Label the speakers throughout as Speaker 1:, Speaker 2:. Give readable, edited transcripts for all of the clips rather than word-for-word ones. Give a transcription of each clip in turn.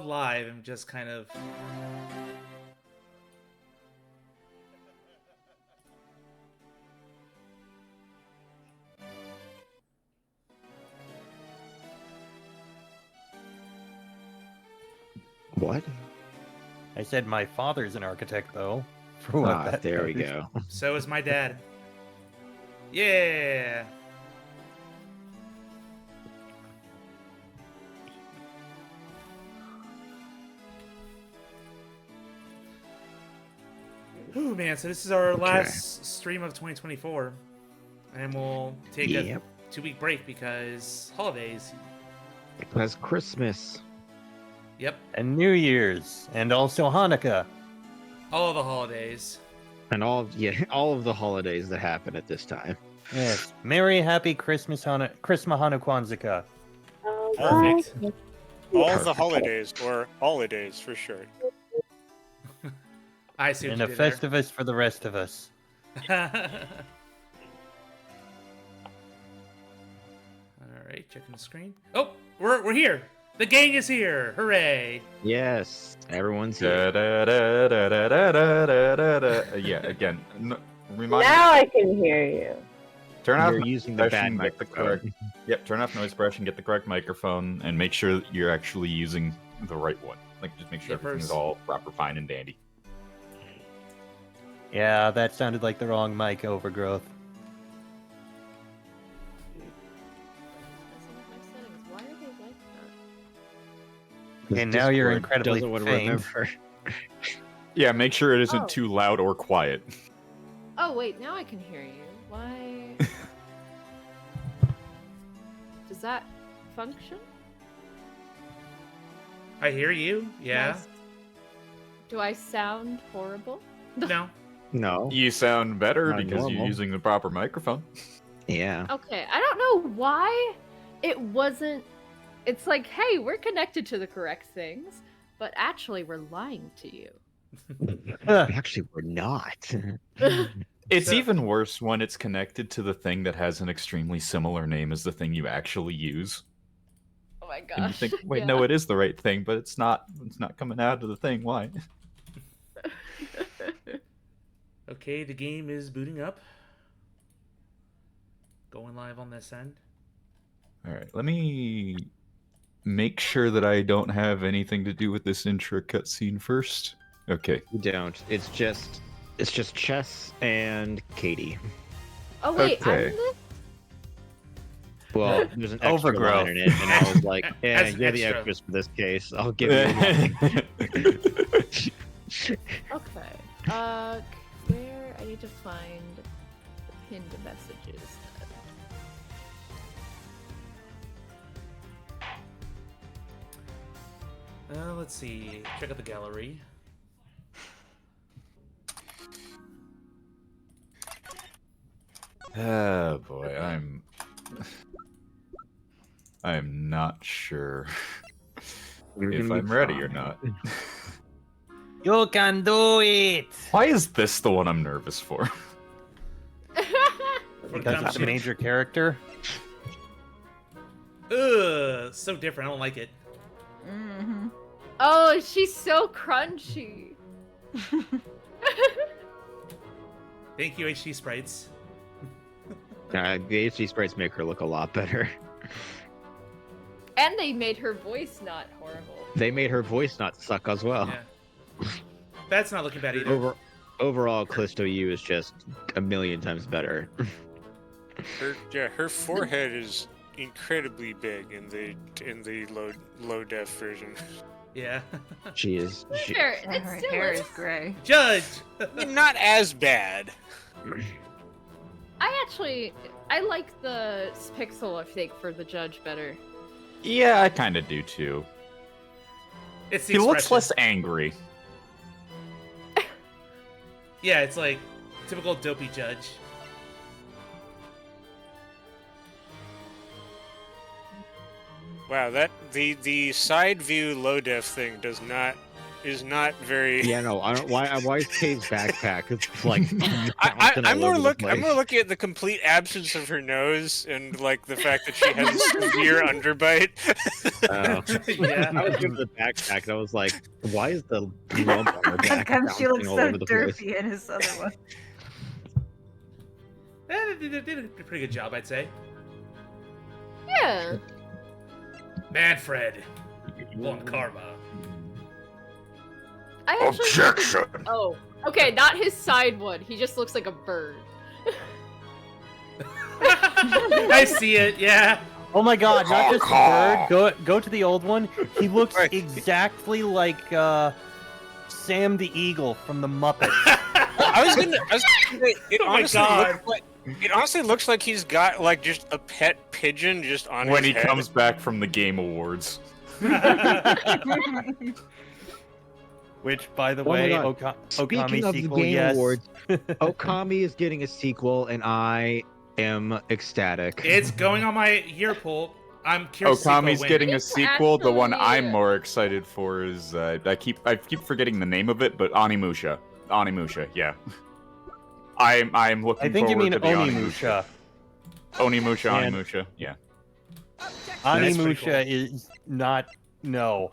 Speaker 1: live and just kind of...
Speaker 2: What?
Speaker 3: I said my father's an architect, though. For what that
Speaker 2: There we
Speaker 3: goes.
Speaker 2: go.
Speaker 1: So is my dad. Yeah! Ooh, man, so this is our last stream of 2024. And we'll take a 2-week break because holidays.
Speaker 2: Because Christmas.
Speaker 1: Yep,
Speaker 3: And New Year's, and also Hanukkah.
Speaker 1: all the holidays.
Speaker 2: And all of the holidays that happen at this time.
Speaker 3: Yes. Merry, happy Christmas, Christmas, Hanukkah, Kwanzaa.
Speaker 1: Perfect.
Speaker 4: All the holidays, or holidays for short.
Speaker 1: I see what
Speaker 3: And
Speaker 1: you
Speaker 3: a
Speaker 1: did
Speaker 3: Festivus for the rest of us.
Speaker 1: there. Alright, checking the screen. Oh, we're here! The gang is here! Hooray!
Speaker 2: Yes, everyone's here.
Speaker 5: Yeah, again. Remind
Speaker 6: Now I can hear you.
Speaker 5: Turn off
Speaker 2: You're
Speaker 5: noise
Speaker 2: using the bad
Speaker 5: suppression, get the correct.
Speaker 2: microphone.
Speaker 5: Yep, turn off noise suppression, get the correct microphone, and make sure that you're actually using the right one. Like, just make sure everything's
Speaker 1: Yippers.
Speaker 5: all proper, fine, and dandy.
Speaker 3: Yeah, that sounded like the wrong mic, Overgrowth.
Speaker 7: Why are they like
Speaker 3: And now you're
Speaker 2: Discord
Speaker 3: incredibly
Speaker 2: doesn't want to
Speaker 3: famed.
Speaker 2: remember.
Speaker 5: Yeah, make sure it isn't
Speaker 7: Oh.
Speaker 5: too loud or quiet.
Speaker 7: that? Oh wait, now I can hear you. Why? Does that function?
Speaker 1: I hear you, yeah.
Speaker 7: Nice. Do I sound horrible?
Speaker 1: No.
Speaker 2: No.
Speaker 5: You sound better
Speaker 2: Not
Speaker 5: because you're
Speaker 2: normal.
Speaker 5: using the proper microphone.
Speaker 2: Yeah.
Speaker 7: Okay, I don't know why it wasn't. It's like, hey, we're connected to the correct things, but actually we're lying to you.
Speaker 2: Actually, we're not.
Speaker 5: It's
Speaker 1: So-
Speaker 5: even worse when it's connected to the thing that has an extremely similar name as the thing you actually use.
Speaker 7: Oh my gosh.
Speaker 5: And you think, wait,
Speaker 7: yeah.
Speaker 5: no, it is the right thing, but it's not. It's not coming out of the thing. Why?
Speaker 1: Okay, the game is booting up. Going live on this end.
Speaker 5: All right, let me make sure that I don't have anything to do with this intro cutscene first. Okay.
Speaker 2: We don't. It's just Chess and Katie.
Speaker 7: Oh wait, I'm
Speaker 5: Okay.
Speaker 7: in this?
Speaker 2: Well, there's an extra
Speaker 3: Overgrowth.
Speaker 2: line in it, and I was like, "Yeah,
Speaker 1: As
Speaker 2: you're the
Speaker 1: extra.
Speaker 2: extras for this case. I'll give you."
Speaker 7: Okay. Where I need to find the pinned messages.
Speaker 1: Let's see. Check out the gallery.
Speaker 5: Oh boy, I'm not sure
Speaker 2: You're
Speaker 5: if
Speaker 2: gonna be
Speaker 5: I'm ready or
Speaker 2: fine.
Speaker 5: not.
Speaker 3: You can do it!
Speaker 5: Why is this the one I'm nervous for?
Speaker 1: For
Speaker 3: Because it's a
Speaker 1: gumption.
Speaker 3: major character.
Speaker 1: Ugh, so different. I don't like it.
Speaker 7: Mm-hmm. Oh, she's so crunchy.
Speaker 1: Thank you, HD Sprites.
Speaker 2: The HD sprites make her look a lot better.
Speaker 7: And they made her voice not horrible.
Speaker 2: They made her voice not suck as well.
Speaker 1: Yeah. That's not looking bad either.
Speaker 2: Overall, Callisto U is just a million times better.
Speaker 4: Her forehead is incredibly big in the low def version.
Speaker 1: Yeah.
Speaker 2: She is. She,
Speaker 7: Sure,
Speaker 6: Her
Speaker 7: it's still
Speaker 6: hair is gray.
Speaker 1: Judge!
Speaker 4: Not as bad.
Speaker 7: I like the pixel, I think, for the judge better.
Speaker 5: Yeah, I kind of do too.
Speaker 1: It's the
Speaker 5: He looks
Speaker 1: expression.
Speaker 5: less angry.
Speaker 1: Yeah, it's like typical dopey Judge.
Speaker 4: Wow, that the side view low def thing does not is not very.
Speaker 2: Yeah, no, I don't. Why is Kate's backpack? It's like
Speaker 4: I'm more looking at the complete absence of her nose and like the fact that she has a severe underbite.
Speaker 1: Yeah.
Speaker 2: I was given the backpack, and I was like, why is the lump on her back
Speaker 6: How come she looks
Speaker 2: bouncing all
Speaker 6: so
Speaker 2: over the place?
Speaker 6: derpy in his other one?
Speaker 1: They did a pretty good job, I'd say.
Speaker 7: Yeah.
Speaker 1: Manfred won karma.
Speaker 7: I actually Oh, okay, not his side one. He just looks like a bird.
Speaker 1: I see it. Yeah.
Speaker 3: Oh my god, not just a bird. Go to the old one. He looks exactly like Sam the Eagle from the Muppets.
Speaker 4: I was gonna say, it
Speaker 1: Oh my
Speaker 4: honestly
Speaker 1: God.
Speaker 4: looks like it honestly looks like he's got like just a pet pigeon just on
Speaker 5: When
Speaker 4: his
Speaker 5: he
Speaker 4: head.
Speaker 5: comes back from the Game Awards.
Speaker 3: Which, by the
Speaker 2: Oh my
Speaker 3: way,
Speaker 2: God. Speaking
Speaker 3: Okami
Speaker 2: of the
Speaker 3: sequel,
Speaker 2: Game
Speaker 3: yes.
Speaker 2: Awards, Okami is getting a sequel, and I am ecstatic.
Speaker 1: It's going on my year poll. I'm curious.
Speaker 5: Okami's
Speaker 1: to
Speaker 5: getting a
Speaker 7: It's
Speaker 5: sequel. The one
Speaker 7: actually-
Speaker 5: I'm more excited for is I keep forgetting the name of it, but Onimusha. Onimusha, yeah. I'm looking
Speaker 3: I think you
Speaker 5: forward
Speaker 3: mean
Speaker 5: to the
Speaker 3: Onimusha.
Speaker 5: Onimusha,
Speaker 3: Yeah.
Speaker 5: Onimusha, yeah.
Speaker 1: That's pretty
Speaker 3: Onimusha is not. No.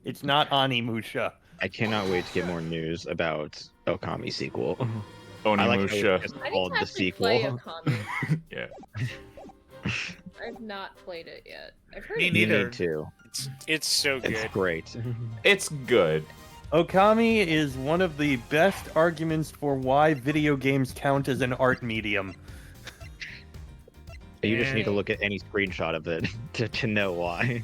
Speaker 3: It's not Onimusha.
Speaker 2: I cannot wait to get more news about Okami sequel. I like how
Speaker 5: Onimusha.
Speaker 2: it's just
Speaker 7: I need
Speaker 2: called
Speaker 7: to
Speaker 2: the
Speaker 7: actually
Speaker 2: sequel.
Speaker 7: play Okami.
Speaker 5: Yeah.
Speaker 7: I've not played it yet. I've heard
Speaker 1: Me
Speaker 7: it's
Speaker 2: You
Speaker 1: neither.
Speaker 2: need to.
Speaker 4: It's so good.
Speaker 2: It's great.
Speaker 5: It's good.
Speaker 3: Okami is one of the best arguments for why video games count as an art medium.
Speaker 2: You just need to look at any screenshot of it to know why.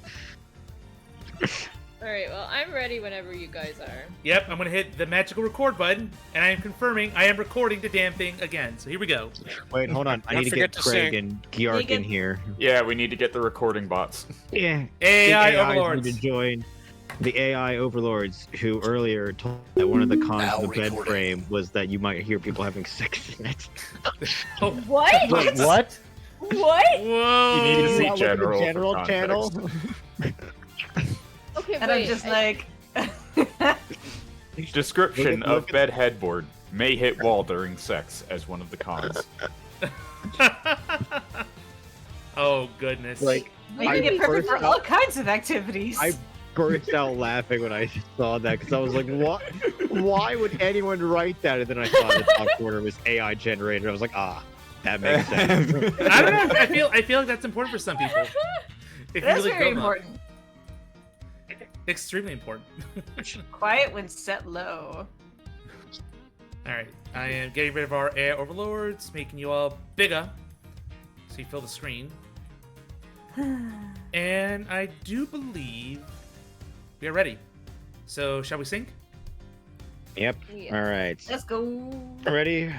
Speaker 7: Alright, well, I'm ready whenever you guys are.
Speaker 1: Yep, I'm gonna hit the magical record button, and I am confirming I am recording the damn thing again. So here we go.
Speaker 2: Wait, hold on. I
Speaker 4: Don't
Speaker 2: need to
Speaker 4: forget
Speaker 2: get
Speaker 4: to
Speaker 2: Craig
Speaker 4: sing.
Speaker 2: and Georg in
Speaker 6: Negan.
Speaker 2: here.
Speaker 5: Yeah, we need to get the recording bots.
Speaker 2: Yeah.
Speaker 1: AI
Speaker 2: The AIs
Speaker 1: overlords.
Speaker 2: need to join the AI overlords who earlier told that one of the cons of the bed frame was that you might hear people having sex in it.
Speaker 1: Oh,
Speaker 6: What?
Speaker 3: Wait, what?
Speaker 6: What?
Speaker 1: whoa!
Speaker 5: You need to see
Speaker 2: Look at the
Speaker 5: general for
Speaker 2: general
Speaker 5: context.
Speaker 2: channel.
Speaker 7: Okay,
Speaker 6: And
Speaker 7: wait.
Speaker 6: I'm just like,
Speaker 5: Description
Speaker 2: Look
Speaker 5: of
Speaker 2: at-
Speaker 5: bed headboard. May hit wall during sex as one of the cons.
Speaker 1: Oh goodness.
Speaker 2: Like,
Speaker 6: we
Speaker 2: I
Speaker 6: can get perfect for
Speaker 2: first-
Speaker 6: all kinds of activities.
Speaker 2: I burst out laughing when I saw that because I was like, "What? Why would anyone write that?" And then I saw the top corner was AI generated. I was like, "Ah, that makes sense."
Speaker 1: I don't know. I feel like that's important for some people. If
Speaker 6: That's
Speaker 1: you really
Speaker 6: very
Speaker 1: go
Speaker 6: important.
Speaker 1: Extremely important.
Speaker 6: Quiet when set low.
Speaker 1: All right, I am getting rid of our AI overlords, making you all bigger, so you fill the screen. And I do believe we are ready. So shall we sync?
Speaker 2: Yep.
Speaker 7: Yeah.
Speaker 2: All right.
Speaker 6: Let's go.
Speaker 2: Ready?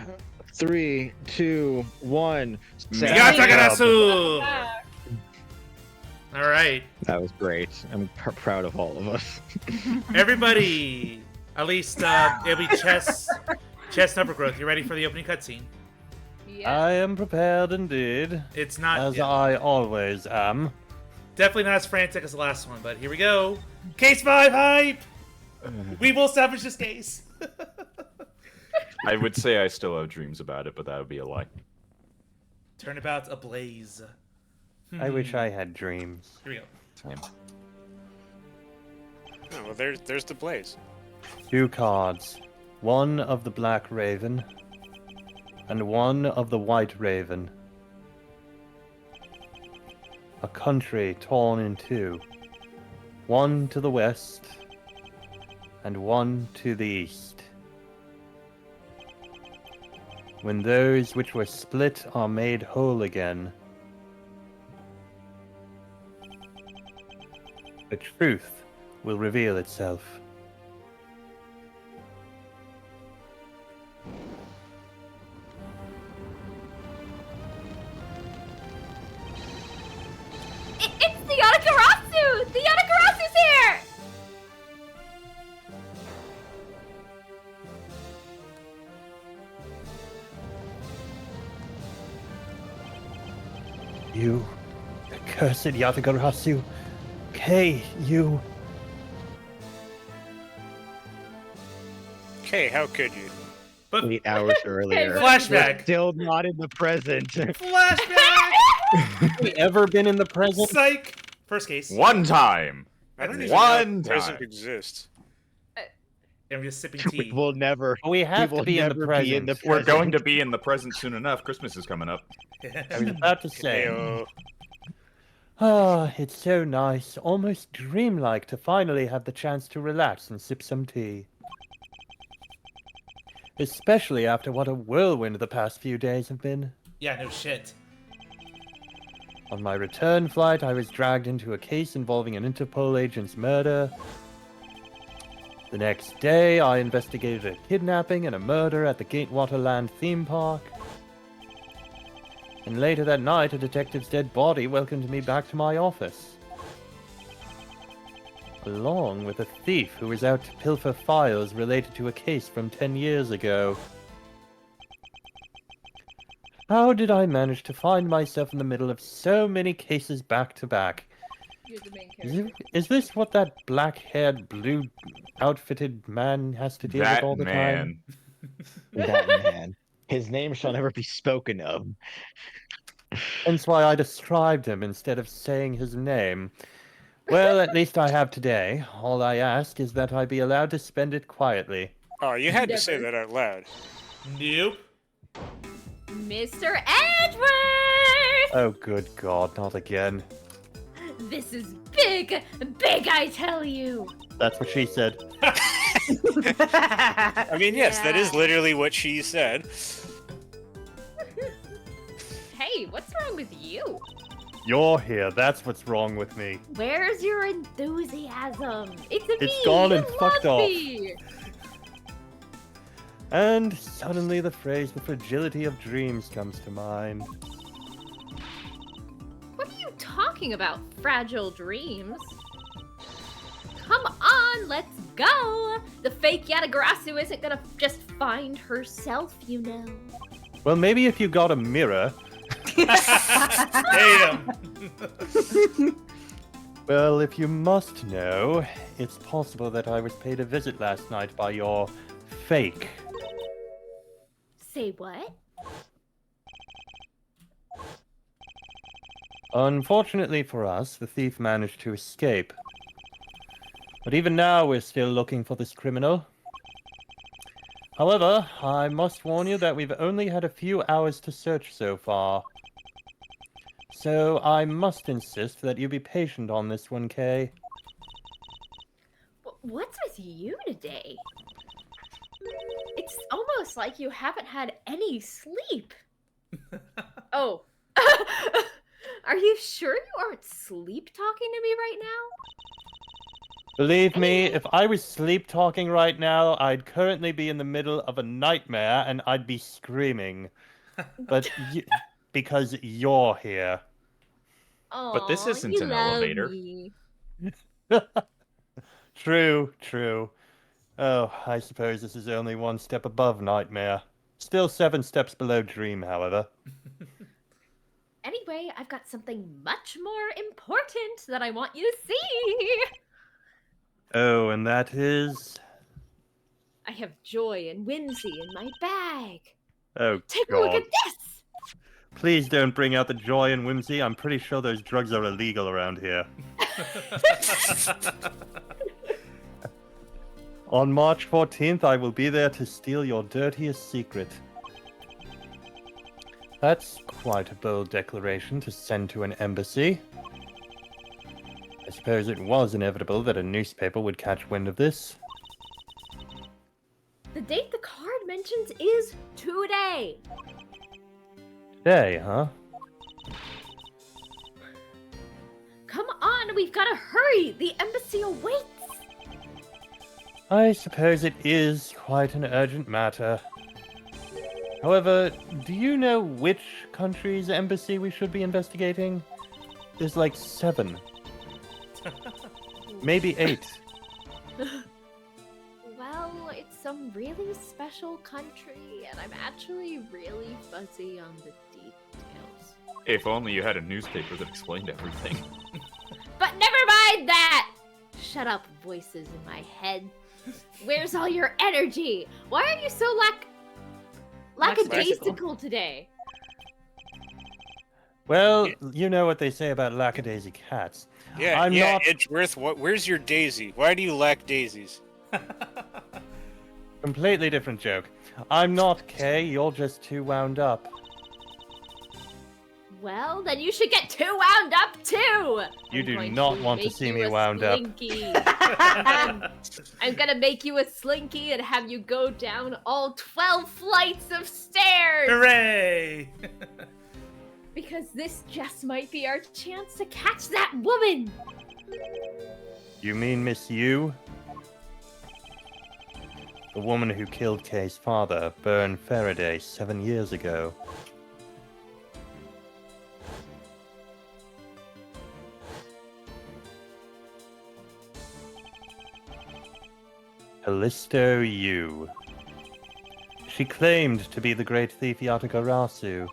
Speaker 2: 3, 2, 1.
Speaker 1: Yatagarasu! All right,
Speaker 2: That was great. I'm proud of all of us.
Speaker 1: everybody. At least it'll be chest overgrowth. You ready for the opening cutscene?
Speaker 7: Yeah.
Speaker 3: I am prepared indeed,
Speaker 1: It's not
Speaker 3: as I always am.
Speaker 1: definitely not as frantic as the last one, but here we go. Case 5 hype. We will salvage this case.
Speaker 5: I would say I still have dreams about it, but that would be a lie.
Speaker 1: Turnabout ablaze.
Speaker 3: I wish I had dreams.
Speaker 1: Here we go.
Speaker 5: Same.
Speaker 4: Oh, well, there's the blaze.
Speaker 3: 2 cards. One of the Black Raven, and one of the White Raven. A country torn in 2. One to the west, and one to the east. When those which were split are made whole again, the truth will reveal itself.
Speaker 7: It's the Yatagarasu! The Yatagarasu's here!
Speaker 3: You, accursed Yatagarasu, Kay, you.
Speaker 4: Kay, how could you?
Speaker 1: But
Speaker 2: 8 hours earlier.
Speaker 1: flashback.
Speaker 2: We're still not in the present.
Speaker 1: Flashback.
Speaker 3: Have we ever been in the present?
Speaker 1: Psych. First case.
Speaker 5: One time.
Speaker 4: I don't even
Speaker 5: One
Speaker 4: know if present
Speaker 5: time.
Speaker 4: exists.
Speaker 1: I'm just sipping
Speaker 2: We
Speaker 1: tea.
Speaker 2: will never.
Speaker 3: We have
Speaker 2: we
Speaker 3: to
Speaker 2: will
Speaker 3: be in the
Speaker 2: never
Speaker 3: present.
Speaker 2: be in the
Speaker 5: We're
Speaker 2: present.
Speaker 5: going to be in the present soon enough. Christmas is coming up.
Speaker 3: I was about to say.
Speaker 4: Heyo.
Speaker 3: Ah, it's so nice, almost dreamlike to finally have the chance to relax and sip some tea. Especially after what a whirlwind the past few days have been.
Speaker 1: Yeah, no shit.
Speaker 3: On my return flight, I was dragged into a case involving an Interpol agent's murder. The next day, I investigated a kidnapping and a murder at the Gatewaterland theme park. And later that night, a detective's dead body welcomed me back to my office. Along with a thief who was out to pilfer files related to a case from 10 years ago. How did I manage to find myself in the middle of so many cases back to back?
Speaker 7: You're the main character.
Speaker 3: Is this what that black-haired, blue-outfitted man has to deal with
Speaker 5: That
Speaker 3: all the time?
Speaker 5: man.
Speaker 2: That man. His name shall never be spoken of.
Speaker 3: Hence why I described him instead of saying his name. Well, at least I have today. All I ask is that I be allowed to spend it quietly.
Speaker 4: Oh, you had to say
Speaker 7: Never.
Speaker 4: that out loud.
Speaker 1: Nope.
Speaker 7: Mr. Edgeworth!
Speaker 3: Oh, good God, not again.
Speaker 7: This is big, big, I tell you.
Speaker 3: That's what she said.
Speaker 4: I mean, yes, that is
Speaker 7: Yeah.
Speaker 4: literally what she said.
Speaker 7: Hey, what's wrong with you?
Speaker 3: You're here, that's what's wrong with me.
Speaker 7: Where's your enthusiasm? It's me.
Speaker 3: It's gone
Speaker 7: you
Speaker 3: and fucked
Speaker 7: love
Speaker 3: off.
Speaker 7: me.
Speaker 3: And suddenly the phrase, the fragility of dreams, comes to mind.
Speaker 7: What are you talking about, fragile dreams? Come on, let's go. The fake Yatagarasu isn't gonna just find herself, you know.
Speaker 3: Well, maybe if you got a mirror.
Speaker 1: Damn.
Speaker 3: Well, if you must know, it's possible that I was paid a visit last night by your fake.
Speaker 7: Say what?
Speaker 3: Unfortunately for us, the thief managed to escape. But even now, we're still looking for this criminal. However, I must warn you that we've only had a few hours to search so far. So I must insist that you be patient on this one, Kay.
Speaker 7: What's with you today? It's almost like you haven't had any sleep. Oh. Are you sure you aren't sleep talking to me right now?
Speaker 3: Believe me, if I was sleep talking right now, I'd currently be in the middle of a nightmare and I'd be screaming. But because you're here.
Speaker 5: But this
Speaker 7: Aw,
Speaker 5: isn't
Speaker 7: you
Speaker 5: an
Speaker 7: love
Speaker 5: elevator.
Speaker 7: me.
Speaker 3: True, true. Oh, I suppose this is only one step above nightmare. Still 7 steps below dream, however.
Speaker 7: Anyway, I've got something much more important that I want you to see.
Speaker 3: Oh, and that is...
Speaker 7: I have joy and whimsy in my bag.
Speaker 3: Oh,
Speaker 7: Take a
Speaker 3: God.
Speaker 7: look at this.
Speaker 3: Please don't bring out the joy and whimsy. I'm pretty sure those drugs are illegal around here. On March 14th, I will be there to steal your dirtiest secret. That's quite a bold declaration to send to an embassy. I suppose it was inevitable that a newspaper would catch wind of this.
Speaker 7: The date the card mentions is today.
Speaker 3: Today, huh?
Speaker 7: Come on, we've got to hurry. The embassy awaits.
Speaker 3: I suppose it is quite an urgent matter. However, do you know which country's embassy we should be investigating? There's like 7. Maybe 8.
Speaker 7: Well, it's some really special country, and I'm actually really fuzzy on the details.
Speaker 5: If only you had a newspaper that explained everything.
Speaker 7: But never mind that! Shut up, voices in my head. Where's all your energy? Why are you so lackadaisical today?
Speaker 3: Well, you know what they say about lackadaisy cats.
Speaker 4: Yeah,
Speaker 3: I'm not
Speaker 4: Edgeworth, where's your daisy? Why do you lack daisies?
Speaker 3: completely different joke. I'm not Kay, you're just too wound up.
Speaker 7: Well, then you should get too wound up too!
Speaker 3: You
Speaker 7: I'm
Speaker 3: do
Speaker 7: going
Speaker 3: not want to
Speaker 7: make
Speaker 3: see
Speaker 7: you
Speaker 3: me
Speaker 7: a
Speaker 3: wound up.
Speaker 7: slinky. I'm gonna make you a slinky and have you go down all 12 flights of stairs!
Speaker 1: Hooray!
Speaker 7: Because this just might be our chance to catch that woman!
Speaker 3: You mean Miss Yu? The woman who killed Kay's father, Byrne Faraday, 7 years ago. Callisto Yu. She claimed to be the great thief Yatagarasu,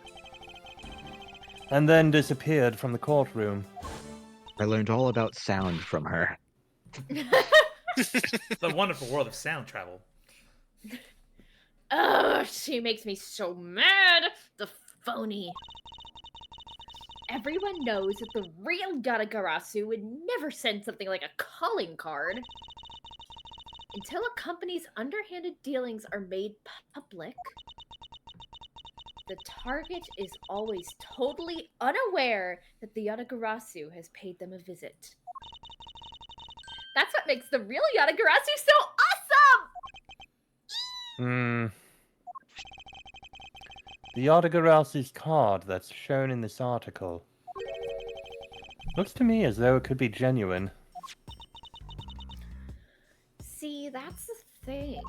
Speaker 3: and then disappeared from the courtroom.
Speaker 2: I learned all about sound from her.
Speaker 1: The wonderful world of sound travel.
Speaker 7: Ugh, she makes me so mad! The phony. Everyone knows that the real Yatagarasu would never send something like a calling card. Until a company's underhanded dealings are made public, the target is always totally unaware that the Yatagarasu has paid them a visit. That's what makes the real Yatagarasu so awesome!
Speaker 3: The Yatagarasu's card that's shown in this article looks to me as though it could be genuine.
Speaker 7: See, that's the thing.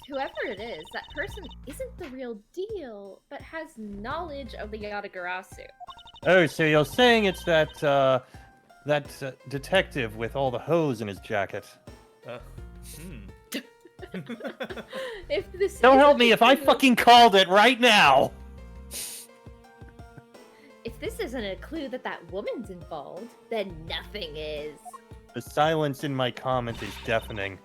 Speaker 7: Whoever it is, that person isn't the real deal, but has knowledge of the Yatagarasu.
Speaker 3: Oh, so you're saying it's that detective with all the holes in his jacket.
Speaker 7: If this
Speaker 3: Don't
Speaker 7: isn't
Speaker 3: help me
Speaker 7: a
Speaker 3: if I
Speaker 7: clue-
Speaker 3: fucking called it right now!
Speaker 7: If this isn't a clue that that woman's involved, then nothing is.
Speaker 3: The silence in my comment is deafening.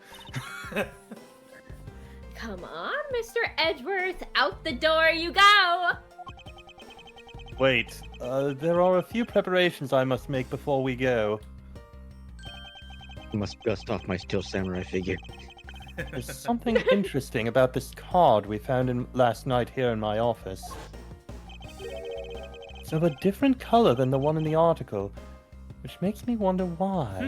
Speaker 7: Come on, Mr. Edgeworth, out the door you go!
Speaker 3: Wait, there are a few preparations I must make before we go.
Speaker 2: I must dust off my Steel Samurai figure.
Speaker 3: There's something interesting about this card we found last night here in my office. It's of a different color than the one in the article, which makes me wonder why.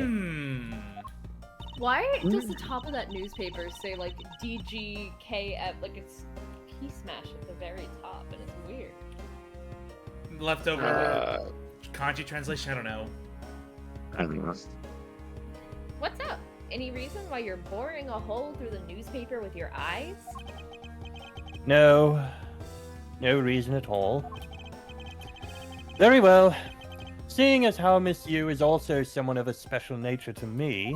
Speaker 7: Why does the top of that newspaper say, like, DGKF, like it's P Smash at the very top, and it's weird.
Speaker 1: Leftover kanji translation, I don't know.
Speaker 2: I don't know.
Speaker 7: What's up? Any reason why you're boring a hole through the newspaper with your eyes?
Speaker 3: No. No reason at all. Very well. Seeing as how Miss Yu is also someone of a special nature to me,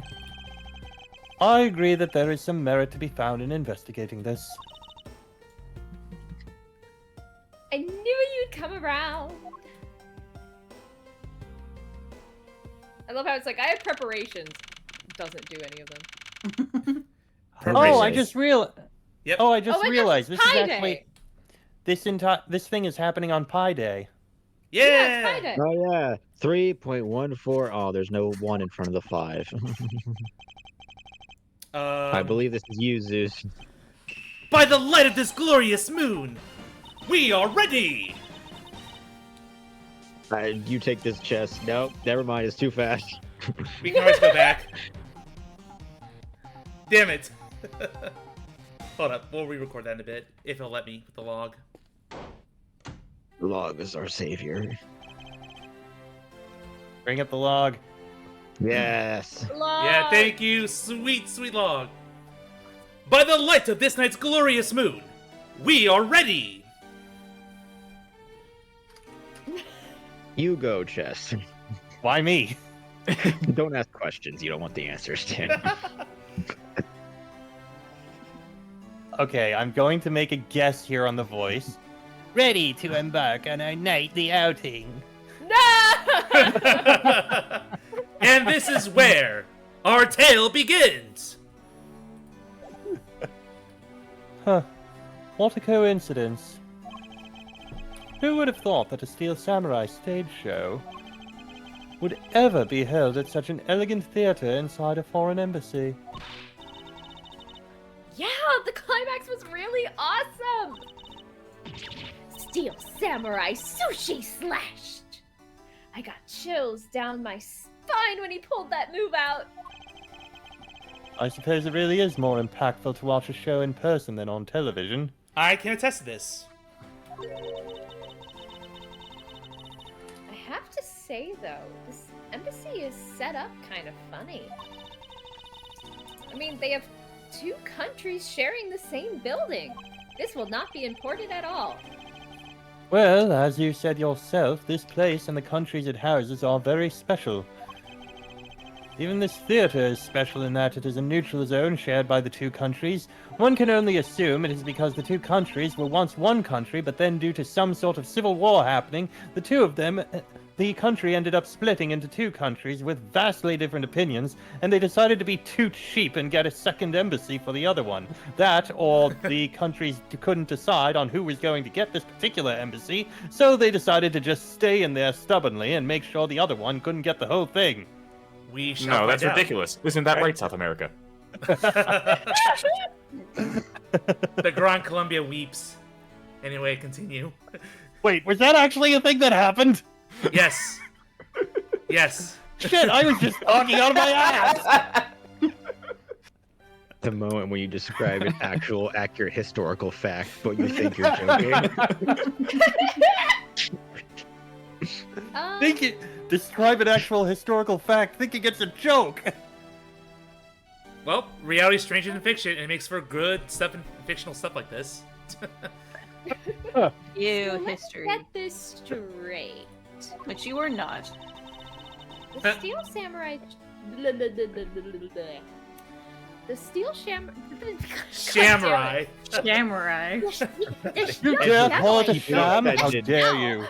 Speaker 3: I agree that there is some merit to be found in investigating this.
Speaker 7: I knew you'd come around. I love how it's like, I have preparations. Doesn't do any of them.
Speaker 3: Oh, I just realized.
Speaker 1: Yep.
Speaker 3: Oh, I just
Speaker 7: Oh my gosh,
Speaker 3: realized
Speaker 7: it's
Speaker 3: this is
Speaker 7: Pi
Speaker 3: actually
Speaker 7: Day.
Speaker 3: this thing is happening on Pi Day.
Speaker 7: Yeah, it's Pi Day.
Speaker 2: Oh yeah, 3.14. Oh, there's no 1 in front of the 5. I believe this is you, Zeus.
Speaker 1: By the light of this glorious moon, we are ready!
Speaker 2: You take this chest. Nope, never mind. It's too fast.
Speaker 1: We can always go back. Damn it. Hold up, we'll re-record that in a bit, if it'll let me with the log.
Speaker 2: Log is our savior.
Speaker 3: Bring up the log.
Speaker 2: Yes.
Speaker 1: Yeah, thank you, sweet, sweet log. By the light of this night's glorious moon, we are ready!
Speaker 2: You go, chest.
Speaker 3: Why me?
Speaker 2: Don't ask questions. You don't want the answers, Tim.
Speaker 3: Okay, I'm going to make a guess here on the voice. Ready to embark on our nightly outing.
Speaker 7: No!
Speaker 1: And this is where our tale begins.
Speaker 3: Huh. What a coincidence. Who would have thought that a Steel Samurai stage show would ever be held at such an elegant theater inside a foreign embassy?
Speaker 7: Yeah, the climax was really awesome! Steel Samurai sushi slashed! I got chills down my spine when he pulled that move out.
Speaker 3: I suppose it really is more impactful to watch a show in person than on television.
Speaker 1: I can attest to this.
Speaker 7: I have to say, though, this embassy is set up kind of funny. I mean, they have 2 countries sharing the same building. This will not be important at all.
Speaker 3: Well, as you said yourself, this place and the countries it houses are very special. Even this theater is special in that it is a neutral zone shared by the 2 countries. One can only assume it is because the 2 countries were once one country, but then due to some sort of civil war happening, the country ended up splitting into 2 countries with vastly different opinions, and they decided to be too cheap and get a second embassy for the other one. That, or the countries couldn't decide on who was going to get this particular embassy, so they decided to just stay in there stubbornly and make sure the other one couldn't get the whole thing.
Speaker 1: We shall
Speaker 8: No,
Speaker 1: find
Speaker 8: that's
Speaker 1: out.
Speaker 8: ridiculous. Isn't that right, South America?
Speaker 1: The Gran Colombia weeps. Anyway, continue.
Speaker 3: Wait, was that actually a thing that happened?
Speaker 1: Yes. Yes.
Speaker 3: Shit, I was just talking out of my ass!
Speaker 2: The moment when you describe an actual accurate historical fact, but you think you're joking.
Speaker 3: Describe an actual historical fact, thinking it's a joke!
Speaker 1: Well, reality is stranger than fiction, and it makes for good stuff in fictional stuff like this.
Speaker 6: You
Speaker 7: So let's
Speaker 6: history.
Speaker 7: get this straight.
Speaker 6: But you are not.
Speaker 7: The Steel Samurai... The Steel
Speaker 1: Samurai.
Speaker 6: Samurai.
Speaker 3: You dare call it a
Speaker 7: Samurai.
Speaker 3: sham? How dare you?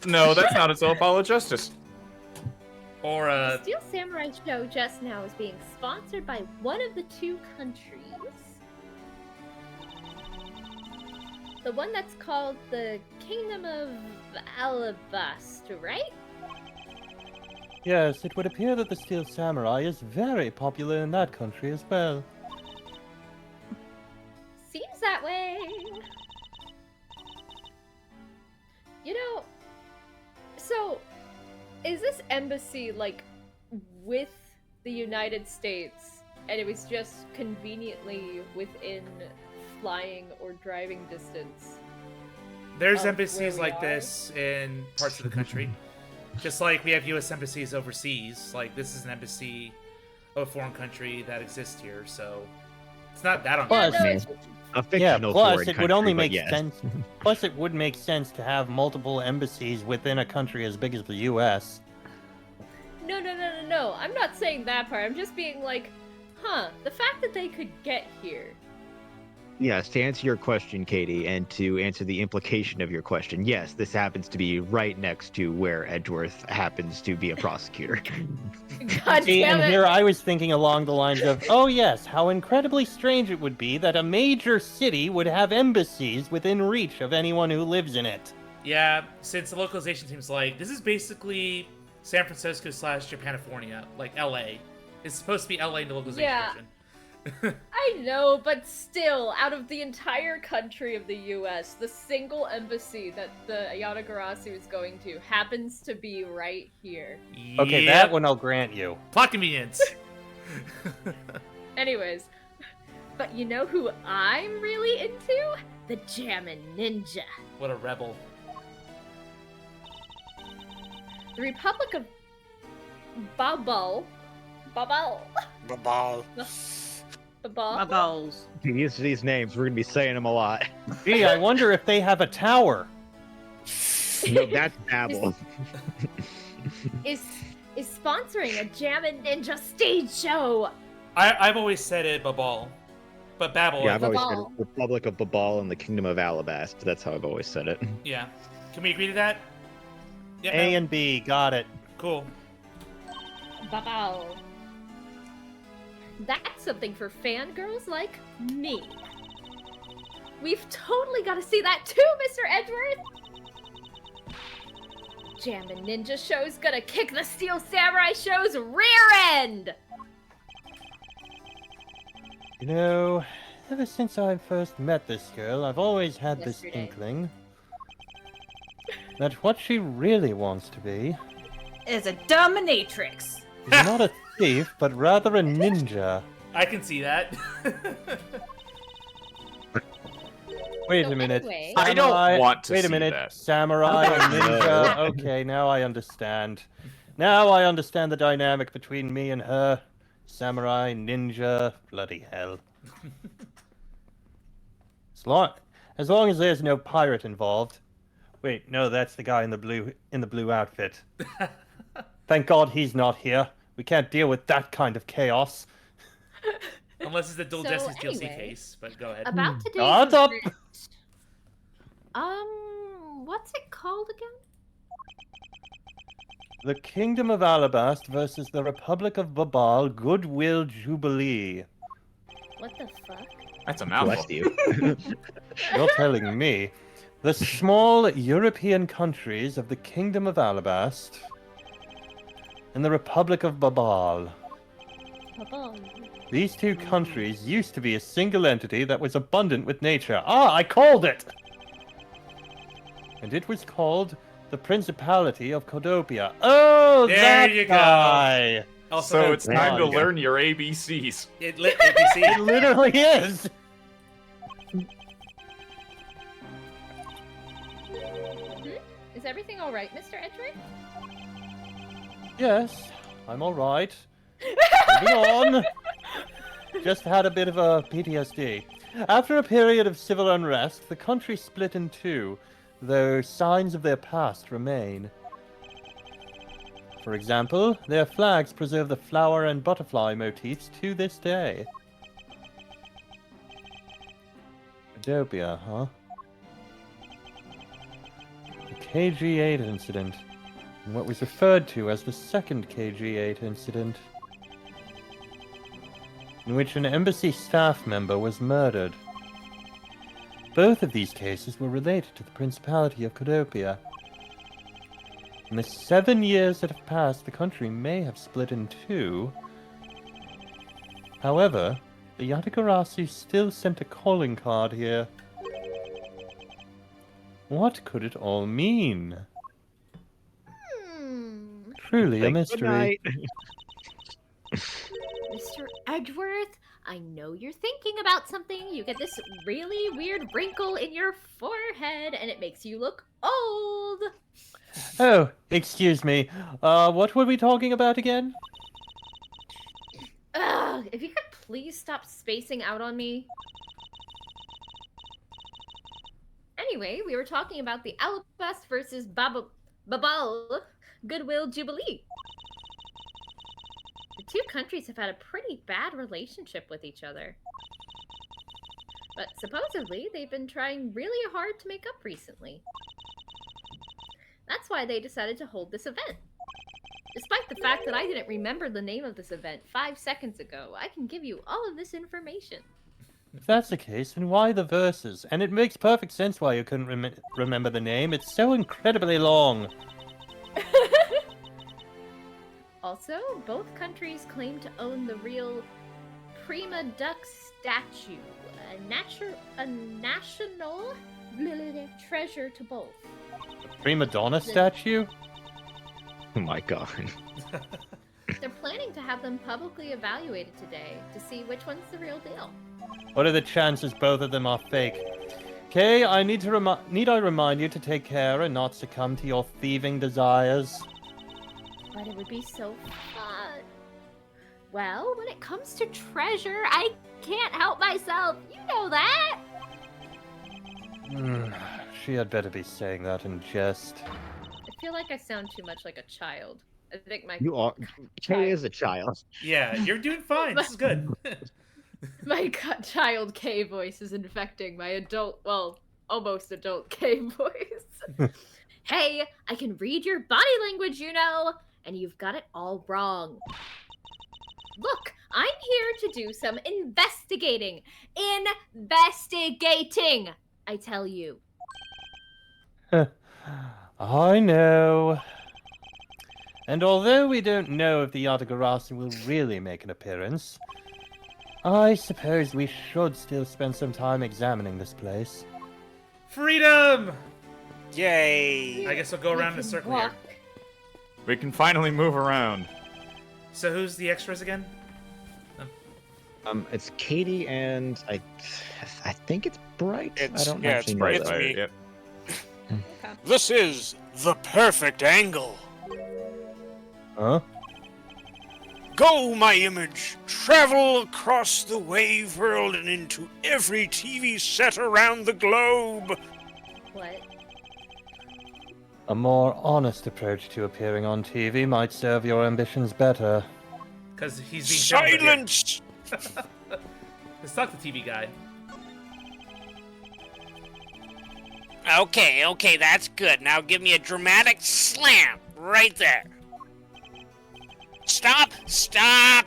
Speaker 8: No, that's not its own Apollo Justice.
Speaker 1: Or,
Speaker 7: The Steel Samurai show just now is being sponsored by one of the 2 countries. The one that's called the Kingdom of Alabasta, right?
Speaker 3: Yes, it would appear that the Steel Samurai is very popular in that country as well.
Speaker 7: Seems that way. You know, so is this embassy like with the United States and it was just conveniently within flying or driving distance?
Speaker 1: there's
Speaker 7: Of
Speaker 1: embassies
Speaker 7: where we
Speaker 1: like
Speaker 7: are?
Speaker 1: this in parts of the country. Just like we have U.S. embassies overseas. Like, this is an embassy of a foreign country that exists here, so it's not that
Speaker 3: Plus-
Speaker 1: uncommon.
Speaker 2: A
Speaker 3: Yeah,
Speaker 2: fictional
Speaker 3: plus
Speaker 2: foreign
Speaker 3: it would
Speaker 2: country,
Speaker 3: only
Speaker 2: but
Speaker 3: make
Speaker 2: yes.
Speaker 3: sense. Plus, it would make sense to have multiple embassies within a country as big as the U.S.
Speaker 7: No. I'm not saying that part. I'm just being like, the fact that they could get here.
Speaker 2: Yes, to answer your question, Katie, and to answer the implication of your question, yes, this happens to be right next to where Edgeworth happens to be a prosecutor.
Speaker 7: God
Speaker 3: See,
Speaker 7: damn
Speaker 3: and
Speaker 7: it.
Speaker 3: here I was thinking along the lines of, oh yes, how incredibly strange it would be that a major city would have embassies within reach of anyone who lives in it.
Speaker 1: Yeah, since the localization seems like this is basically San Francisco / Japanifornia, like L.A. It's supposed to be L.A. in the localization
Speaker 7: Yeah.
Speaker 1: version.
Speaker 7: I know, but still, out of the entire country of the US, the single embassy that the Yatagarasu is going to happens to be right here.
Speaker 3: Okay,
Speaker 1: Yep.
Speaker 3: that one I'll grant you.
Speaker 1: Plot convenience.
Speaker 7: Anyways, but you know who I'm really into? The Jammin' Ninja.
Speaker 1: What a rebel.
Speaker 7: The Republic of Babal.
Speaker 4: Babal.
Speaker 6: My balls.
Speaker 2: These names, we're gonna be saying them a lot.
Speaker 3: Gee, I wonder if they have a tower.
Speaker 2: No, that's Babel.
Speaker 7: is sponsoring a Jammin' Ninja stage show.
Speaker 1: I've always said it Babal. But Babel.
Speaker 2: Yeah, I've always said
Speaker 7: Babal.
Speaker 2: Republic of Babal and the Kingdom of Alabast. That's how I've always said it.
Speaker 1: Yeah. Can we agree to that? Yeah.
Speaker 3: A
Speaker 1: no?
Speaker 3: and B, got it.
Speaker 1: Cool.
Speaker 7: Babal. That's something for fangirls like me. We've totally got to see that too, Mr. Edgeworth! Jammin' Ninja Show's gonna kick the Steel Samurai Show's rear end!
Speaker 3: You know, ever since I first met this girl, I've always had this
Speaker 7: Yesterday.
Speaker 3: inkling that what she really wants to be
Speaker 6: Is a dominatrix.
Speaker 3: is not a thief, but rather a ninja.
Speaker 1: I can see that.
Speaker 3: Wait
Speaker 7: So
Speaker 3: a minute.
Speaker 7: anyway-
Speaker 8: I don't
Speaker 3: Samurai-
Speaker 8: want to
Speaker 3: Wait a
Speaker 8: see
Speaker 3: minute.
Speaker 8: that.
Speaker 3: Samurai and
Speaker 2: No.
Speaker 3: ninja. Okay, now I understand. Now I understand the dynamic between me and her. Samurai, ninja, bloody hell. As long as there's no pirate involved. Wait, no, that's the guy in the blue outfit. Thank God he's not here. We can't deal with that kind of chaos.
Speaker 1: Unless it's the Dual
Speaker 7: So,
Speaker 1: Destinies DLC
Speaker 7: anyway,
Speaker 1: case, but go ahead.
Speaker 7: About today's
Speaker 3: Odds up.
Speaker 7: event. What's it called again?
Speaker 3: The Kingdom of Alabast versus the Republic of Babal Goodwill Jubilee.
Speaker 7: What the fuck?
Speaker 8: That's a mouthful.
Speaker 2: Bless you.
Speaker 3: You're telling me. The small European countries of the Kingdom of Alabast and the Republic of Babal. These two countries used to be a single entity that was abundant with nature. Ah, I called it! And it was called the Principality of Codopia. Oh,
Speaker 1: There
Speaker 3: that
Speaker 1: you go.
Speaker 3: guy!
Speaker 1: Also,
Speaker 8: So it's time to
Speaker 3: Yeah.
Speaker 8: learn your ABCs.
Speaker 1: it lit ABC.
Speaker 3: It literally is!
Speaker 7: Is everything alright, Mr. Edgeworth?
Speaker 3: Yes, I'm alright. Moving on. Just had a bit of a PTSD. After a period of civil unrest, the country split in two, though signs of their past remain. For example, their flags preserve the flower and butterfly motifs to this day. Utopia, huh? The KG-8 incident, and what was referred to as the second KG-8 incident, in which an embassy staff member was murdered. Both of these cases were related to the Principality of Codopia. In the 7 years that have passed, the country may have split in two. However, the Yatagarasu still sent a calling card here. What could it all mean? Truly a
Speaker 2: Like,
Speaker 3: mystery.
Speaker 2: good night.
Speaker 7: Mr. Edgeworth, I know you're thinking about something. You get this really weird wrinkle in your forehead, and it makes you look old.
Speaker 3: Oh, excuse me. What were we talking about again?
Speaker 7: Ugh, if you could please stop spacing out on me. Anyway, we were talking about the Alabast versus Babal Goodwill Jubilee. The two countries have had a pretty bad relationship with each other. But supposedly, they've been trying really hard to make up recently. That's why they decided to hold this event. Despite the fact that I didn't remember the name of this event 5 seconds ago, I can give you all of this information.
Speaker 3: If that's the case, then why the verses? And it makes perfect sense why you couldn't remember the name. It's so incredibly long.
Speaker 7: Also, both countries claim to own the real Prima Duck statue, a national treasure to both.
Speaker 3: Prima Donna statue?
Speaker 2: Oh my god.
Speaker 7: They're planning to have them publicly evaluated today to see which one's the real deal.
Speaker 3: What are the chances both of them are fake? Kay, I need I remind you to take care and not succumb to your thieving desires?
Speaker 7: But it would be so fun. Well, when it comes to treasure, I can't help myself. You know that.
Speaker 3: She had better be saying that in jest.
Speaker 7: I feel like I sound too much like a child. I think my
Speaker 2: You are. Kay is a child.
Speaker 1: Yeah, you're doing fine. This is good.
Speaker 7: my child K voice is infecting my adult, well, almost adult K voice. Hey, I can read your body language, you know, and you've got it all wrong. Look, I'm here to do some investigating. Investigating, I tell you.
Speaker 3: I know. And although we don't know if the Yatagarasi will really make an appearance, I suppose we should still spend some time examining this place.
Speaker 1: Freedom!
Speaker 4: Yay!
Speaker 1: I guess we'll go around in a circle here.
Speaker 8: We can finally move around.
Speaker 1: So who's the extras again?
Speaker 2: It's Katie and I think it's Bright.
Speaker 4: It's-
Speaker 2: I don't
Speaker 4: yeah,
Speaker 2: actually
Speaker 4: it's
Speaker 2: know
Speaker 4: Bright.
Speaker 2: that.
Speaker 4: It's me.
Speaker 8: Yep.
Speaker 4: This is the perfect angle.
Speaker 3: Huh?
Speaker 4: Go, my image. Travel across the wave world and into every TV set around the globe.
Speaker 7: What?
Speaker 3: A more honest approach to appearing on TV might serve your ambitions better.
Speaker 1: Because he's being filmed right
Speaker 4: Silence!
Speaker 1: here. Let's talk to the TV guy.
Speaker 4: Okay, that's good. Now give me a dramatic slam right there. Stop!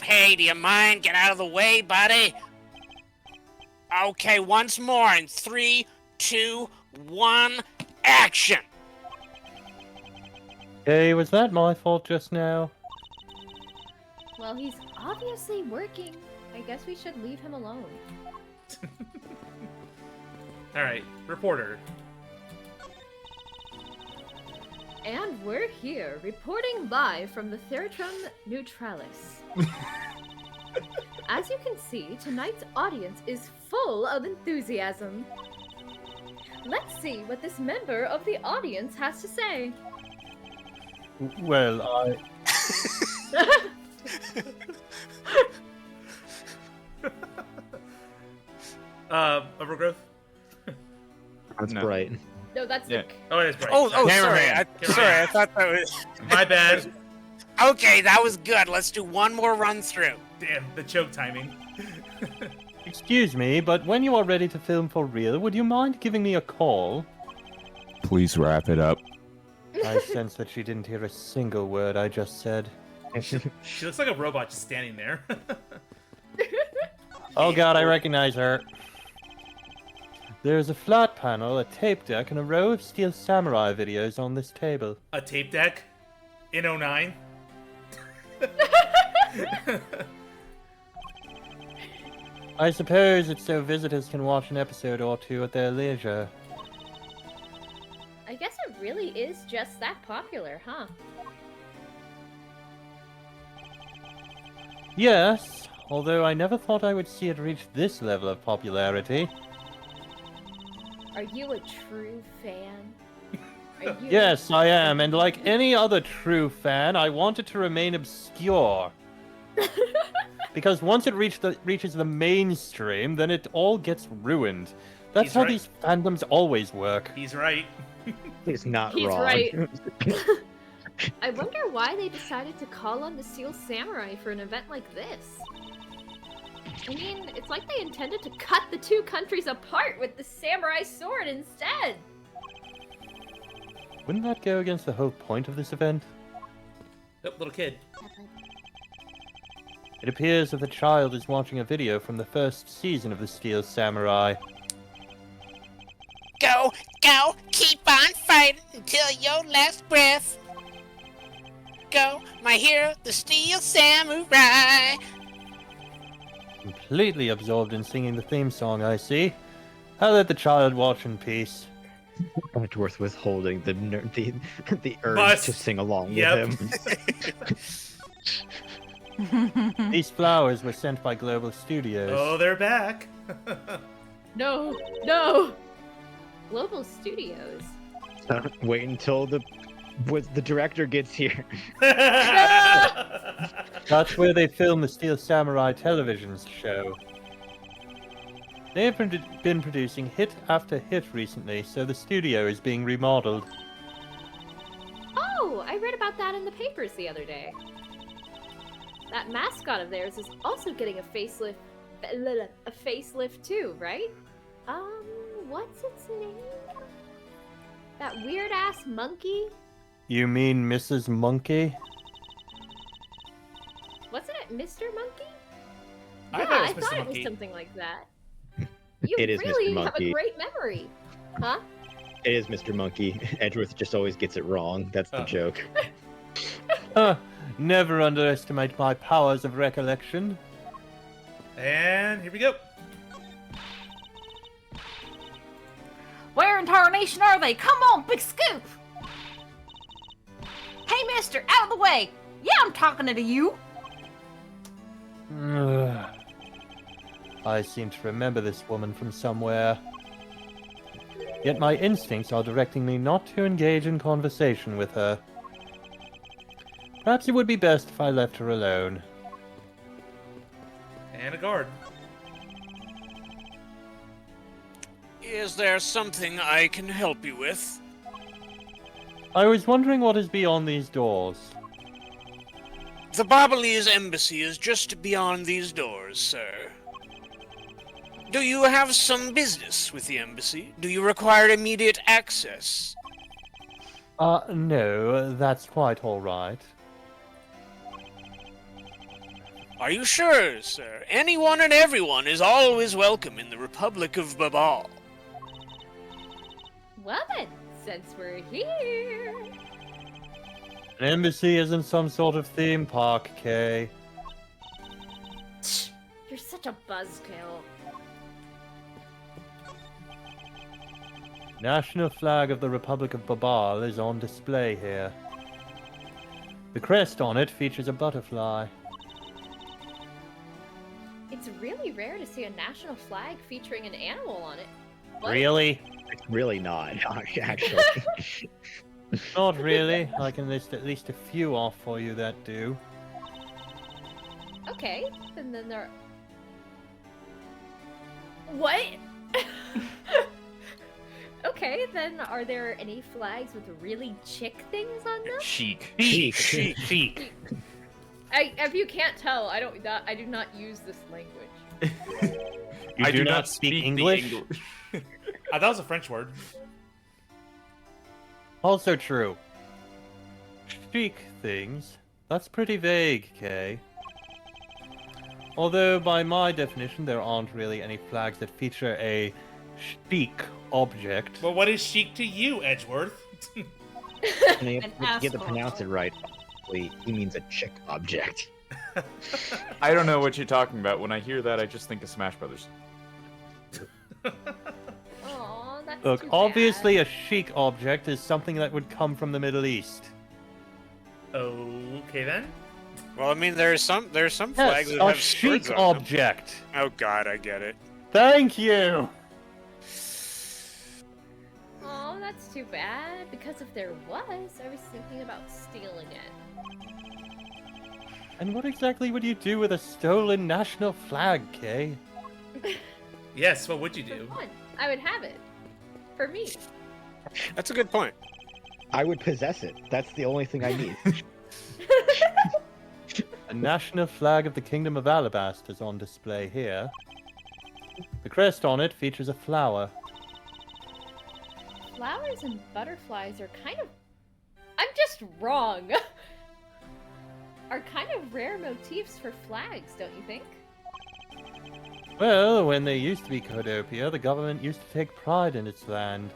Speaker 4: Hey, do you mind? Get out of the way, buddy. Okay, once more in 3, 2, 1, action!
Speaker 3: Hey, was that my fault just now?
Speaker 7: Well, he's obviously working. I guess we should leave him alone.
Speaker 1: Alright, reporter.
Speaker 7: And we're here, reporting live from the Theatrum Neutralis. As you can see, tonight's audience is full of enthusiasm. Let's see what this member of the audience has to say.
Speaker 3: Well,
Speaker 1: Overgrowth?
Speaker 2: That's
Speaker 5: No.
Speaker 2: Bright.
Speaker 7: No, that's
Speaker 5: Yeah.
Speaker 7: Nick.
Speaker 1: Oh, it is Bright.
Speaker 4: Oh, sorry.
Speaker 1: Cameraman.
Speaker 4: Sorry, I thought that was...
Speaker 1: My bad.
Speaker 4: Okay, that was good. Let's do one more run through.
Speaker 1: Damn, the choke timing.
Speaker 3: excuse me, but when you are ready to film for real, would you mind giving me a call?
Speaker 5: Please wrap it up.
Speaker 3: I sense that she didn't hear a single word I just said.
Speaker 1: She looks like a robot just standing there.
Speaker 3: Oh god, I recognize her. There's a flat panel, a tape deck, and a row of Steel Samurai videos on this table.
Speaker 1: A tape deck? In 09?
Speaker 3: I suppose it's so visitors can watch an episode or two at their leisure.
Speaker 7: I guess it really is just that popular, huh?
Speaker 3: Yes, although I never thought I would see it reach this level of popularity.
Speaker 7: Are you a true fan? Are you...
Speaker 3: Yes, I am, and like any other true fan, I want it to remain obscure. Because once it reaches the mainstream, then it all gets ruined. That's
Speaker 1: He's
Speaker 3: how
Speaker 1: right.
Speaker 3: these fandoms always work.
Speaker 1: He's right.
Speaker 2: He's not
Speaker 7: He's
Speaker 2: wrong.
Speaker 7: right. I wonder why they decided to call on the Steel Samurai for an event like this. I mean, it's like they intended to cut the two countries apart with the samurai sword instead.
Speaker 3: Wouldn't that go against the whole point of this event?
Speaker 1: Oh, little kid.
Speaker 3: It appears that the child is watching a video from the first season of the Steel Samurai.
Speaker 4: Go, keep on fighting until your last breath. Go, my hero, the Steel Samurai.
Speaker 3: Completely absorbed in singing the theme song, I see. I'll let the child watch in peace.
Speaker 2: Not worth withholding the urge
Speaker 1: Must.
Speaker 2: to sing along
Speaker 1: Yep.
Speaker 2: with him.
Speaker 3: These flowers were sent by Global Studios.
Speaker 1: Oh, they're back.
Speaker 7: No, no! Global Studios.
Speaker 2: Wait until the director gets here.
Speaker 3: That's where they filmed the Steel Samurai television show. They have been producing hit after hit recently, so the studio is being remodeled.
Speaker 7: Oh, I read about that in the papers the other day. That mascot of theirs is also getting a facelift. A facelift too, right? What's its name? That weird ass monkey?
Speaker 3: You mean Mrs. Monkey?
Speaker 7: Wasn't it Mr. Monkey?
Speaker 1: I
Speaker 7: Yeah,
Speaker 1: thought
Speaker 7: I
Speaker 1: it was Mr.
Speaker 7: thought it
Speaker 1: Monkey.
Speaker 7: was something like that. You
Speaker 2: It is Mr.
Speaker 7: really have a
Speaker 2: Monkey.
Speaker 7: great memory. Huh?
Speaker 2: It is Mr. Monkey. Edgeworth just always gets it wrong. That's the
Speaker 1: Oh.
Speaker 2: joke.
Speaker 3: Never underestimate my powers of recollection.
Speaker 1: And here we go.
Speaker 6: Where in tarnation are they? Come on, big scoop! Hey, mister, out of the way! Yeah, I'm talking to you!
Speaker 3: I seem to remember this woman from somewhere. Yet my instincts are directing me not to engage in conversation with her. Perhaps it would be best if I left her alone.
Speaker 1: And a guard.
Speaker 4: Is there something I can help you with?
Speaker 3: I was wondering what is beyond these doors.
Speaker 4: The Babalese embassy is just beyond these doors, sir. Do you have some business with the embassy? Do you require immediate access?
Speaker 3: No, that's quite all right.
Speaker 4: Are you sure, sir? Anyone and everyone is always welcome in the Republic of Babal.
Speaker 7: Well then, since we're here.
Speaker 3: An embassy isn't some sort of theme park, Kay.
Speaker 7: You're such a buzzkill.
Speaker 3: National flag of the Republic of Babal is on display here. The crest on it features a butterfly.
Speaker 7: It's really rare to see a national flag featuring an animal on it. What?
Speaker 3: Really?
Speaker 2: It's really not, actually.
Speaker 3: Not really. I can list at least a few off for you that do.
Speaker 7: Okay, and then there. What? Okay, then are there any flags with really chick things on them?
Speaker 8: Chic.
Speaker 3: Chic.
Speaker 7: If you can't tell, I do not use this language.
Speaker 3: You
Speaker 8: I
Speaker 3: do not speak
Speaker 8: the
Speaker 3: English?
Speaker 1: That was a French word.
Speaker 3: Also true. Chic things. That's pretty vague, Kay. Although, by my definition, there aren't really any flags that feature a chic object.
Speaker 1: But what is chic to you, Edgeworth?
Speaker 2: And you
Speaker 6: An
Speaker 2: have to
Speaker 6: asshole.
Speaker 2: pronounce it right. He means a chick object.
Speaker 8: I don't know what you're talking about. When I hear that, I just think of Smash Brothers.
Speaker 7: Aw, that's
Speaker 3: Look,
Speaker 7: too
Speaker 3: obviously
Speaker 7: bad.
Speaker 3: a chic object is something that would come from the Middle East.
Speaker 1: Okay then.
Speaker 4: Well, I mean, there's some
Speaker 3: Yes,
Speaker 4: flags that
Speaker 3: a
Speaker 4: have
Speaker 3: chic
Speaker 4: swords on them.
Speaker 3: object.
Speaker 4: Oh God, I get it.
Speaker 3: Thank you!
Speaker 7: Aw, that's too bad. Because if there was, I was thinking about stealing it.
Speaker 3: And what exactly would you do with a stolen national flag, Kay?
Speaker 1: Yes, what would you
Speaker 7: For
Speaker 1: do?
Speaker 7: fun. I would have it. For me.
Speaker 4: That's a good point.
Speaker 2: I would possess it. That's the only thing I need.
Speaker 3: A national flag of the Kingdom of Alabast is on display here. The crest on it features a flower.
Speaker 7: Flowers and butterflies are kind of. I'm just wrong. Are kind of rare motifs for flags, don't you think?
Speaker 3: Well, when they used to be Codopia, the government used to take pride in its land.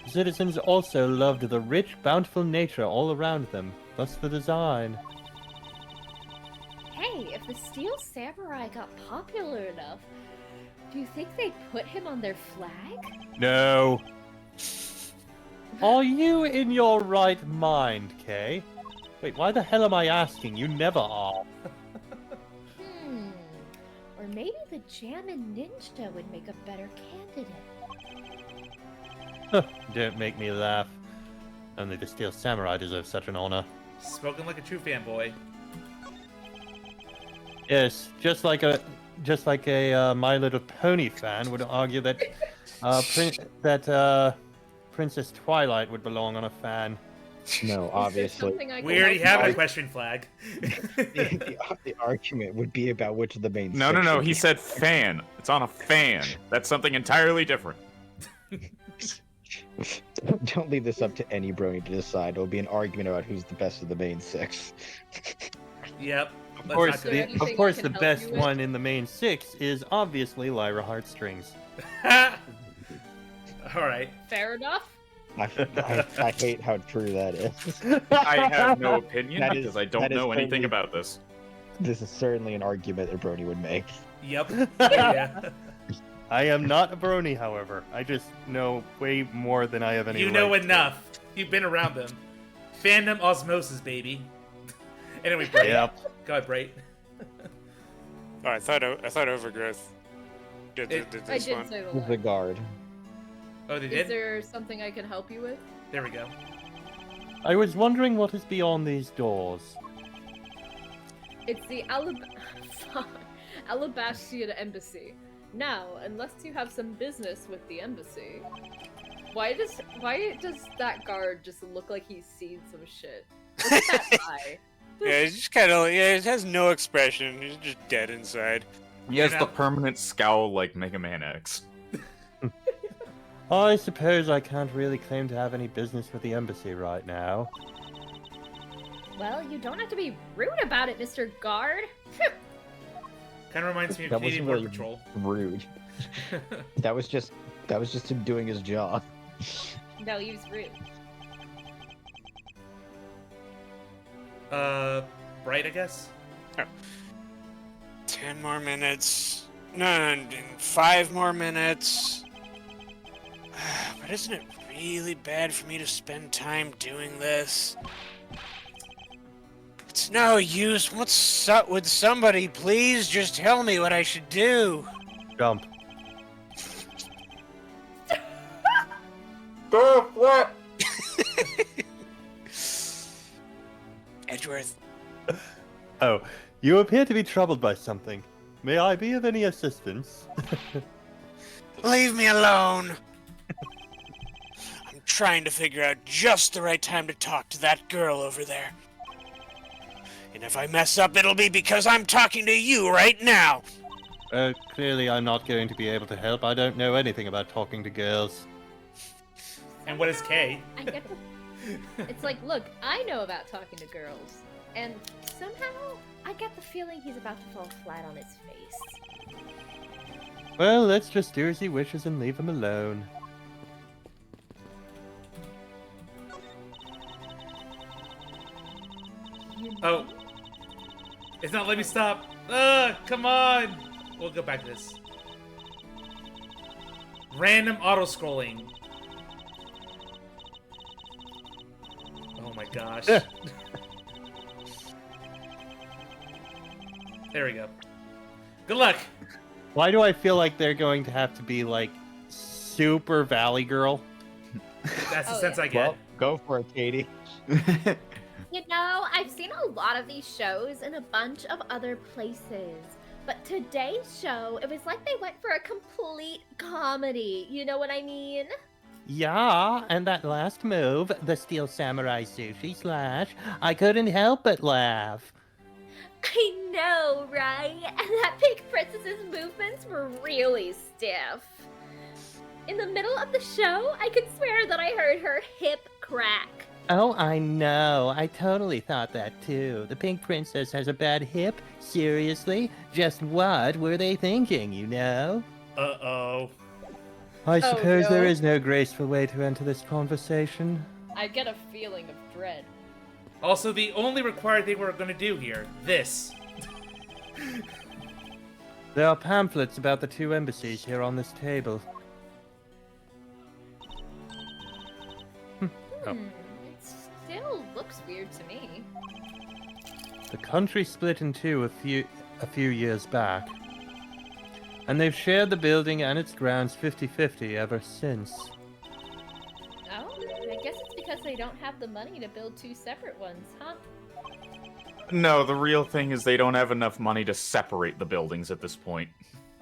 Speaker 3: Citizens also loved the rich, bountiful nature all around them, thus the design.
Speaker 7: Hey, if the Steel Samurai got popular enough, do you think they'd put him on their flag?
Speaker 3: No. Are you in your right mind, Kay? Wait, why the hell am I asking? You never are.
Speaker 7: Or maybe the Jammin' Ninja would make a better candidate.
Speaker 3: Don't make me laugh. Only the Steel Samurai deserves such an honor.
Speaker 1: Spoken like a true fanboy.
Speaker 3: Yes, just like a My Little Pony fan would argue that Princess Twilight would belong on a fan.
Speaker 2: No, obviously.
Speaker 1: We already have an equestrian flag.
Speaker 2: The argument would be about which of the main
Speaker 8: No.
Speaker 2: six
Speaker 8: He said fan. It's on a fan. That's something entirely different.
Speaker 2: Don't leave this up to any brony to decide. It'll be an argument about who's the best of the main six.
Speaker 1: Yep.
Speaker 3: Of
Speaker 1: Let's
Speaker 3: course,
Speaker 1: not go
Speaker 7: there
Speaker 1: there.
Speaker 7: anything I
Speaker 3: of course,
Speaker 7: can
Speaker 3: the
Speaker 7: help
Speaker 3: best
Speaker 7: you with?
Speaker 3: one in the main 6 is obviously Lyra Heartstrings.
Speaker 1: All right.
Speaker 7: Fair enough.
Speaker 2: I hate how true that is.
Speaker 8: I have no opinion
Speaker 2: That is-
Speaker 8: because I don't
Speaker 2: that is
Speaker 8: know anything
Speaker 2: certainly-
Speaker 8: about this.
Speaker 2: This is certainly an argument that Brony would make.
Speaker 1: Yep. Yeah.
Speaker 3: I am not a brony, however. I just know way more than I have any.
Speaker 1: You know
Speaker 3: right to.
Speaker 1: enough. You've been around them. Fandom osmosis, baby. Anyway, Brait.
Speaker 3: Yep.
Speaker 1: Go ahead, Brait.
Speaker 4: Oh, I thought Overgrowth did
Speaker 1: It-
Speaker 4: this
Speaker 7: I did
Speaker 4: one.
Speaker 7: say the
Speaker 2: Who's the
Speaker 7: line.
Speaker 2: guard?
Speaker 1: Oh, they
Speaker 7: Is
Speaker 1: did?
Speaker 7: there something I can help you with?
Speaker 1: There we go.
Speaker 3: I was wondering what is beyond these doors.
Speaker 7: It's the Alabastian Embassy. Now, unless you have some business with the embassy, why does that guard just look like he's seen some shit? Look at that eye.
Speaker 4: Yeah, it's just kind of it has no expression. He's just dead inside.
Speaker 8: He has
Speaker 1: You
Speaker 8: the
Speaker 1: know-
Speaker 8: permanent scowl like Mega Man X.
Speaker 3: I suppose I can't really claim to have any business with the embassy right now.
Speaker 7: Well, you don't have to be rude about it, Mr. Guard.
Speaker 1: Kind of reminds me of
Speaker 2: That
Speaker 1: Canadian
Speaker 2: wasn't
Speaker 1: Border
Speaker 2: really
Speaker 1: Patrol.
Speaker 2: rude. That was just him doing his job.
Speaker 7: No, he was rude.
Speaker 1: Bright, I guess?
Speaker 4: 10 more minutes. No, 5 more minutes. But isn't it really bad for me to spend time doing this? It's no use. What's up? Would somebody please just tell me what I should do?
Speaker 3: Jump.
Speaker 8: What?
Speaker 4: Edgeworth.
Speaker 3: Oh, you appear to be troubled by something. May I be of any assistance?
Speaker 4: Leave me alone. I'm trying to figure out just the right time to talk to that girl over there. And if I mess up, it'll be because I'm talking to you right now.
Speaker 3: Clearly I'm not going to be able to help. I don't know anything about talking to girls.
Speaker 1: And what is K?
Speaker 7: I get the... It's like, look, I know about talking to girls, and somehow I get the feeling he's about to fall flat on his face.
Speaker 3: Well, let's just do as he wishes and leave him alone.
Speaker 1: Oh. It's not letting me stop. Come on. We'll go back to this. Random auto-scrolling. Oh my gosh.
Speaker 3: Yeah.
Speaker 1: There we go. Good luck.
Speaker 3: Why do I feel like they're going to have to be like super Valley Girl?
Speaker 1: That's the
Speaker 7: Oh,
Speaker 1: sense
Speaker 7: yeah.
Speaker 1: I get.
Speaker 2: Well, go for it, Katie.
Speaker 7: You know, I've seen a lot of these shows in a bunch of other places. But today's show, it was like they went for a complete comedy. You know what I mean?
Speaker 3: Yeah, and that last move, the Steel Samurai Sushi Slash, I couldn't help but laugh.
Speaker 7: I know, right? And that Pink Princess's movements were really stiff. In the middle of the show, I could swear that I heard her hip crack.
Speaker 3: Oh, I know. I totally thought that too. The Pink Princess has a bad hip? Seriously? Just what were they thinking, you know?
Speaker 1: Uh-oh.
Speaker 3: I
Speaker 7: Oh,
Speaker 3: suppose there
Speaker 7: no.
Speaker 3: is no graceful way to enter this conversation.
Speaker 7: I get a feeling of dread.
Speaker 1: Also, the only required thing we're going to do here, this.
Speaker 3: There are pamphlets about the two embassies here on this table. Oh.
Speaker 7: It still looks weird to me.
Speaker 3: The country split in two a few years back. And they've shared the building and its grounds 50-50 ever since.
Speaker 7: Oh, I guess it's because they don't have the money to build two separate ones, huh?
Speaker 8: No, the real thing is they don't have enough money to separate the buildings at this point.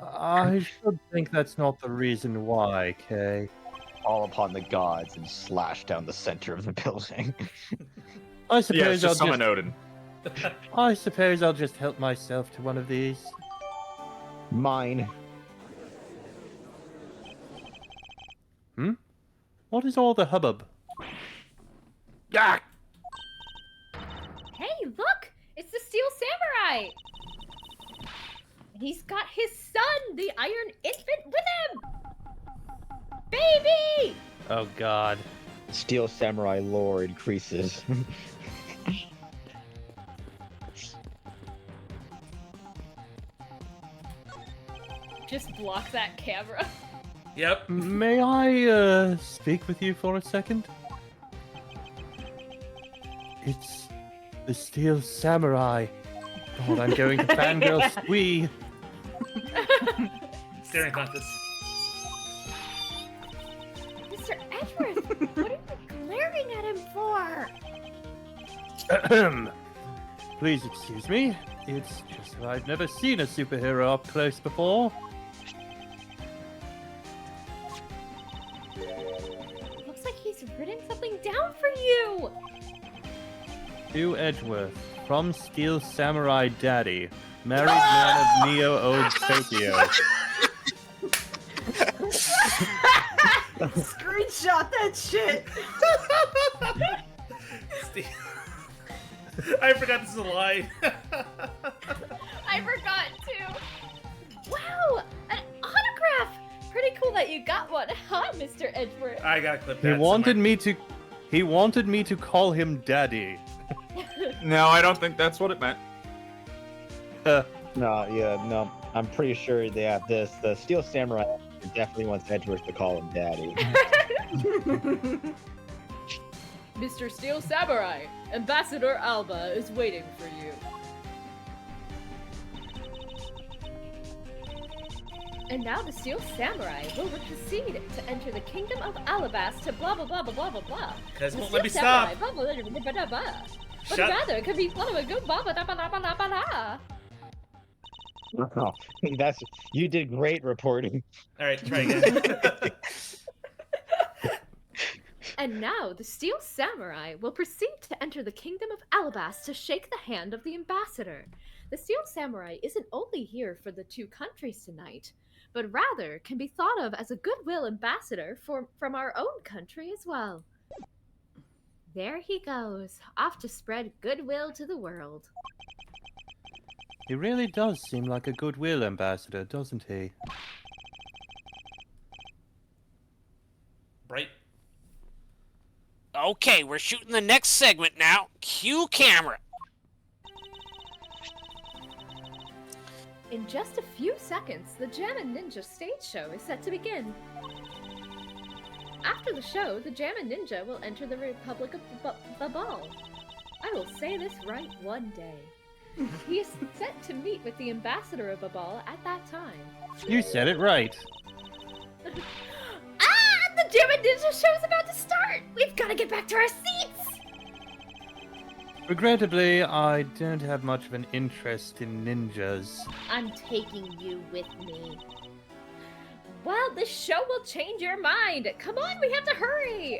Speaker 3: I should think that's not the reason why, Kay.
Speaker 2: All upon the gods and slash down the center of the building.
Speaker 3: I
Speaker 8: Yeah,
Speaker 3: suppose
Speaker 8: it's just
Speaker 3: I'll
Speaker 8: summon Odin.
Speaker 3: I suppose I'll just help myself to one of these.
Speaker 2: Mine.
Speaker 3: What is all the hubbub?
Speaker 8: Ah!
Speaker 7: Hey, look! It's the Steel Samurai! And he's got his son, the Iron Infant, with him! Baby!
Speaker 3: Oh God.
Speaker 2: Steel Samurai lore increases.
Speaker 7: Just block that camera.
Speaker 1: Yep.
Speaker 3: May I speak with you for a second? It's the Steel Samurai. God, I'm going to fangirl squee.
Speaker 1: Staring contest.
Speaker 7: Mr. Edgeworth, what are you glaring at him for?
Speaker 3: Ahem. Please excuse me. It's just that I've never seen a superhero up close before.
Speaker 7: Looks like he's written something down for you!
Speaker 3: To Edgeworth, from Steel Samurai Daddy, married man of Neo Ode Tokyo.
Speaker 6: Screenshot that shit.
Speaker 1: I forgot this is a line.
Speaker 7: I forgot too. Wow, an autograph! Pretty cool that you got one, huh, Mr. Edgeworth?
Speaker 1: I gotta clip
Speaker 3: He
Speaker 1: that.
Speaker 3: wanted
Speaker 1: somewhere.
Speaker 3: He wanted me to call him Daddy.
Speaker 8: No, I don't think that's what it meant.
Speaker 2: No, I'm pretty sure they have this. The Steel Samurai definitely wants Edgeworth to call him Daddy.
Speaker 7: Mr. Steel Samurai, Ambassador Alba is waiting for you. And now the Steel Samurai will proceed to enter the kingdom of Alabas to blah blah blah blah blah blah blah.
Speaker 1: Guys,
Speaker 7: The
Speaker 1: won't
Speaker 7: Steel
Speaker 1: let me
Speaker 7: Samurai,
Speaker 1: stop.
Speaker 7: blah, blah, blah, blah, blah, blah. But
Speaker 1: Shut-
Speaker 7: rather, it could be following good blah blah blah blah blah blah blah.
Speaker 2: Oh, that's you did great reporting.
Speaker 1: All right, try again.
Speaker 7: And now the Steel Samurai will proceed to enter the kingdom of Alabas to shake the hand of the ambassador. The Steel Samurai isn't only here for the two countries tonight, but rather can be thought of as a goodwill ambassador from our own country as well. There he goes, off to spread goodwill to the world.
Speaker 3: He really does seem like a goodwill ambassador, doesn't he?
Speaker 1: Right.
Speaker 4: Okay, we're shooting the next segment now. Cue camera.
Speaker 7: In just a few seconds, the Jammin' Ninja stage show is set to begin. After the show, the Jammin' Ninja will enter the Republic of Babal. I will say this right one day. He is set to meet with the ambassador of Babal at that time.
Speaker 3: You said it right.
Speaker 7: Ah! The Jammin' Ninja show is about to start! We've got to get back to our seats!
Speaker 3: Regrettably, I don't have much of an interest in ninjas.
Speaker 7: I'm taking you with me. Well, this show will change your mind! Come on, we have to hurry!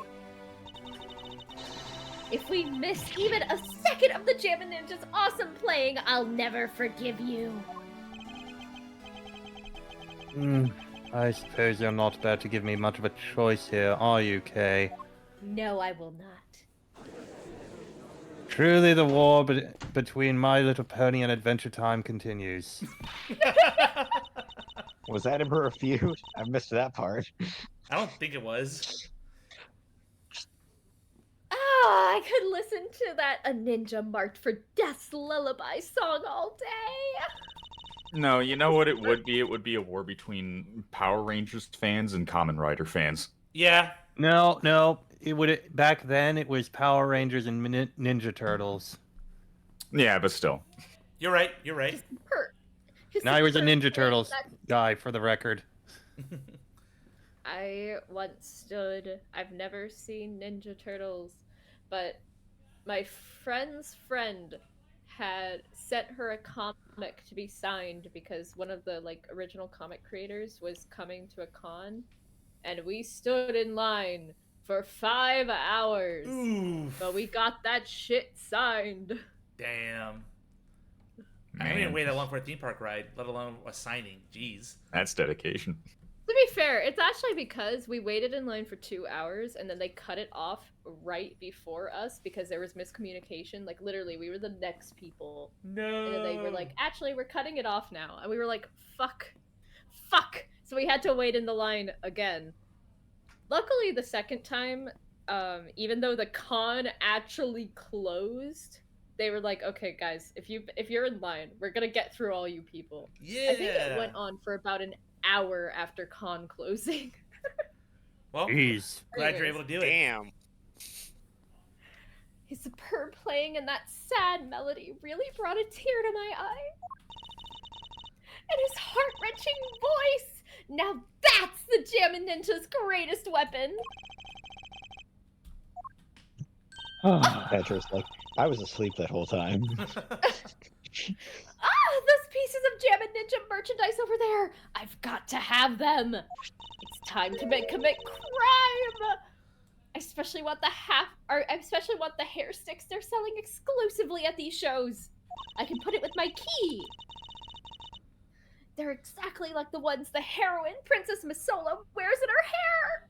Speaker 7: If we miss even a second of the Jammin' Ninja's awesome playing, I'll never forgive you.
Speaker 3: I suppose you're not about to give me much of a choice here, are you, Kay?
Speaker 7: No, I will not.
Speaker 3: Truly the war between My Little Pony and Adventure Time continues.
Speaker 2: Was that ever a feud? I missed that part.
Speaker 1: I don't think it was.
Speaker 7: Ah, I could listen to that A Ninja Marked for Death's Lullaby song all day.
Speaker 8: No, you know what it would be? It would be a war between Power Rangers fans and Kamen Rider fans.
Speaker 1: Yeah.
Speaker 3: No. Back then it was Power Rangers and Ninja Turtles.
Speaker 8: Yeah, but still.
Speaker 1: You're right. You're right.
Speaker 3: Now I was a Ninja Turtles guy, for the record.
Speaker 7: I once stood. I've never seen Ninja Turtles, but my friend's friend had sent her a comic to be signed because one of the original comic creators was coming to a con, and we stood in line for 5 hours.
Speaker 1: Ooh.
Speaker 7: But we got that shit signed.
Speaker 1: Damn. I didn't even wait that long for a theme park ride, let alone a signing. Jeez.
Speaker 8: That's dedication.
Speaker 7: To be fair, it's actually because we waited in line for 2 hours and then they cut it off right before us because there was miscommunication. Like, literally, we were the next people.
Speaker 1: No.
Speaker 7: And then they were like, actually, we're cutting it off now. And we were like, fuck. Fuck! So we had to wait in the line again. Luckily, the second time, even though the con actually closed, they were like, okay, guys, if you're in line, we're gonna get through all you people.
Speaker 1: Yeah.
Speaker 7: I think it went on for about an hour after con closing.
Speaker 1: Well,
Speaker 3: Jeez.
Speaker 1: glad you're able to do it.
Speaker 4: Damn.
Speaker 7: His superb playing and that sad melody really brought a tear to my eye. And his heart-wrenching voice! Now that's the Jammin' Ninja's greatest weapon!
Speaker 2: Petra's like, I was asleep that whole time.
Speaker 7: Those pieces of Jammin' Ninja merchandise over there! I've got to have them! It's time to commit crime! I especially want the hair sticks they're selling exclusively at these shows. I can put it with my key. They're exactly like the ones the heroine, Princess Masola, wears in her hair.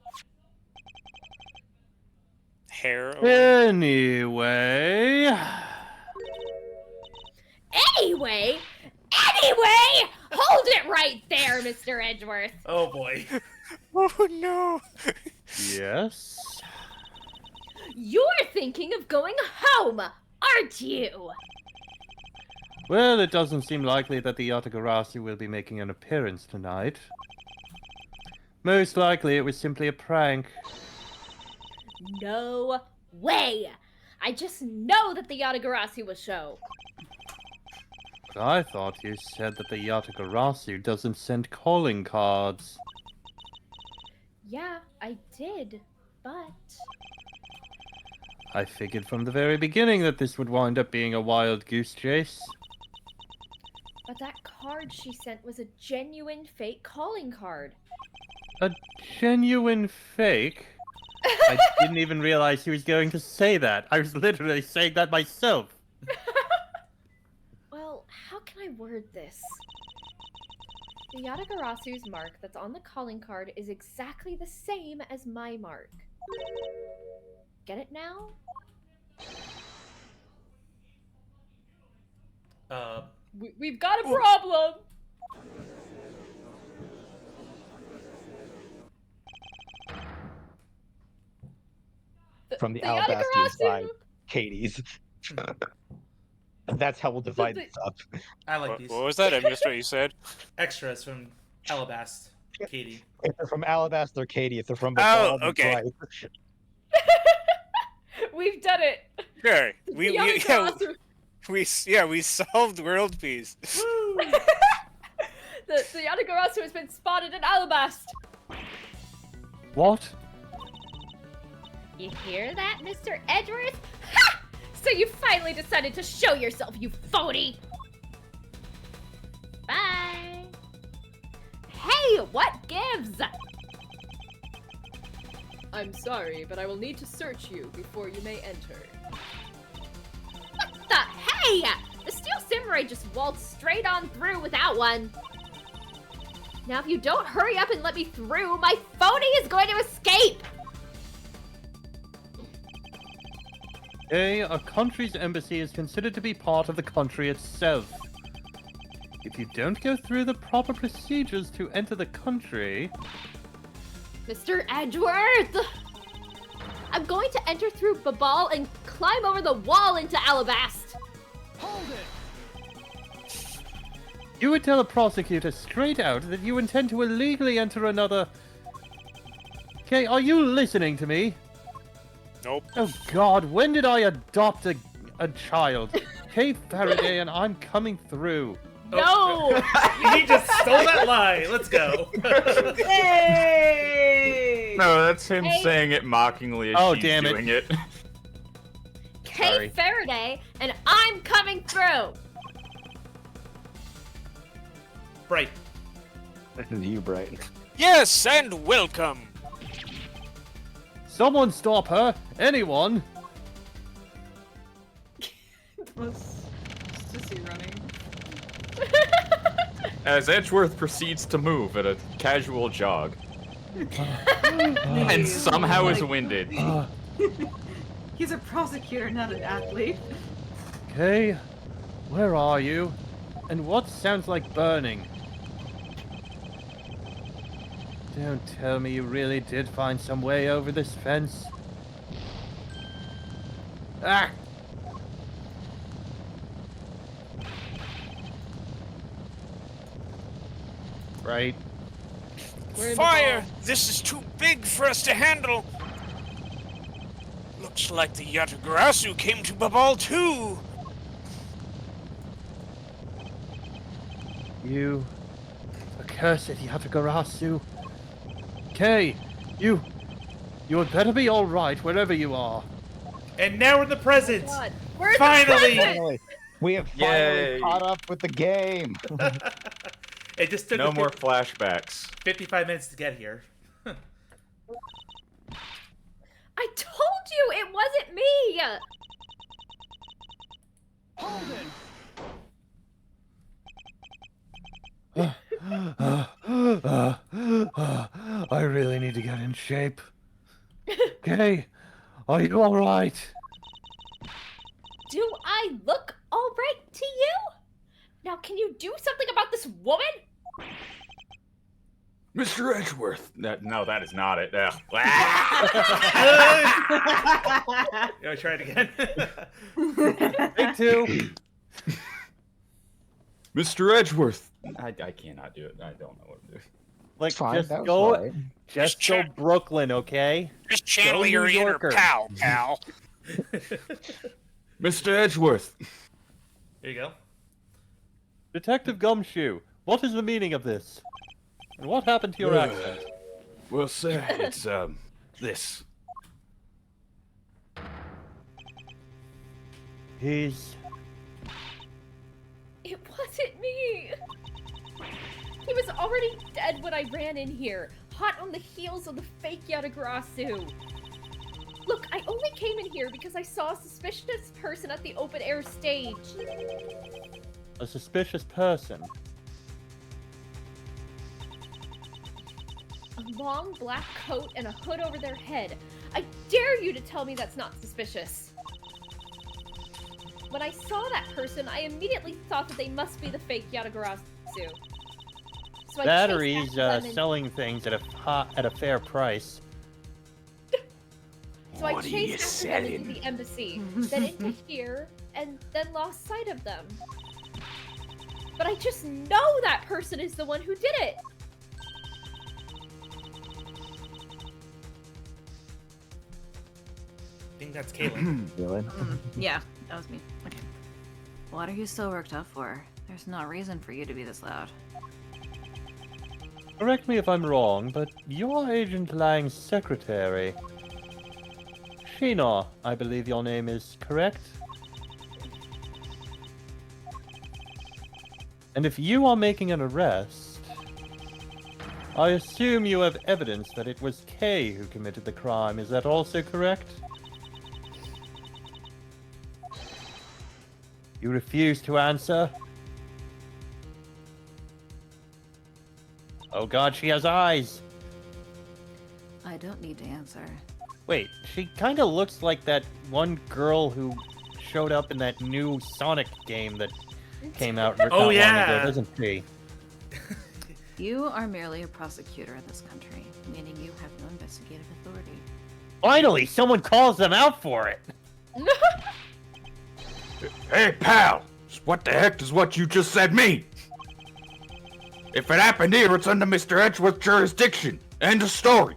Speaker 4: Hair.
Speaker 3: Anyway.
Speaker 7: Anyway! Hold it right there, Mr. Edgeworth.
Speaker 1: Oh boy.
Speaker 4: Oh no.
Speaker 3: Yes.
Speaker 7: You're thinking of going home, aren't you?
Speaker 3: Well, it doesn't seem likely that the Yatagarasu will be making an appearance tonight. Most likely it was simply a prank.
Speaker 7: No way! I just know that the Yatagarasu will show.
Speaker 3: But I thought you said that the Yatagarasu doesn't send calling cards.
Speaker 7: Yeah, I did, but...
Speaker 3: I figured from the very beginning that this would wind up being a wild goose chase.
Speaker 7: But that card she sent was a genuine fake calling card.
Speaker 3: A genuine fake? I didn't even realize he was going to say that. I was literally saying that myself.
Speaker 7: Well, how can I word this? The Yatagarasu's mark that's on the calling card is exactly the same as my mark. Get it now? We've got a problem!
Speaker 2: From the
Speaker 7: Yatagarasu-
Speaker 2: Alabastian side, Katie's. And that's how we'll divide
Speaker 7: The-
Speaker 2: this up.
Speaker 1: I like these.
Speaker 4: What was that? I missed what you said.
Speaker 1: Extras from Alabast, Katie.
Speaker 2: If they're from Alabaster, Katie. If they're from
Speaker 4: Oh,
Speaker 2: Babal,
Speaker 4: okay.
Speaker 2: Bryce.
Speaker 7: We've done it!
Speaker 4: Sure.
Speaker 7: The
Speaker 4: We solved world peace.
Speaker 7: The Yatagarasu has been spotted in Alabast!
Speaker 3: What?
Speaker 7: You hear that, Mr. Edgeworth? Ha! So you finally decided to show yourself, you phony! Bye! Hey, what gives? I'm sorry, but I will need to search you before you may enter. What the? Hey! The Steel Samurai just waltzed straight on through without one. Now if you don't hurry up and let me through, my phony is going to escape!
Speaker 3: A country's embassy is considered to be part of the country itself. If you don't go through the proper procedures to enter the country...
Speaker 7: Mr. Edgeworth! I'm going to enter through Babal and climb over the wall into Alabast!
Speaker 3: Hold it! You would tell a prosecutor straight out that you intend to illegally enter another... Okay, are you listening to me?
Speaker 4: Nope.
Speaker 3: Oh god, when did I adopt a child? Hey, Faraday, and I'm coming through.
Speaker 7: No!
Speaker 1: He just stole that line. Let's go.
Speaker 6: Hey!
Speaker 8: No, that's him
Speaker 7: Hey.
Speaker 8: saying it mockingly as
Speaker 3: Oh,
Speaker 8: she's
Speaker 3: damn it.
Speaker 8: doing it.
Speaker 7: Kay
Speaker 3: Sorry.
Speaker 7: Faraday, and I'm coming through!
Speaker 1: Bright.
Speaker 2: This is you, Brighton.
Speaker 4: Yes, and welcome.
Speaker 3: Someone stop her! Anyone!
Speaker 6: Was Sissy running?
Speaker 8: As Edgeworth proceeds to move at a casual jog, and somehow is winded.
Speaker 9: He's a prosecutor, not an athlete.
Speaker 3: Okay, where are you? And what sounds like burning? Don't tell me you really did find some way over this fence. Ah! Right.
Speaker 4: Fire! This is too big for us to handle. Looks like the Yatagarasu came to Babal too.
Speaker 3: You accursed Yatagarasu. Okay, you had better be all right wherever you are.
Speaker 1: And now we're in the present.
Speaker 7: God. We're in
Speaker 1: Finally!
Speaker 7: the present!
Speaker 2: Finally, we have
Speaker 8: Yay.
Speaker 2: finally caught up with the game.
Speaker 1: It just took
Speaker 8: No
Speaker 1: us
Speaker 8: more flashbacks.
Speaker 1: 55 minutes to get here.
Speaker 7: I told you it wasn't me!
Speaker 3: I really need to get in shape. Okay, are you all right?
Speaker 7: Do I look alright to you? Now, can you do something about this woman?
Speaker 8: Mr. Edgeworth. No, that is not it.
Speaker 1: You want to try it again?
Speaker 3: Take two.
Speaker 8: Mr. Edgeworth. I cannot do it. I don't know what to do.
Speaker 3: Like,
Speaker 2: Fine,
Speaker 3: just
Speaker 2: that was
Speaker 3: go,
Speaker 2: all right.
Speaker 3: just
Speaker 4: Just
Speaker 3: go
Speaker 4: check.
Speaker 3: Brooklyn, okay?
Speaker 4: Just channel
Speaker 3: Go
Speaker 4: your
Speaker 3: New
Speaker 4: inner
Speaker 3: Yorker.
Speaker 4: pal, pal.
Speaker 8: Mr. Edgeworth.
Speaker 1: Here you go.
Speaker 3: Detective Gumshoe, what is the meaning of this? And what happened to your accent?
Speaker 8: Well, sir, it's, this.
Speaker 3: He's...
Speaker 7: It wasn't me! He was already dead when I ran in here, hot on the heels of the fake Yatagarasu. Look, I only came in here because I saw a suspicious person at the open-air stage.
Speaker 3: a suspicious person.
Speaker 7: A long black coat and a hood over their head. I dare you to tell me that's not suspicious. When I saw that person, I immediately thought that they must be the fake Yatagarasu. So I
Speaker 3: That
Speaker 7: chased
Speaker 3: or he's
Speaker 7: after them and-
Speaker 3: selling things at a fair price.
Speaker 7: So I chased after them into the embassy, then into here, and then lost sight of them. But I just know that person is the one who did it!
Speaker 1: I think that's Caitlin.
Speaker 6: Yeah, that was me. Okay. What are you so worked up for? There's no reason for you to be this loud.
Speaker 3: Correct me if I'm wrong, but you're Agent Lang's secretary. Sheena, I believe your name is, correct? And if you are making an arrest, I assume you have evidence that it was Kay who committed the crime. Is that also correct? You refuse to answer? Oh god, she has eyes!
Speaker 6: I don't need to answer.
Speaker 3: Wait, she kind of looks like that one girl who showed up in that new Sonic game that came out not long
Speaker 1: yeah.
Speaker 3: ago, doesn't she?
Speaker 6: You are merely a prosecutor in this country, meaning you have no investigative authority.
Speaker 3: Finally, someone calls them out for it!
Speaker 8: Hey, pal! What the heck does what you just said mean? If it happened here, it's under Mr. Edgeworth's jurisdiction. End of story.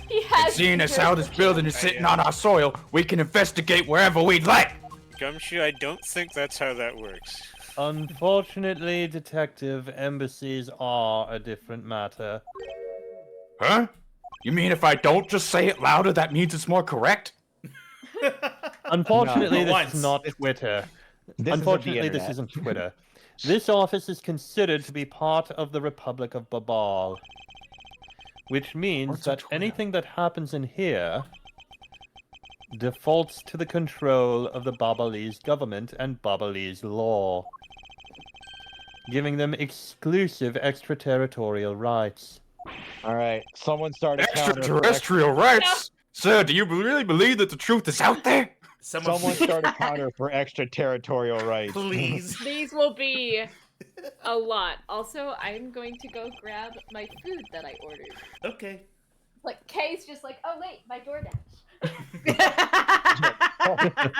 Speaker 7: He has
Speaker 8: Seeing as how this building is sitting on our soil, we can investigate wherever we'd like.
Speaker 4: Gumshoe, I don't think that's how that works.
Speaker 3: Unfortunately, Detective, embassies are a different matter.
Speaker 8: Huh? You mean if I don't just say it louder, that means it's more correct?
Speaker 3: Unfortunately,
Speaker 1: No,
Speaker 3: this is not Twitter.
Speaker 2: This
Speaker 3: Unfortunately,
Speaker 2: isn't the
Speaker 3: this
Speaker 2: internet.
Speaker 3: isn't Twitter. This office is considered to be part of the Republic of Babal. Which means
Speaker 8: What's a
Speaker 3: that
Speaker 8: Twitter?
Speaker 3: anything that happens in here defaults to the control of the Babalese government and Babalese law. giving them exclusive extraterritorial rights.
Speaker 2: All right, someone start a counter.
Speaker 8: Extraterrestrial rights? Sir, do you really believe that the truth is out there?
Speaker 2: Someone start a counter for extraterritorial rights.
Speaker 1: Please.
Speaker 7: These will be a lot. Also, I'm going to go grab my food that I ordered.
Speaker 1: Okay.
Speaker 7: Like, Kay's just like, oh wait, my DoorDash.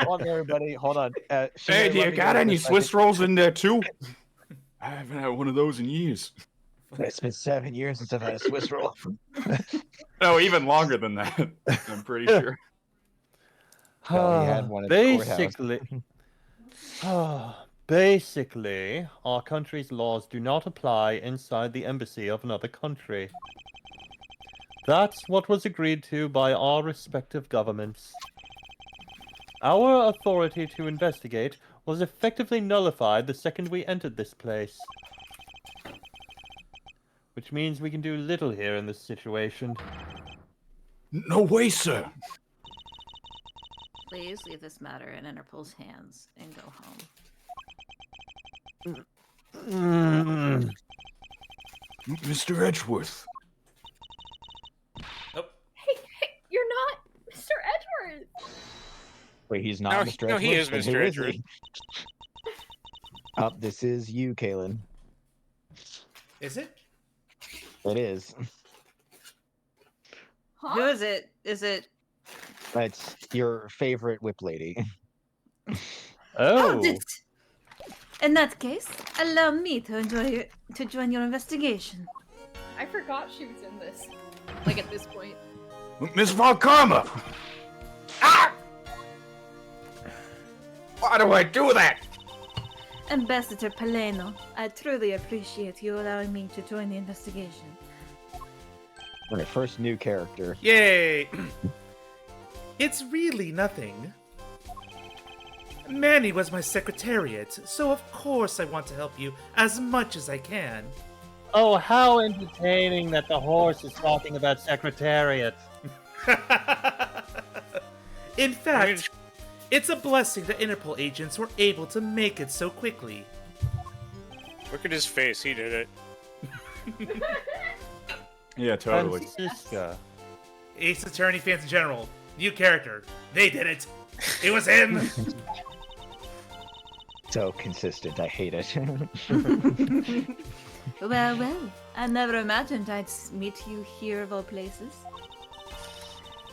Speaker 2: Hold on, everybody. Hold on.
Speaker 8: Hey, do you got any Swiss rolls in there too? I haven't had one of those in years.
Speaker 2: It's been 7 years since I've had a Swiss roll.
Speaker 8: No, even longer than that. I'm pretty sure.
Speaker 2: No, he had one at the courthouse.
Speaker 3: Basically, our country's laws do not apply inside the embassy of another country. That's what was agreed to by our respective governments. Our authority to investigate was effectively nullified the second we entered this place. Which means we can do little here in this situation.
Speaker 8: No way, sir.
Speaker 6: Please leave this matter in Interpol's hands and go home.
Speaker 8: Mr. Edgeworth.
Speaker 7: Hey, you're not Mr. Edgeworth.
Speaker 2: Wait, he's not
Speaker 4: No,
Speaker 2: Mr.
Speaker 4: no, he
Speaker 2: Edgeworth?
Speaker 4: is
Speaker 2: Then
Speaker 4: Mr.
Speaker 2: who
Speaker 4: Edgeworth.
Speaker 2: he? This is you, Kaylin.
Speaker 1: Is it?
Speaker 2: It is.
Speaker 9: Huh? Who is it? Is it?
Speaker 2: It's your favorite whip lady.
Speaker 3: Oh,
Speaker 6: In that case, allow me to join your investigation.
Speaker 7: I forgot she was in this. Like at this point.
Speaker 8: Miss Von Karma! Ah! Why do I do that?
Speaker 6: Ambassador Paleno, I truly appreciate you allowing me to join the investigation.
Speaker 2: My first new character.
Speaker 1: Yay! It's really nothing. Manny was my secretariat, so of course I want to help you as much as I can.
Speaker 3: oh, how entertaining that the horse is talking about secretariat.
Speaker 1: In fact, it's a blessing that Interpol agents were able to make it so quickly.
Speaker 4: Look at his face. He did it.
Speaker 5: Yeah, totally.
Speaker 3: Francisca.
Speaker 1: Ace Attorney Fancy General, new character. They did it. It was him.
Speaker 2: So consistent. I hate it.
Speaker 6: Well, I never imagined I'd meet you here of all places.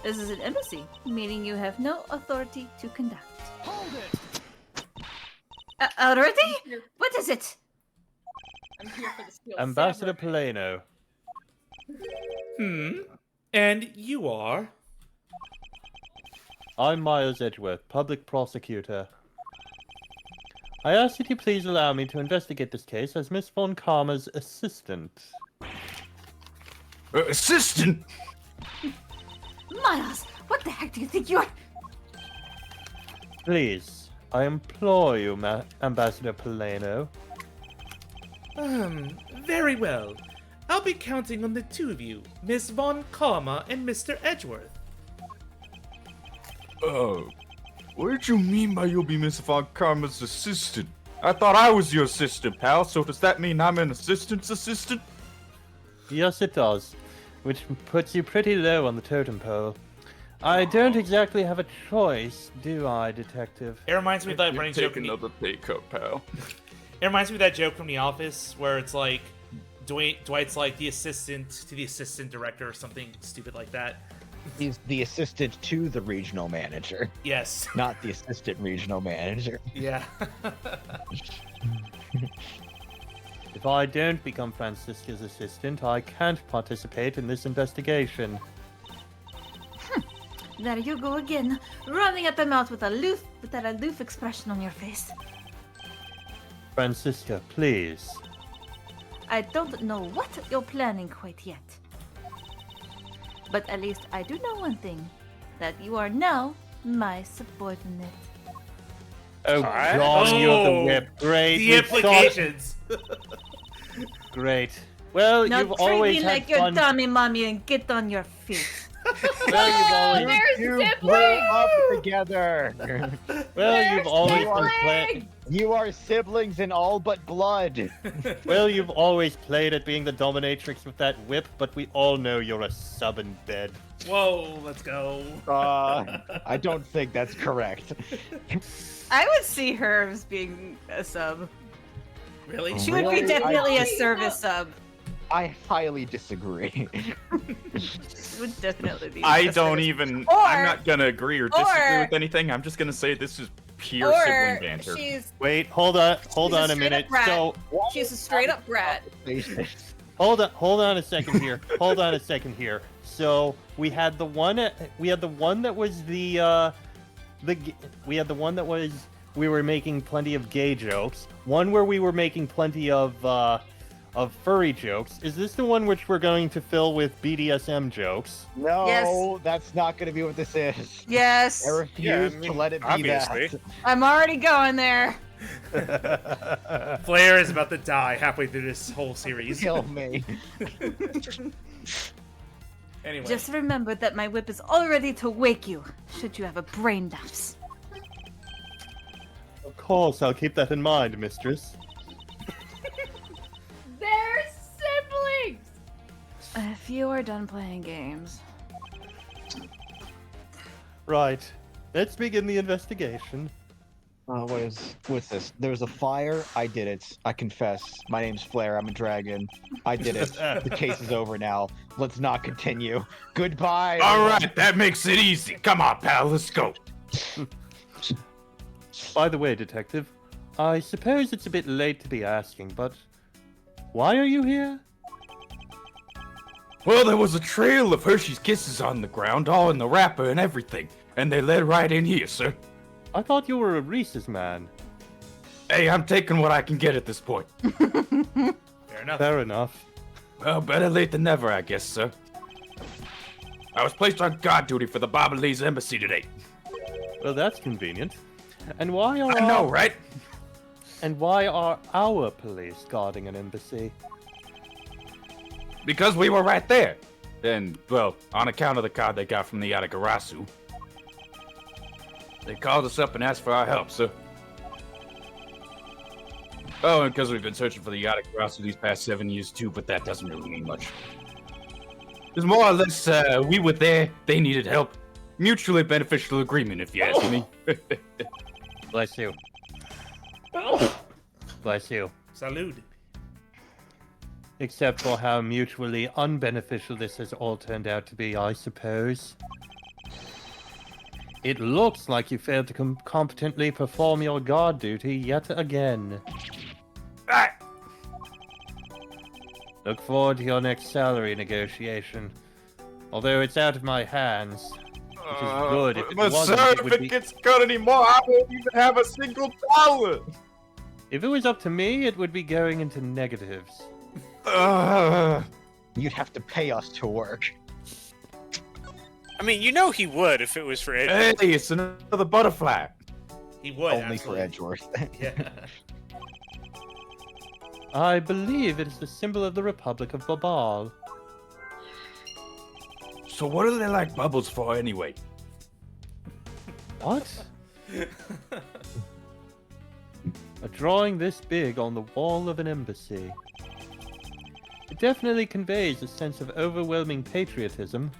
Speaker 6: This is an embassy, meaning you have no authority to conduct.
Speaker 9: Hold it!
Speaker 6: Already? What is it?
Speaker 7: I'm here for the steel
Speaker 3: Ambassador
Speaker 7: samurai.
Speaker 3: Paleno.
Speaker 1: And you are?
Speaker 3: I'm Miles Edgeworth, public prosecutor. I ask that you please allow me to investigate this case as Miss Von Karma's assistant.
Speaker 8: Assistant?
Speaker 6: Miles, what the heck do you think you're...
Speaker 3: Please, I implore you, Ambassador Paleno.
Speaker 1: Very well. I'll be counting on the two of you, Miss Von Karma and Mr. Edgeworth.
Speaker 8: What did you mean by you'll be Miss Von Karma's assistant? I thought I was your assistant, pal, so does that mean I'm an assistant's assistant?
Speaker 3: Yes, it does, which puts you pretty low on the totem pole. I don't exactly have a choice, do I, Detective?
Speaker 1: It reminds me of that
Speaker 8: You
Speaker 1: running joke.
Speaker 8: take another pay cut, pal.
Speaker 1: It reminds me of that joke from The Office where it's like Dwight's like the assistant to the assistant director or something stupid like that.
Speaker 2: He's the assistant to the regional manager,
Speaker 1: Yes.
Speaker 2: not the assistant regional manager.
Speaker 1: Yeah.
Speaker 3: If I don't become Francisca's assistant, I can't participate in this investigation.
Speaker 6: There you go again, running at the mouth with that aloof expression on your face.
Speaker 3: Francisca, please.
Speaker 6: I don't know what you're planning quite yet. But at least I do know one thing, that you are now my subordinate.
Speaker 3: Oh,
Speaker 4: Alright.
Speaker 3: John, you're the
Speaker 1: Oh,
Speaker 3: whip. Great.
Speaker 1: The
Speaker 3: we've got-
Speaker 1: implications.
Speaker 3: Great. Well,
Speaker 6: Now
Speaker 3: you've
Speaker 6: treat
Speaker 3: always
Speaker 6: me
Speaker 3: had
Speaker 6: like your
Speaker 3: fun.
Speaker 6: dummy mommy and get on your feet.
Speaker 3: Well,
Speaker 7: They're
Speaker 2: You grew
Speaker 7: siblings!
Speaker 2: up together.
Speaker 3: Well, you've always been playing.
Speaker 2: You are siblings in all but blood.
Speaker 3: Well, you've always played at being the dominatrix with that whip, but we all know you're a sub in bed.
Speaker 1: Whoa, let's go.
Speaker 2: I don't think that's correct.
Speaker 9: I would see her as being a sub.
Speaker 1: Really?
Speaker 9: She would be
Speaker 2: Really?
Speaker 9: definitely a
Speaker 2: I-
Speaker 9: service sub.
Speaker 2: I highly disagree.
Speaker 9: She would definitely be.
Speaker 5: I
Speaker 9: a
Speaker 5: don't
Speaker 9: service-
Speaker 5: even.
Speaker 9: Or-
Speaker 5: I'm not gonna agree or disagree
Speaker 9: or-
Speaker 5: with anything. I'm just gonna say this is pure
Speaker 9: Or
Speaker 5: sibling banter.
Speaker 9: she's
Speaker 3: Wait, hold on
Speaker 9: She's
Speaker 3: a
Speaker 9: a straight-up
Speaker 3: minute.
Speaker 9: brat.
Speaker 3: So,
Speaker 9: she's a straight up brat.
Speaker 3: hold on a second here. Hold on a second here. So, we had the one that was we were making plenty of gay jokes. One where we were making plenty of furry jokes. Is this the one which we're going to fill with BDSM jokes?
Speaker 2: No,
Speaker 9: Yes.
Speaker 2: that's not going to be what this is.
Speaker 9: Yes,
Speaker 2: I refuse
Speaker 4: Yeah, I
Speaker 2: to
Speaker 4: mean,
Speaker 2: let it be
Speaker 4: obviously.
Speaker 2: that.
Speaker 9: I'm already going there.
Speaker 1: Flair is about to die halfway through this whole series.
Speaker 2: Kill me.
Speaker 1: Anyway.
Speaker 6: Just remember that my whip is all ready to wake you, should you have a brain lapse.
Speaker 3: Of course, I'll keep that in mind, mistress.
Speaker 7: They're siblings!
Speaker 6: If you are done playing games.
Speaker 3: Right. Let's begin the investigation.
Speaker 2: What's this? There was a fire. I did it. I confess. My name's Flair. I'm a dragon. I did it. The case is over now. Let's not continue. Goodbye.
Speaker 8: All right, that makes it easy. Come on, pal, let's go.
Speaker 3: By the way, detective, I suppose it's a bit late to be asking, but why are you here?
Speaker 8: Well, there was a trail of Hershey's Kisses on the ground, all in the wrapper and everything, and they led right in here, sir.
Speaker 3: I thought you were a Reese's man.
Speaker 8: Hey, I'm taking what I can get at this point.
Speaker 1: Fair enough.
Speaker 3: Fair enough.
Speaker 8: Well, better late than never, I guess, sir. I was placed on guard duty for the Babalese embassy today.
Speaker 3: Well, that's convenient. And why are
Speaker 8: I know, right?
Speaker 3: And why are our police guarding an embassy?
Speaker 8: Because we were right there. And, well, on account of the card they got from the Yatagarasu. They called us up and asked for our help, sir. Oh, and because we've been searching for the Yatagarasu these past 7 years too, but that doesn't really mean much. It's more or less, we were there, they needed help. Mutually beneficial agreement, if you ask me.
Speaker 3: Bless you. Bless you.
Speaker 1: Salud.
Speaker 3: Except for how mutually unbeneficial this has all turned out to be, I suppose. It looks like you failed to competently perform your guard duty yet again.
Speaker 8: Ah!
Speaker 3: Look forward to your next salary negotiation. Although it's out of my hands. Which is good. If it
Speaker 8: But
Speaker 3: wasn't,
Speaker 8: sir,
Speaker 3: it would
Speaker 8: if it
Speaker 3: be...
Speaker 8: gets cut anymore, I won't even have a single dollar.
Speaker 3: If it was up to me, it would be going into negatives.
Speaker 2: You'd have to pay us to work.
Speaker 4: I mean, you know he would if it was for Ed.
Speaker 8: Hey, it's another butterfly.
Speaker 1: He would.
Speaker 2: Only for
Speaker 1: absolutely.
Speaker 2: Edgeworth.
Speaker 1: Yeah.
Speaker 3: I believe it is the symbol of the Republic of Babal.
Speaker 8: So what do they like bubbles for anyway?
Speaker 3: What? A drawing this big on the wall of an embassy. It definitely conveys a sense of overwhelming patriotism.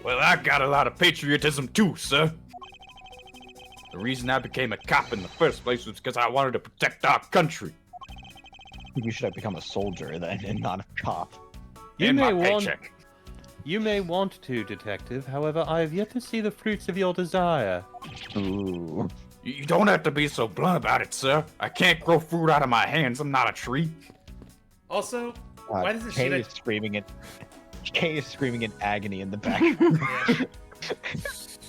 Speaker 8: Well, I got a lot of patriotism too, sir. The reason I became a cop in the first place was because I wanted to protect our country.
Speaker 2: You should have become a soldier then, and not a cop.
Speaker 3: You
Speaker 8: and
Speaker 3: may
Speaker 8: my
Speaker 3: want,
Speaker 8: paycheck.
Speaker 3: you may want to, detective. However, I have yet to see the fruits of your desire.
Speaker 2: Ooh.
Speaker 8: You don't have to be so blunt about it, sir. I can't grow fruit out of my hands. I'm not a tree.
Speaker 1: Also, why doesn't she
Speaker 2: Kay
Speaker 1: like...
Speaker 2: is screaming in. Kay is screaming in agony in the back.
Speaker 1: Yeah.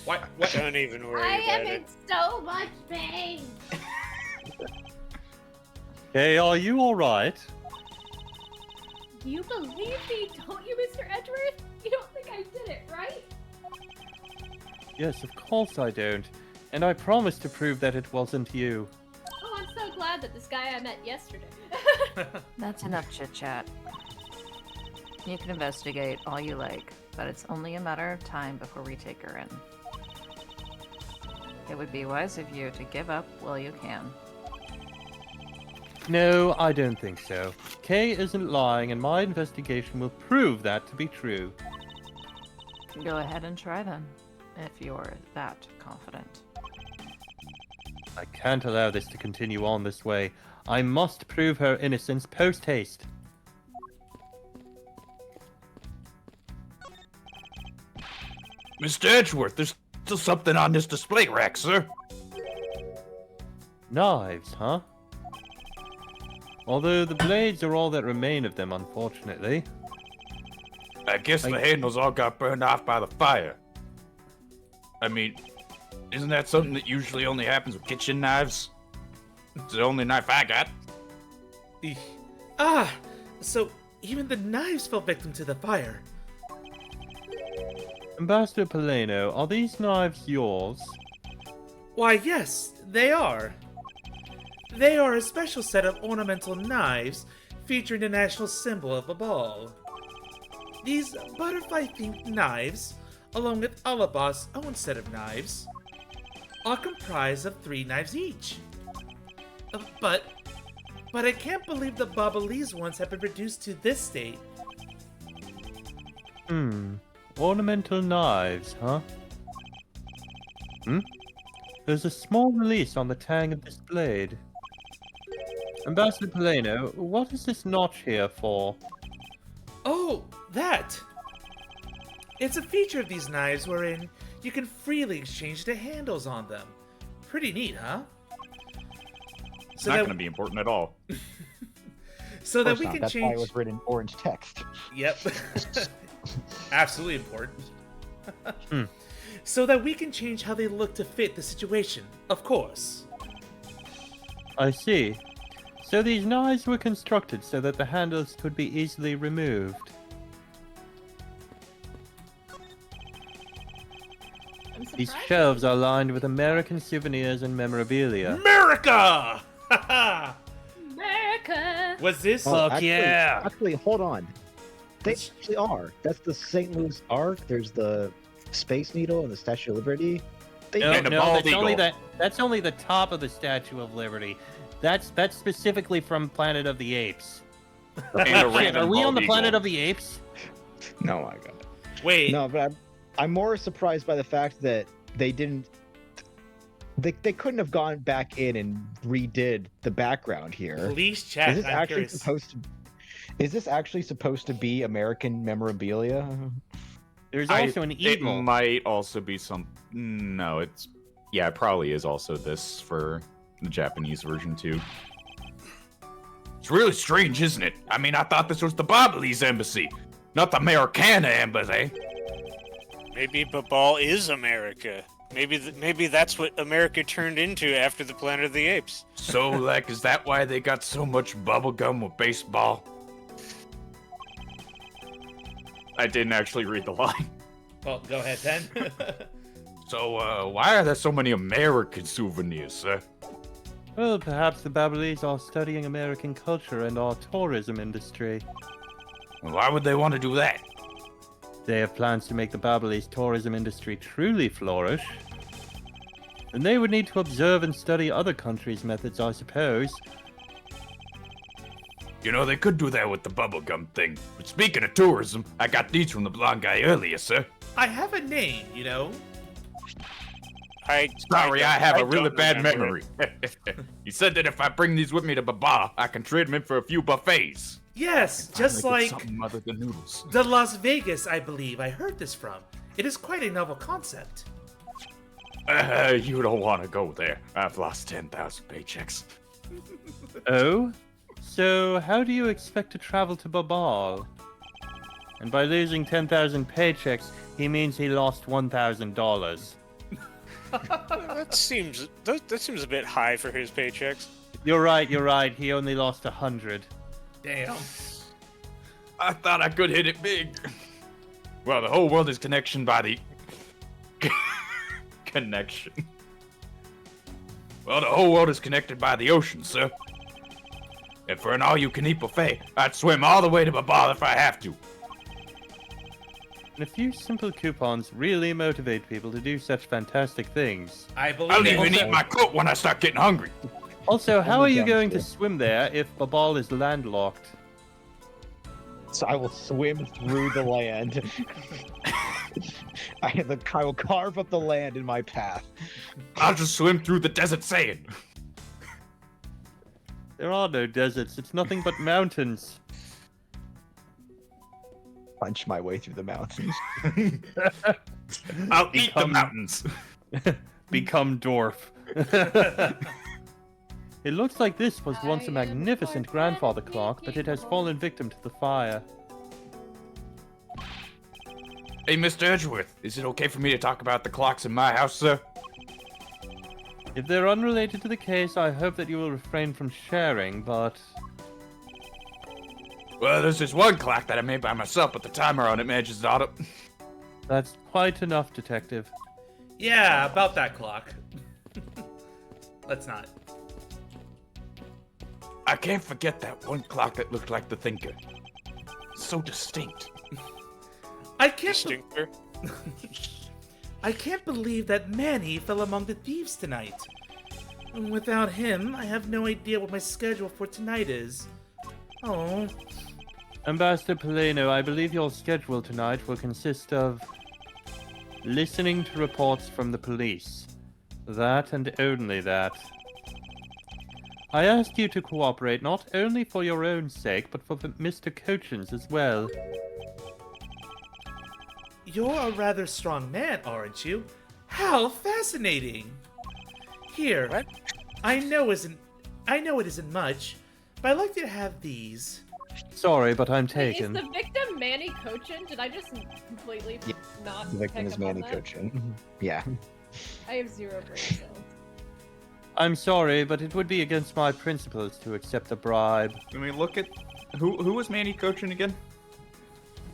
Speaker 1: Why?
Speaker 4: Don't even worry
Speaker 7: I
Speaker 4: about
Speaker 7: am
Speaker 4: it.
Speaker 7: in so much pain!
Speaker 3: Hey, are you alright?
Speaker 7: Do you believe me, don't you, Mr. Edgeworth? You don't think I did it, right?
Speaker 3: Yes, of course I don't. And I promise to prove that it wasn't you.
Speaker 7: Oh, I'm so glad that this guy I met yesterday.
Speaker 6: That's enough chit chat. You can investigate all you like, but it's only a matter of time before we take her in. It would be wise of you to give up while you can.
Speaker 3: No, I don't think so. Kay isn't lying, and my investigation will prove that to be true.
Speaker 6: Go ahead and try then, if you're that confident.
Speaker 3: I can't allow this to continue on this way. I must prove her innocence post-haste.
Speaker 8: Mr. Edgeworth, there's still something on this display rack, sir.
Speaker 3: Knives, huh? Although the blades are all that remain of them, unfortunately.
Speaker 8: I guess the handles all got burned off by the fire. I mean, isn't that something that usually only happens with kitchen knives? It's the only knife I got.
Speaker 1: Eek. So even the knives fell victim to the fire.
Speaker 3: Ambassador Poleno, are these knives yours?
Speaker 1: Why, yes, they are. They are a special set of ornamental knives featuring the national symbol of Babal. These butterfly-themed knives, along with Alabas' own set of knives, are comprised of 3 knives each. But I can't believe the Babalese ones have been reduced to this state.
Speaker 3: Ornamental knives, huh? There's a small release on the tang of this blade. Ambassador Poleno, what is this notch here for?
Speaker 1: Oh, that! It's a feature of these knives wherein you can freely exchange the handles on them. Pretty neat, huh?
Speaker 5: It's not going to be important at all.
Speaker 1: So that we
Speaker 2: Not.
Speaker 1: can
Speaker 2: That's why
Speaker 1: change.
Speaker 2: it was written in orange text.
Speaker 1: Yep. Absolutely important. So that we can change how they look to fit the situation, of course.
Speaker 3: I see. So these knives were constructed so that the handles could be easily removed.
Speaker 7: I'm
Speaker 3: These
Speaker 7: surprised.
Speaker 3: shelves are lined with American souvenirs and memorabilia.
Speaker 1: America! Haha!
Speaker 7: America.
Speaker 1: Was this?
Speaker 3: Fuck yeah!
Speaker 2: Actually, hold on. They actually are. That's the St. Louis Ark. There's the Space Needle and the Statue of Liberty. They
Speaker 3: No,
Speaker 8: And a
Speaker 3: no,
Speaker 8: bald
Speaker 3: that's only
Speaker 8: eagle.
Speaker 3: that's only the top of the Statue of Liberty. That's specifically from Planet of the Apes.
Speaker 5: And a
Speaker 3: Shit,
Speaker 5: random
Speaker 3: are we on
Speaker 5: bald
Speaker 3: the Planet
Speaker 5: eagle.
Speaker 3: of the Apes?
Speaker 2: No, I got it.
Speaker 1: Wait.
Speaker 2: No, but I'm more surprised by the fact that they didn't. They couldn't have gone back in and redid the background here.
Speaker 1: Please check.
Speaker 2: Is this
Speaker 1: I'm
Speaker 2: actually
Speaker 1: curious.
Speaker 2: supposed to? Is this actually supposed to be American memorabilia?
Speaker 3: There's also an eagle.
Speaker 5: It might also be some. No, it's. Yeah, it probably is also this for the Japanese version too.
Speaker 8: It's really strange, isn't it? I mean, I thought this was the Babalese embassy, not the Americana embassy.
Speaker 4: Maybe Babal is America. Maybe that's what America turned into after the Planet of the Apes.
Speaker 8: So, like, is that why they got so much bubblegum with baseball?
Speaker 5: I didn't actually read the line.
Speaker 1: Well, go ahead, Pen.
Speaker 8: So, why are there so many American souvenirs, sir?
Speaker 3: Well, perhaps the Babalese are studying American culture and our tourism industry.
Speaker 8: Why would they want to do that?
Speaker 3: They have plans to make the Babalese tourism industry truly flourish. And they would need to observe and study other countries' methods, I suppose.
Speaker 8: You know, they could do that with the bubblegum thing. But speaking of tourism, I got these from the blonde guy earlier, sir.
Speaker 1: I have a name, you know.
Speaker 8: Sorry, I have a really
Speaker 4: don't
Speaker 8: bad
Speaker 4: remember
Speaker 8: memory. He said that if I bring these with me to Baba, I can trade them in for a few buffets.
Speaker 1: Yes, just
Speaker 8: Finally
Speaker 1: like
Speaker 8: get something other than noodles.
Speaker 1: the Las Vegas, I believe I heard this from. It is quite a novel concept.
Speaker 8: You don't want to go there. I've lost 10,000 paychecks.
Speaker 3: Oh? So, how do you expect to travel to Babal? And by losing 10,000 paychecks, he means he lost $1,000.
Speaker 4: That seems a bit high for his paychecks.
Speaker 3: You're right, he only lost 100.
Speaker 1: Damn.
Speaker 8: I thought I could hit it big. Well, the whole world is connection by the...
Speaker 5: Connection.
Speaker 8: Well, the whole world is connected by the ocean, sir. And for an all-you-can-eat buffet, I'd swim all the way to Babal if I have to.
Speaker 3: And a few simple coupons really motivate people to do such fantastic things.
Speaker 1: I
Speaker 8: I'll
Speaker 1: believe
Speaker 8: even
Speaker 1: it.
Speaker 8: eat my coat when I start getting hungry.
Speaker 3: Also, how are you going to
Speaker 2: dumpster.
Speaker 3: swim there if Babal is landlocked?
Speaker 2: So I will swim through the land. I will carve up the land in my path.
Speaker 8: I'll just swim through the desert sand.
Speaker 3: There are no deserts, it's nothing but mountains.
Speaker 2: Punch my way through the mountains.
Speaker 8: I'll eat the
Speaker 3: Become-
Speaker 8: mountains.
Speaker 3: Become dwarf. It looks like this was once a
Speaker 7: I am
Speaker 3: magnificent
Speaker 7: part
Speaker 3: grandfather
Speaker 7: of
Speaker 3: clock, but it has
Speaker 7: Mickey
Speaker 3: fallen victim to the fire.
Speaker 8: Hey, Mr. Edgeworth, is it okay for me to talk about the clocks in my house, sir?
Speaker 3: If they're unrelated to the case, I hope that you will refrain from sharing, but...
Speaker 8: Well, there's this one clock that I made by myself, but the timer on it matches the auto.
Speaker 3: That's quite enough, Detective.
Speaker 1: Yeah, about that clock. Let's not.
Speaker 8: I can't forget that one clock that looked like the Thinker. So distinct.
Speaker 1: I can't.
Speaker 4: Stinker.
Speaker 1: I can't believe that Manny fell among the thieves tonight. Without him, I have no idea what my schedule for tonight is. Oh,
Speaker 3: Ambassador Polino, I believe your schedule tonight will consist of listening to reports from the police. That and only that. I ask you to cooperate not only for your own sake, but for Mr. Cochin's as well.
Speaker 1: you're a rather strong man, aren't you? How fascinating! Here,
Speaker 4: What?
Speaker 1: I know it isn't much, but I'd like to have these.
Speaker 3: Sorry, but I'm
Speaker 7: Wait,
Speaker 3: taken.
Speaker 7: Is the victim Manny Cochin? Did I just completely
Speaker 2: Yeah,
Speaker 7: not
Speaker 2: The victim
Speaker 7: pick
Speaker 2: is
Speaker 7: up on
Speaker 2: Manny
Speaker 7: that?
Speaker 2: Cochin. Yeah.
Speaker 7: I have 0 brain cells.
Speaker 3: I'm sorry, but it would be against my principles to accept a bribe.
Speaker 5: I mean, look at who was Manny Cochin again?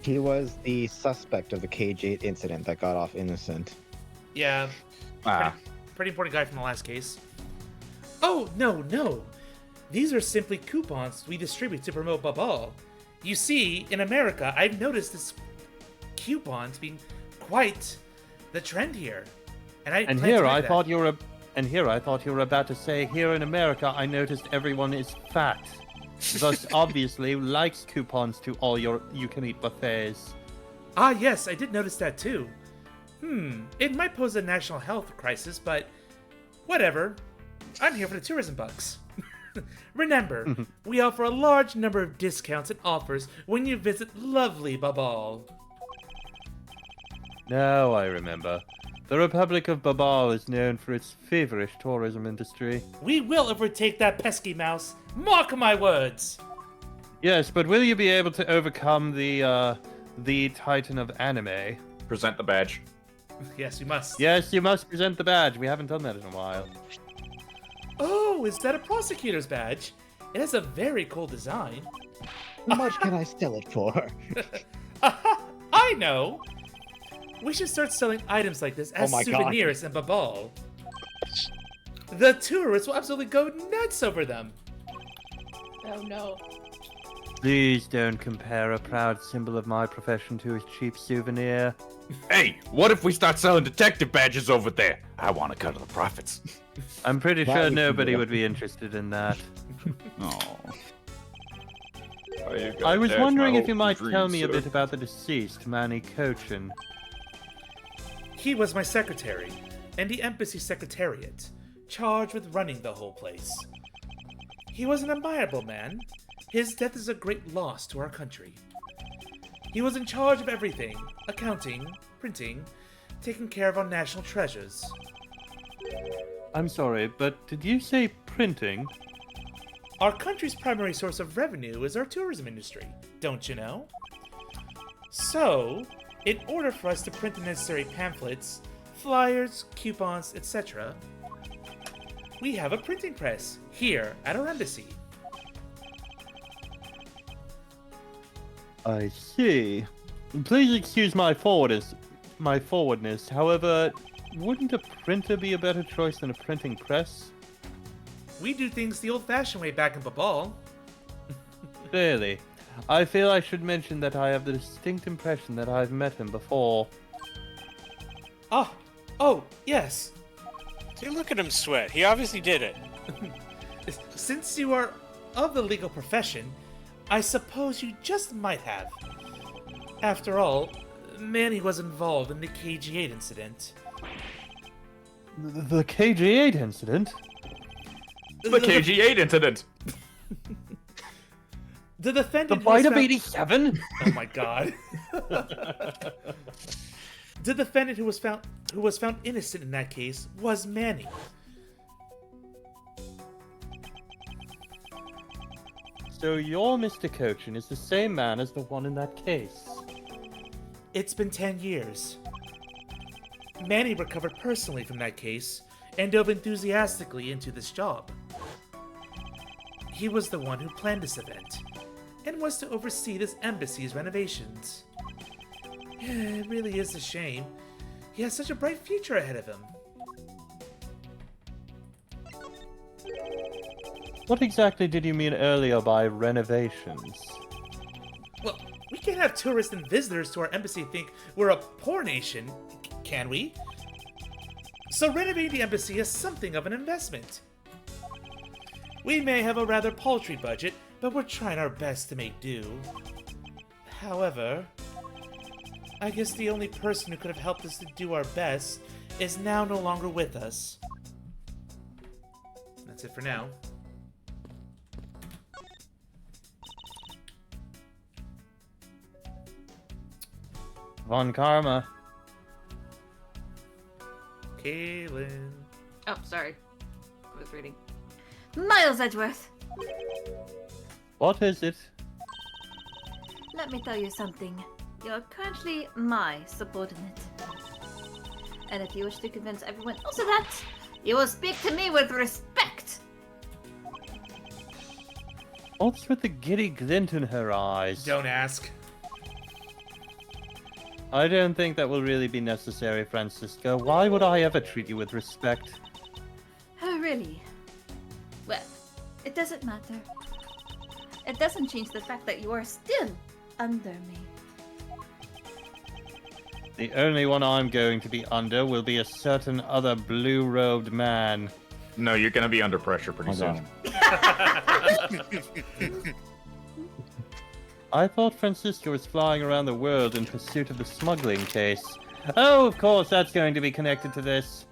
Speaker 2: He was the suspect of the Cage 8 incident that got off innocent.
Speaker 1: Yeah,
Speaker 5: Ah,
Speaker 1: pretty important guy from the last case. Oh, no. These are simply coupons we distribute to promote Babal. You see, in America, I've noticed this coupons being quite the trend here. And
Speaker 3: And
Speaker 1: plan to
Speaker 3: here
Speaker 1: make
Speaker 3: I
Speaker 1: that.
Speaker 3: thought you were about to say, here in America, I noticed everyone is fat. Thus, obviously, likes coupons to all you can eat buffets.
Speaker 1: Ah, yes, I did notice that too. It might pose a national health crisis, but whatever. I'm here for the tourism bucks. Remember, we offer a large number of discounts and offers when you visit lovely Babal.
Speaker 3: Now I remember. The Republic of Babal is known for its feverish tourism industry.
Speaker 1: We will overtake that pesky mouse. Mark my words.
Speaker 3: Yes, but will you be able to overcome the Titan of Anime?
Speaker 5: present the badge.
Speaker 1: Yes, we must.
Speaker 3: Yes, you must present the badge. We haven't done that in a while.
Speaker 1: Oh, is that a prosecutor's badge? It has a very cool design.
Speaker 2: How much can I sell it for?
Speaker 1: I know. We should start selling items like this as
Speaker 2: Oh my God.
Speaker 1: souvenirs in Babal. The tourists will absolutely go nuts over them.
Speaker 7: Oh no.
Speaker 3: Please don't compare a proud symbol of my profession to a cheap souvenir.
Speaker 8: Hey, what if we start selling detective badges over there? I want to cut of the profits.
Speaker 3: I'm pretty
Speaker 2: That
Speaker 3: sure
Speaker 2: we can
Speaker 3: nobody
Speaker 2: do.
Speaker 3: would be interested in that.
Speaker 5: Oh.
Speaker 3: I was wondering if you might tell me a bit about the deceased, Manny Cochin.
Speaker 1: He was my secretary, and the embassy secretariat, charged with running the whole place. He was an admirable man. His death is a great loss to our country. He was in charge of everything: accounting, printing, taking care of our national treasures.
Speaker 3: I'm sorry, but did you say printing?
Speaker 1: Our country's primary source of revenue is our tourism industry, don't you know? So, in order for us to print the necessary pamphlets, flyers, coupons, etc., we have a printing press here at our embassy.
Speaker 3: I see. Please excuse my forwardness. However, wouldn't a printer be a better choice than a printing press?
Speaker 1: We do things the old-fashioned way back in Babal.
Speaker 3: Clearly. I feel I should mention that I have the distinct impression that I've met him before.
Speaker 1: Oh, yes.
Speaker 4: See, look at him sweat. He obviously did it.
Speaker 1: Since you are of the legal profession, I suppose you just might have. After all, Manny was involved in the KG8 incident.
Speaker 3: The KG8 incident?
Speaker 5: The KG8 incident.
Speaker 1: The defendant
Speaker 3: The
Speaker 1: who was
Speaker 3: bite of
Speaker 1: found-
Speaker 3: 87?
Speaker 1: Oh my god. The defendant who was found innocent in that case was Manny.
Speaker 3: So your Mr. Cochin is the same man as the one in that case?
Speaker 1: It's been 10 years. Manny recovered personally from that case and dove enthusiastically into this job. He was the one who planned this event and was to oversee this embassy's renovations. It really is a shame. He has such a bright future ahead of him.
Speaker 3: What exactly did you mean earlier by renovations?
Speaker 1: Well, we can't have tourists and visitors to our embassy think we're a poor nation, can we? So renovating the embassy is something of an investment. We may have a rather paltry budget, but we're trying our best to make do. However, I guess the only person who could have helped us to do our best is now no longer with us. That's it for now.
Speaker 3: Von Karma.
Speaker 1: Kaylin.
Speaker 9: Oh, sorry. I was reading.
Speaker 6: Miles Edgeworth,
Speaker 3: What is it?
Speaker 6: let me tell you something. You're currently my subordinate. And if you wish to convince everyone else of that, you will speak to me with respect.
Speaker 3: What's with the giddy glint in her eyes?
Speaker 1: Don't ask.
Speaker 3: I don't think that will really be necessary, Francisco. Why would I ever treat you with respect?
Speaker 6: Oh, really? Well, it doesn't matter. It doesn't change the fact that you are still under me.
Speaker 3: The only one I'm going to be under will be a certain other blue-robed man.
Speaker 5: No, you're gonna be under pressure pretty
Speaker 2: Hold
Speaker 5: soon.
Speaker 2: on.
Speaker 3: I thought Francisco was flying around the world in pursuit of the smuggling case. Oh, of course, that's going to be connected to this.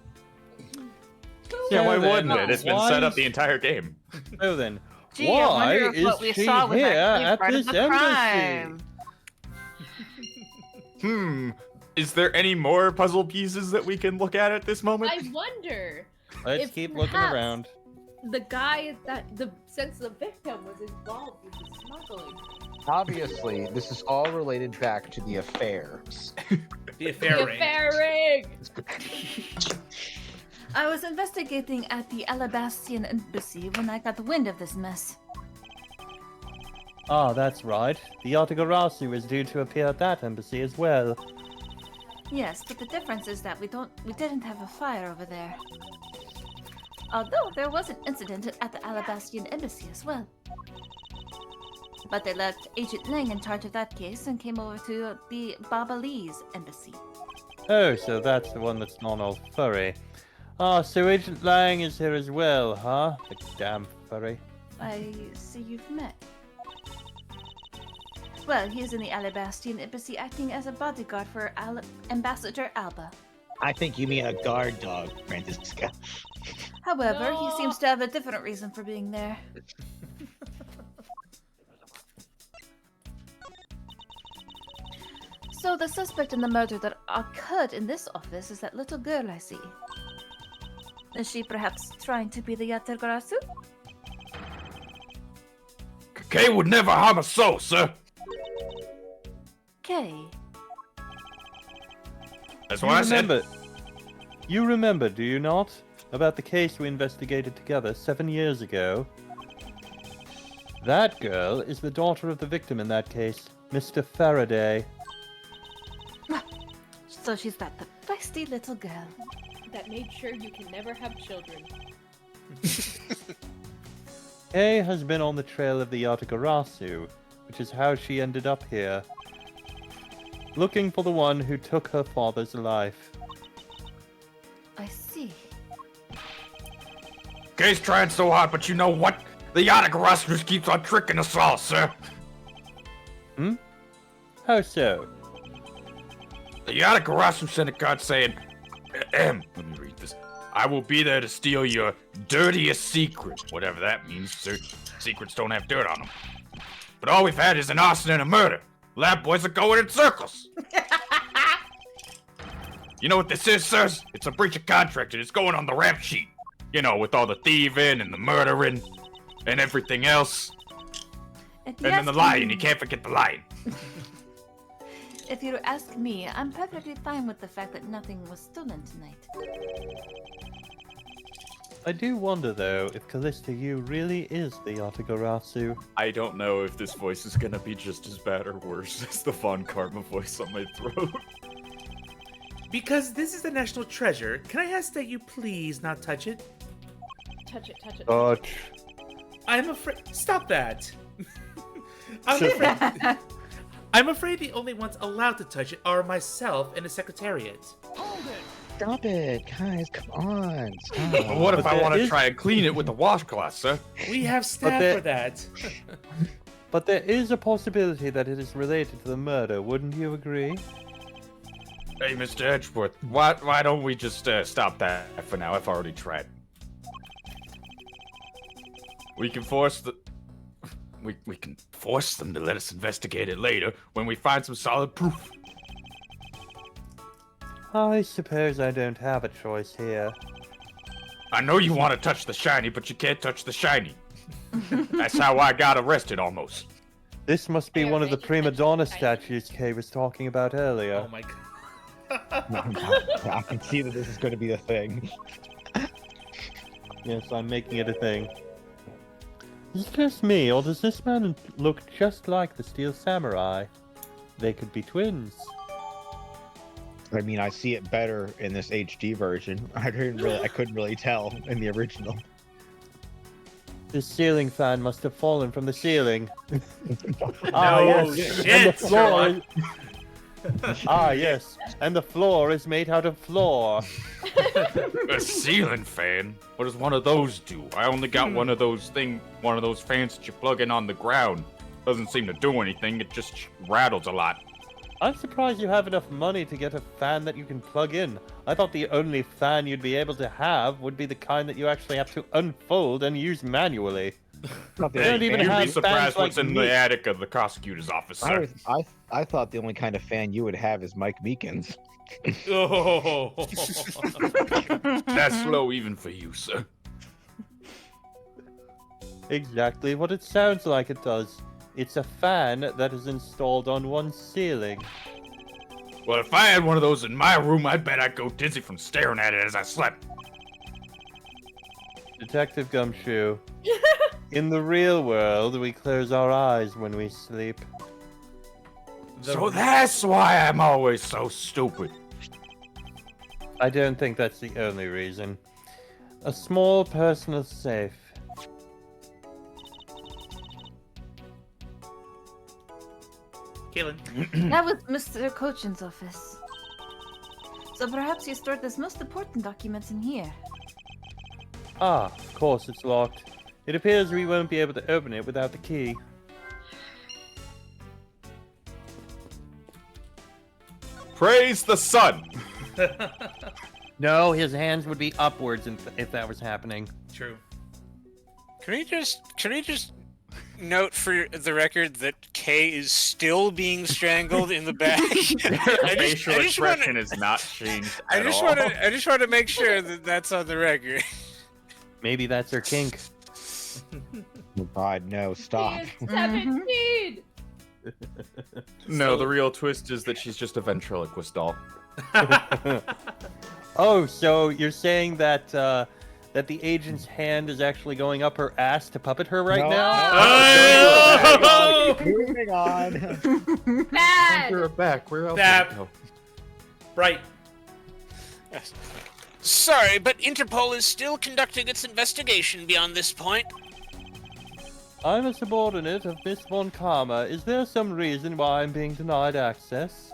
Speaker 5: Yeah, why
Speaker 3: So then,
Speaker 5: wouldn't it? It's been
Speaker 3: why
Speaker 5: set up
Speaker 3: is-
Speaker 5: the entire game.
Speaker 3: So then,
Speaker 9: Gee,
Speaker 3: why
Speaker 9: I wonder if
Speaker 3: is
Speaker 9: what we
Speaker 3: she
Speaker 9: saw was
Speaker 3: here
Speaker 9: actually
Speaker 3: at
Speaker 9: part
Speaker 3: this
Speaker 9: of the
Speaker 3: embassy?
Speaker 9: crime.
Speaker 5: Is there any more puzzle pieces that we can look at this moment?
Speaker 7: I wonder
Speaker 3: Let's
Speaker 7: If
Speaker 3: keep looking
Speaker 7: perhaps-
Speaker 3: around.
Speaker 7: the guy since the victim was involved with the smuggling.
Speaker 2: Obviously, this is all related back to the affairs.
Speaker 1: The affair
Speaker 7: The
Speaker 1: ring.
Speaker 7: affair ring!
Speaker 6: I was investigating at the Alabastian embassy when I got wind of this mess.
Speaker 3: Ah, that's right. The Yatagarasu is due to appear at that embassy as well.
Speaker 6: Yes, but the difference is that we didn't have a fire over there. Although there was an incident at the Alabastian embassy as well. But they left Agent Lang in charge of that case and came over to the Babalese embassy.
Speaker 3: Oh, so that's the one that's not all furry. Ah, so Agent Lang is here as well, huh? The damn furry.
Speaker 6: I see you've met. Well, he's in the Alabastian embassy acting as a bodyguard for Ambassador Alba.
Speaker 2: I think you mean a guard dog, Francisca.
Speaker 6: However, he
Speaker 7: No.
Speaker 6: seems to have a different reason for being there. So the suspect in the murder that occurred in this office is that little girl I see. Is she perhaps trying to be the Yatagarasu?
Speaker 8: Kay would never harm a soul, sir.
Speaker 6: Kay.
Speaker 5: That's what I said.
Speaker 3: You remember, do you not? About the case we investigated together 7 years ago? That girl is the daughter of the victim in that case, Mr. Faraday.
Speaker 6: So she's that the feisty little girl.
Speaker 7: That made sure you can never have children.
Speaker 3: Kay has been on the trail of the Yatagarasu, which is how she ended up here. Looking for the one who took her father's life.
Speaker 6: I see.
Speaker 8: Kay's trying so hard, but you know what? The Yatagarasu just keeps on tricking us all, sir.
Speaker 3: Hmm? How so?
Speaker 8: The Yatagarasu sent a card saying, let me read this. I will be there to steal your dirtiest secret. Whatever that means, sir. Secrets don't have dirt on them. But all we've had is an arson and a murder. Lab boys are going in circles. You know what this is, sirs? It's a breach of contract and it's going on the rap sheet. You know, with all the thieving and the murdering and everything else. And then the lying, you can't forget the lying.
Speaker 6: If you ask me, I'm perfectly fine with the fact that nothing was stolen tonight.
Speaker 3: I do wonder, though, if Callista Yu really is the Yatagarasu.
Speaker 5: I don't know if this voice is gonna be just as bad or worse as the Von Karma voice on my throat.
Speaker 1: Because this is the national treasure, can I ask that you please not touch it?
Speaker 7: Touch it, touch it.
Speaker 3: Touch.
Speaker 1: I'm afraid. Stop that! I'm afraid the only ones allowed to touch it are myself and the Secretariat.
Speaker 2: Stop it, guys! Come on! Stop.
Speaker 8: But what if
Speaker 3: But
Speaker 8: I want to
Speaker 3: there
Speaker 8: try and clean it with a washcloth, sir?
Speaker 1: We have staff
Speaker 3: there-
Speaker 1: for that.
Speaker 3: But there is a possibility that it is related to the murder, wouldn't you agree?
Speaker 8: Hey, Mr. Edgeworth, why don't we just stop that for now? I've already tried. We can force the... We can force them to let us investigate it later when we find some solid proof.
Speaker 3: I suppose I don't have a choice here.
Speaker 8: I know you want to touch the shiny, but you can't touch the shiny. That's how I got arrested, almost.
Speaker 3: This must be
Speaker 7: I
Speaker 3: one of the
Speaker 7: think
Speaker 3: prima
Speaker 7: that's
Speaker 3: donna
Speaker 7: shiny.
Speaker 3: statues Kay was talking about earlier.
Speaker 1: Oh my god.
Speaker 2: I can see that this is going to be a thing.
Speaker 3: Yes, I'm making it a thing. Is it just me, or does this man look just like the Steel Samurai? They could be twins.
Speaker 2: I mean, I see it better in this HD version. I couldn't really tell in the original.
Speaker 3: This ceiling fan must have fallen from the ceiling.
Speaker 1: No
Speaker 3: yes.
Speaker 1: shit,
Speaker 3: And the floor
Speaker 1: Sherlock.
Speaker 3: yes. And the floor is made out of floor.
Speaker 8: A ceiling fan? What does one of those do? I only got one of those fans that you plug in on the ground. Doesn't seem to do anything, it just rattles a lot.
Speaker 3: I'm surprised you have enough money to get a fan that you can plug in. I thought the only fan you'd be able to have would be the kind that you actually have to unfold and use manually.
Speaker 2: Not the
Speaker 3: They don't
Speaker 2: only
Speaker 3: even
Speaker 2: fan.
Speaker 8: You'd
Speaker 3: have
Speaker 8: be surprised
Speaker 3: fans
Speaker 8: what's
Speaker 3: like
Speaker 8: in
Speaker 3: me.
Speaker 8: the attic of the prosecutor's office, sir.
Speaker 2: I thought the only kind of fan you would have is Mike Meekins.
Speaker 1: Oh.
Speaker 8: That's slow even for you, sir.
Speaker 3: Exactly what it sounds like it does. It's a fan that is installed on one ceiling.
Speaker 8: Well, if I had one of those in my room, I bet I'd go dizzy from staring at it as I slept.
Speaker 3: Detective Gumshoe. In the real world, we close our eyes when we sleep.
Speaker 8: So that's why I'm always so stupid.
Speaker 3: I don't think that's the only reason. A small personal safe.
Speaker 1: Kaylin.
Speaker 6: That was Mr. Cochin's office. So perhaps he stored his most important documents in here.
Speaker 3: Ah, of course it's locked. It appears we won't be able to open it without the key.
Speaker 5: Praise the sun!
Speaker 3: No, his hands would be upwards if that was happening.
Speaker 1: True.
Speaker 4: Can we just note for the record that Kay is still being strangled in the back?
Speaker 5: Facial expression is not changed
Speaker 4: I
Speaker 5: at
Speaker 4: just
Speaker 5: all.
Speaker 4: want to make sure that that's on the record.
Speaker 3: Maybe that's her kink.
Speaker 2: Oh God, no! Stop.
Speaker 7: He is 17!
Speaker 5: No, the real twist is that she's just a ventriloquist doll.
Speaker 3: Oh, so you're saying that that the agent's hand is actually going up her ass to puppet her right
Speaker 2: No.
Speaker 3: now?
Speaker 1: Oh!
Speaker 2: Moving on.
Speaker 7: Bad!
Speaker 5: Her back. Where else?
Speaker 1: That-
Speaker 5: would it go?
Speaker 1: Right.
Speaker 4: Sorry, but Interpol is still conducting its investigation beyond this point.
Speaker 3: I'm a subordinate of Miss Von Karma. Is there some reason why I'm being denied access?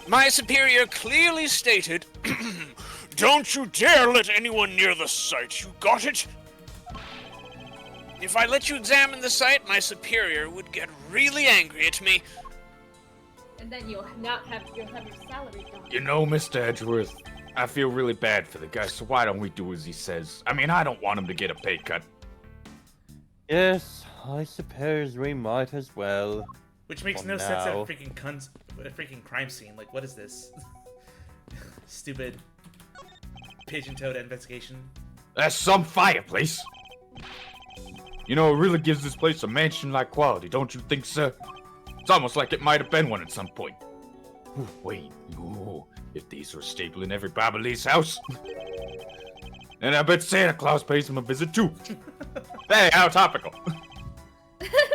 Speaker 4: My superior clearly stated, don't you dare let anyone near the site, you got it? If I let you examine the site, my superior would get really angry at me.
Speaker 7: And then you'll have your salary gone.
Speaker 8: You know, Mr. Edgeworth, I feel really bad for the guy, so why don't we do as he says? I mean, I don't want him to get a pay cut.
Speaker 3: Yes, I suppose we might as well.
Speaker 1: Which makes
Speaker 3: For
Speaker 1: no sense at a
Speaker 3: now.
Speaker 1: freaking crime scene. Like, what is this? Stupid pigeon-toed investigation.
Speaker 8: That's some fireplace. You know, it really gives this place a mansion-like quality, don't you think, sir? It's almost like it might have been one at some point. Ooh, wait, ooh, if these were a staple in every Babyliss house. And I bet Santa Claus pays him a visit too. Hey, how topical.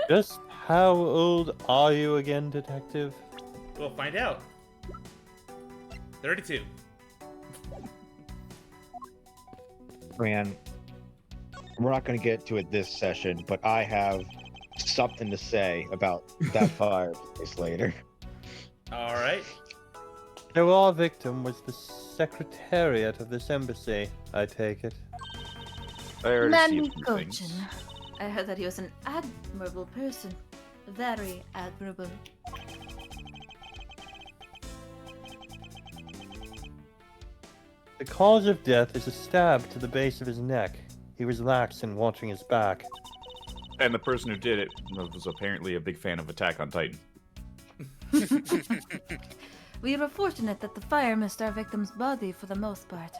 Speaker 3: Just how old are you again, Detective?
Speaker 1: We'll find out. 32.
Speaker 2: Man, we're not going to get to it this session, but I have something to say about that fireplace later.
Speaker 1: All right.
Speaker 3: So our victim was the secretariat of this embassy, I take it.
Speaker 8: I already see a
Speaker 6: Manny
Speaker 8: few
Speaker 6: Gochin.
Speaker 8: things.
Speaker 6: I heard that he was an admirable person. Very admirable.
Speaker 3: The cause of death is a stab to the base of his neck. He was lax in watching his back.
Speaker 5: And the person who did it was apparently a big fan of Attack on Titan.
Speaker 6: We were fortunate that the fire missed our victim's body for the most part.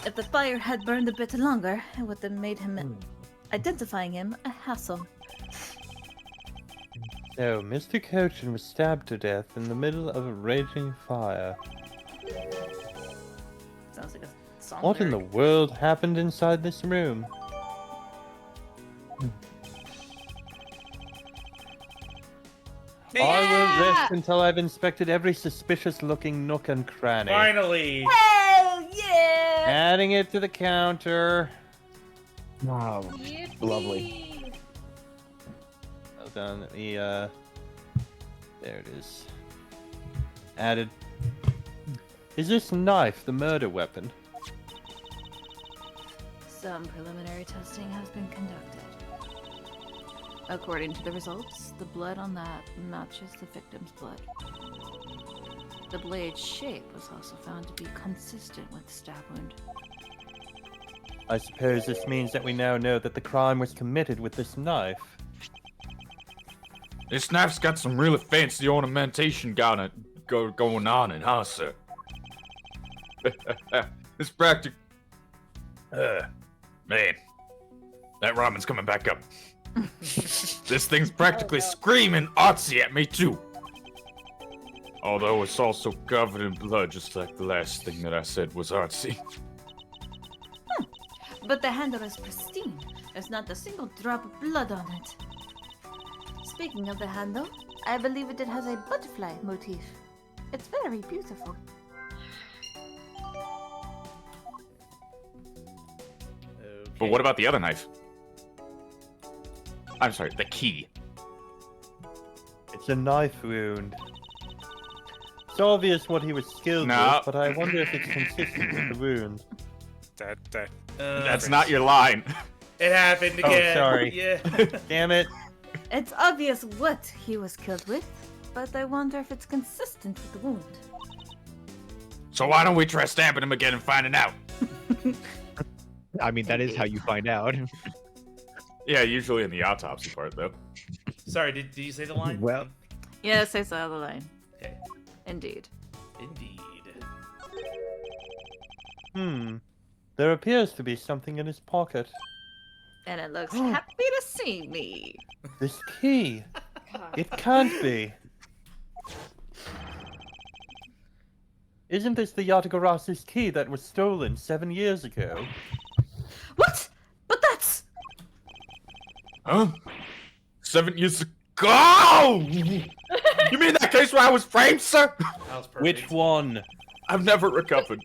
Speaker 6: If the fire had burned a bit longer, it would have made him identifying him a hassle.
Speaker 3: So, Mr. Cochin was stabbed to death in the middle of a raging fire.
Speaker 6: Sounds like a song.
Speaker 3: What in the
Speaker 6: lyric.
Speaker 3: world happened inside this room? I won't rest until I've inspected every suspicious-looking nook and cranny.
Speaker 1: Finally.
Speaker 6: Hell yeah!
Speaker 3: Adding it to the counter.
Speaker 2: Wow.
Speaker 7: Yippee!
Speaker 2: Lovely.
Speaker 3: Well done. There it is. Added. Is this knife the murder weapon?
Speaker 6: Some preliminary testing has been conducted. According to the results, the blood on that matches the victim's blood. The blade's shape was also found to be consistent with the stab wound.
Speaker 3: I suppose this means that we now know that the crime was committed with this knife.
Speaker 8: This knife's got some really fancy ornamentation going on in, huh, sir? It's practic... man. That ramen's coming back up. This thing's practically screaming artsy at me, too. Although it's also covered in blood, just like the last thing that I said was artsy.
Speaker 6: But the handle is pristine. There's not a single drop of blood on it. Speaking of the handle, I believe it has a butterfly motif. It's very beautiful.
Speaker 8: But what about the other knife? I'm sorry, the key.
Speaker 3: It's a knife wound. It's obvious what he was skilled
Speaker 8: No.
Speaker 3: with, but I wonder if it's consistent with the wound.
Speaker 8: That's not your line.
Speaker 1: It happened
Speaker 3: Oh,
Speaker 1: again.
Speaker 3: sorry.
Speaker 1: Yeah.
Speaker 3: Damn it.
Speaker 6: It's obvious what he was killed with, but I wonder if it's consistent with the wound.
Speaker 8: So why don't we try stabbing him again and finding out?
Speaker 2: I mean, that is how you find out.
Speaker 8: Yeah, usually in the autopsy part, though.
Speaker 1: Sorry, did you say the line?
Speaker 2: Well,
Speaker 6: Yes, I saw the line.
Speaker 1: Okay.
Speaker 6: Indeed.
Speaker 1: Indeed.
Speaker 3: There appears to be something in his pocket.
Speaker 6: And it looks happy to see me.
Speaker 3: This key.
Speaker 7: God.
Speaker 3: It can't be. Isn't this the Yatagarasu's key that was stolen 7 years ago?
Speaker 6: What? But that's...
Speaker 8: Huh? 7 years ago! You mean that case where I was framed, sir?
Speaker 1: That was perfect.
Speaker 3: Which one?
Speaker 8: I've never recovered.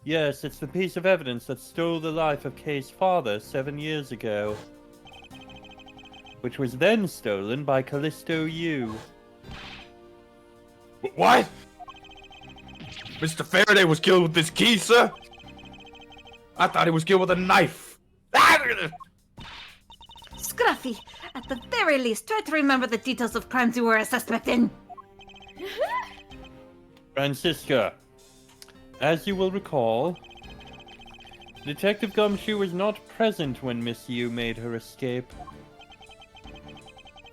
Speaker 3: Yes, it's the piece of evidence that stole the life of Kay's father 7 years ago. Which was then stolen by Callisto U.
Speaker 8: What? Mr. Faraday was killed with this key, sir? I thought he was killed with a knife.
Speaker 6: Scruffy, at the very least, try to remember the details of crimes you were a suspect in.
Speaker 3: Francisca, as you will recall, Detective Gumshoe was not present when Miss Yu made her escape.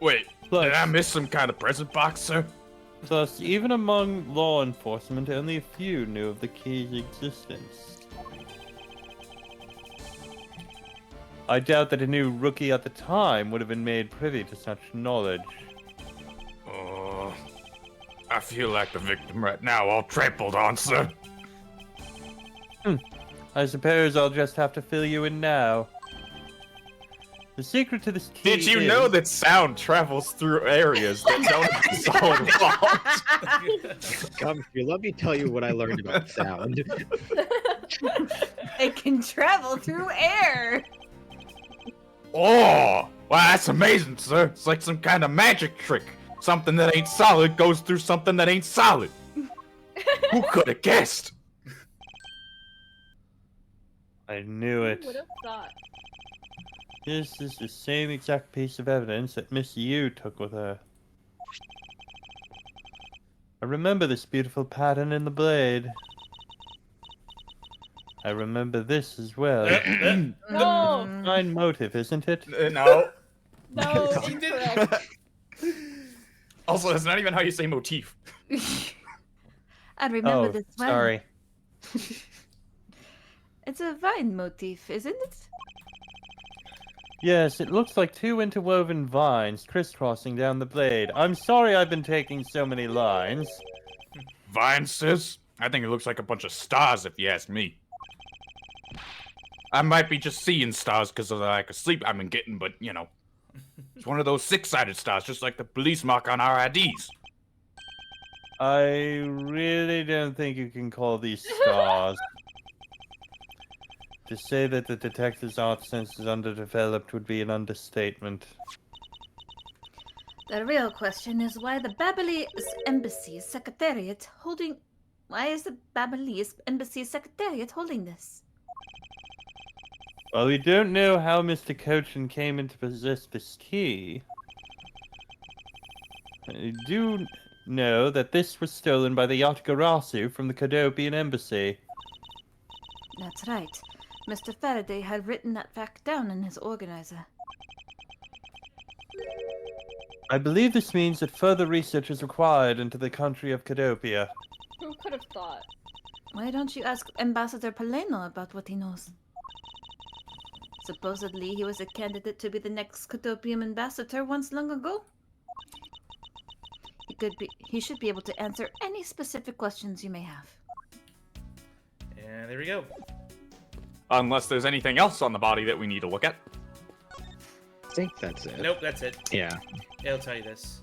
Speaker 8: Wait,
Speaker 3: Plus-
Speaker 8: did I miss some kind of present box, sir?
Speaker 3: Thus, even among law enforcement, only a few knew of the key's existence. I doubt that a new rookie at the time would have been made privy to such knowledge.
Speaker 8: Oh, I feel like the victim right now, all trampled on, sir.
Speaker 3: I suppose I'll just have to fill you in now. The secret to this key
Speaker 8: Did you
Speaker 3: is...
Speaker 8: know that sound travels through areas that don't have solid walls?
Speaker 2: Gumshoe, let me tell you what I learned about sound.
Speaker 9: It can travel through air.
Speaker 8: Oh, wow, that's amazing, sir. It's like some kind of magic trick. Something that ain't solid goes through something that ain't solid. Who could have guessed?
Speaker 3: I knew it.
Speaker 7: Would have thought.
Speaker 3: This is the same exact piece of evidence that Miss Yu took with her. I remember this beautiful pattern in the blade. I remember this as well.
Speaker 7: No,
Speaker 3: Fine motive, isn't it?
Speaker 8: No.
Speaker 7: no, incorrect.
Speaker 8: Also, that's not even how you say motif.
Speaker 6: I remember
Speaker 3: Oh,
Speaker 6: this well.
Speaker 3: sorry.
Speaker 6: It's a vine motif, isn't it?
Speaker 3: Yes, it looks like two interwoven vines crisscrossing down the blade. I'm sorry I've been taking so many lines.
Speaker 8: Vine, sis? I think it looks like a bunch of stars, if you ask me. I might be just seeing stars because of the lack of sleep I've been getting, but, you know. It's one of those six-sided stars, just like the police mark on our IDs.
Speaker 3: I really don't think you can call these stars. To say that the detective's art sense is underdeveloped would be an understatement.
Speaker 6: The real question is why the Babyliss Embassy's Secretariat holding... Why is the Babyliss Embassy's Secretariat holding this?
Speaker 3: Well, we don't know how Mr. Cochin came into possess this key. I do know that this was stolen by the Yatagarasu from the Cadopian embassy.
Speaker 6: That's right. Mr. Faraday had written that fact down in his organizer.
Speaker 3: I believe this means that further research is required into the country of Cadopia.
Speaker 7: Who could have thought?
Speaker 6: Why don't you ask Ambassador Paleno about what he knows? Supposedly, he was a candidate to be the next Cadopian ambassador once long ago. He should be able to answer any specific questions you may have.
Speaker 1: And there we go.
Speaker 8: Unless there's anything else on the body that we need to look at.
Speaker 2: I think that's it.
Speaker 1: Nope, that's it.
Speaker 2: Yeah.
Speaker 1: It'll tell you this.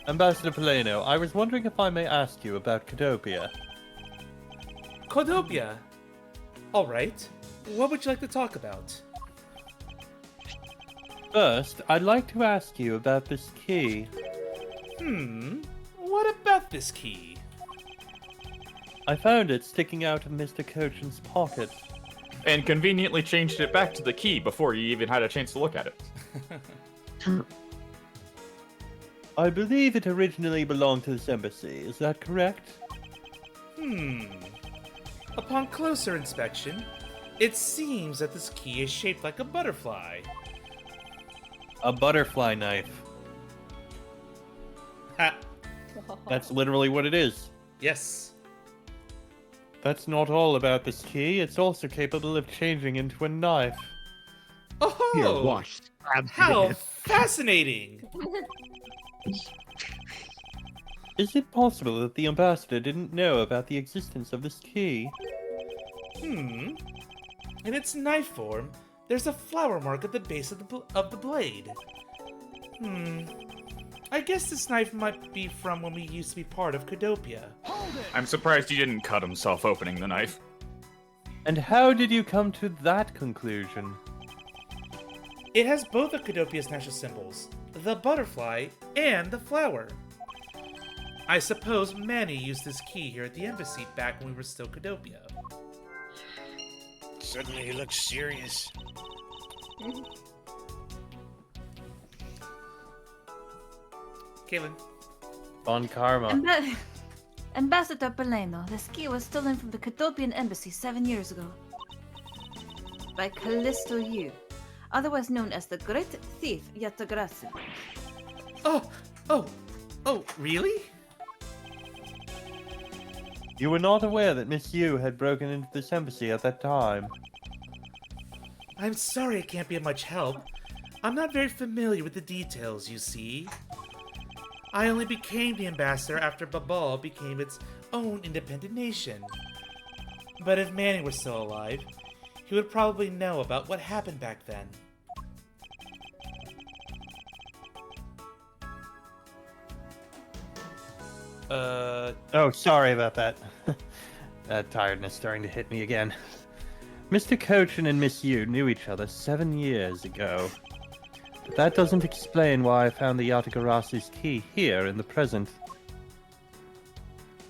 Speaker 3: Ambassador Paleno, I was wondering if I may ask you about Cadopia.
Speaker 1: Codopia. All right. What would you like to talk about?
Speaker 3: First, I'd like to ask you about this key.
Speaker 1: What about this key?
Speaker 3: I found it sticking out of Mr. Cochin's pocket.
Speaker 8: And conveniently changed it back to the key before you even had a chance to look at it.
Speaker 3: I believe it originally belonged to this embassy, is that correct?
Speaker 1: Upon closer inspection, it seems that this key is shaped like a butterfly.
Speaker 3: A butterfly knife.
Speaker 1: Ha!
Speaker 3: That's literally what it is.
Speaker 1: Yes.
Speaker 3: That's not all about this key, it's also capable of changing into a knife.
Speaker 1: Oh!
Speaker 2: Here, wash.
Speaker 1: How fascinating!
Speaker 3: Is it possible that the ambassador didn't know about the existence of this key?
Speaker 1: In its knife form, there's a flower mark at the base of the blade. I guess this knife might be from when we used to be part of Codopia.
Speaker 8: I'm surprised he didn't cut himself opening the knife.
Speaker 3: And how did you come to that conclusion?
Speaker 1: It has both of Codopia's national symbols, the butterfly and the flower. I suppose Manny used this key here at the embassy back when we were still Codopia.
Speaker 4: Suddenly he looks serious.
Speaker 1: Caitlin.
Speaker 3: On karma.
Speaker 6: Ambassador Beleno, this key was stolen from the Codopian embassy 7 years ago. By Callisto Yu, otherwise known as the Great Thief Yatagrasu.
Speaker 1: Oh, really?
Speaker 3: You were not aware that Miss Yu had broken into this embassy at that time.
Speaker 1: I'm sorry I can't be of much help. I'm not very familiar with the details, you see. I only became the ambassador after Babal became its own independent nation. But if Manny were still alive, he would probably know about what happened back then.
Speaker 3: Oh, sorry about that. That tiredness starting to hit me again. Mr. Cochin and Miss Yu knew each other 7 years ago. But that doesn't explain why I found the Yatagarasu's key here in the present.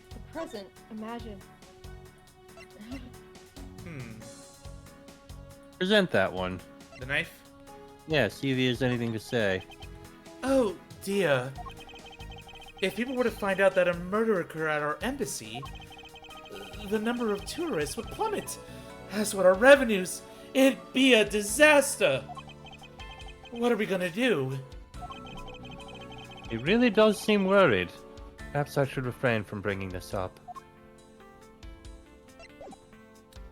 Speaker 7: The present, imagine.
Speaker 3: Present that one.
Speaker 1: The knife?
Speaker 3: Yeah, see if he has anything to say.
Speaker 1: Oh, dear. If people were to find out that a murder occurred at our embassy, the number of tourists would plummet. As would our revenues. It'd be a disaster. What are we gonna do?
Speaker 3: He really does seem worried. Perhaps I should refrain from bringing this up.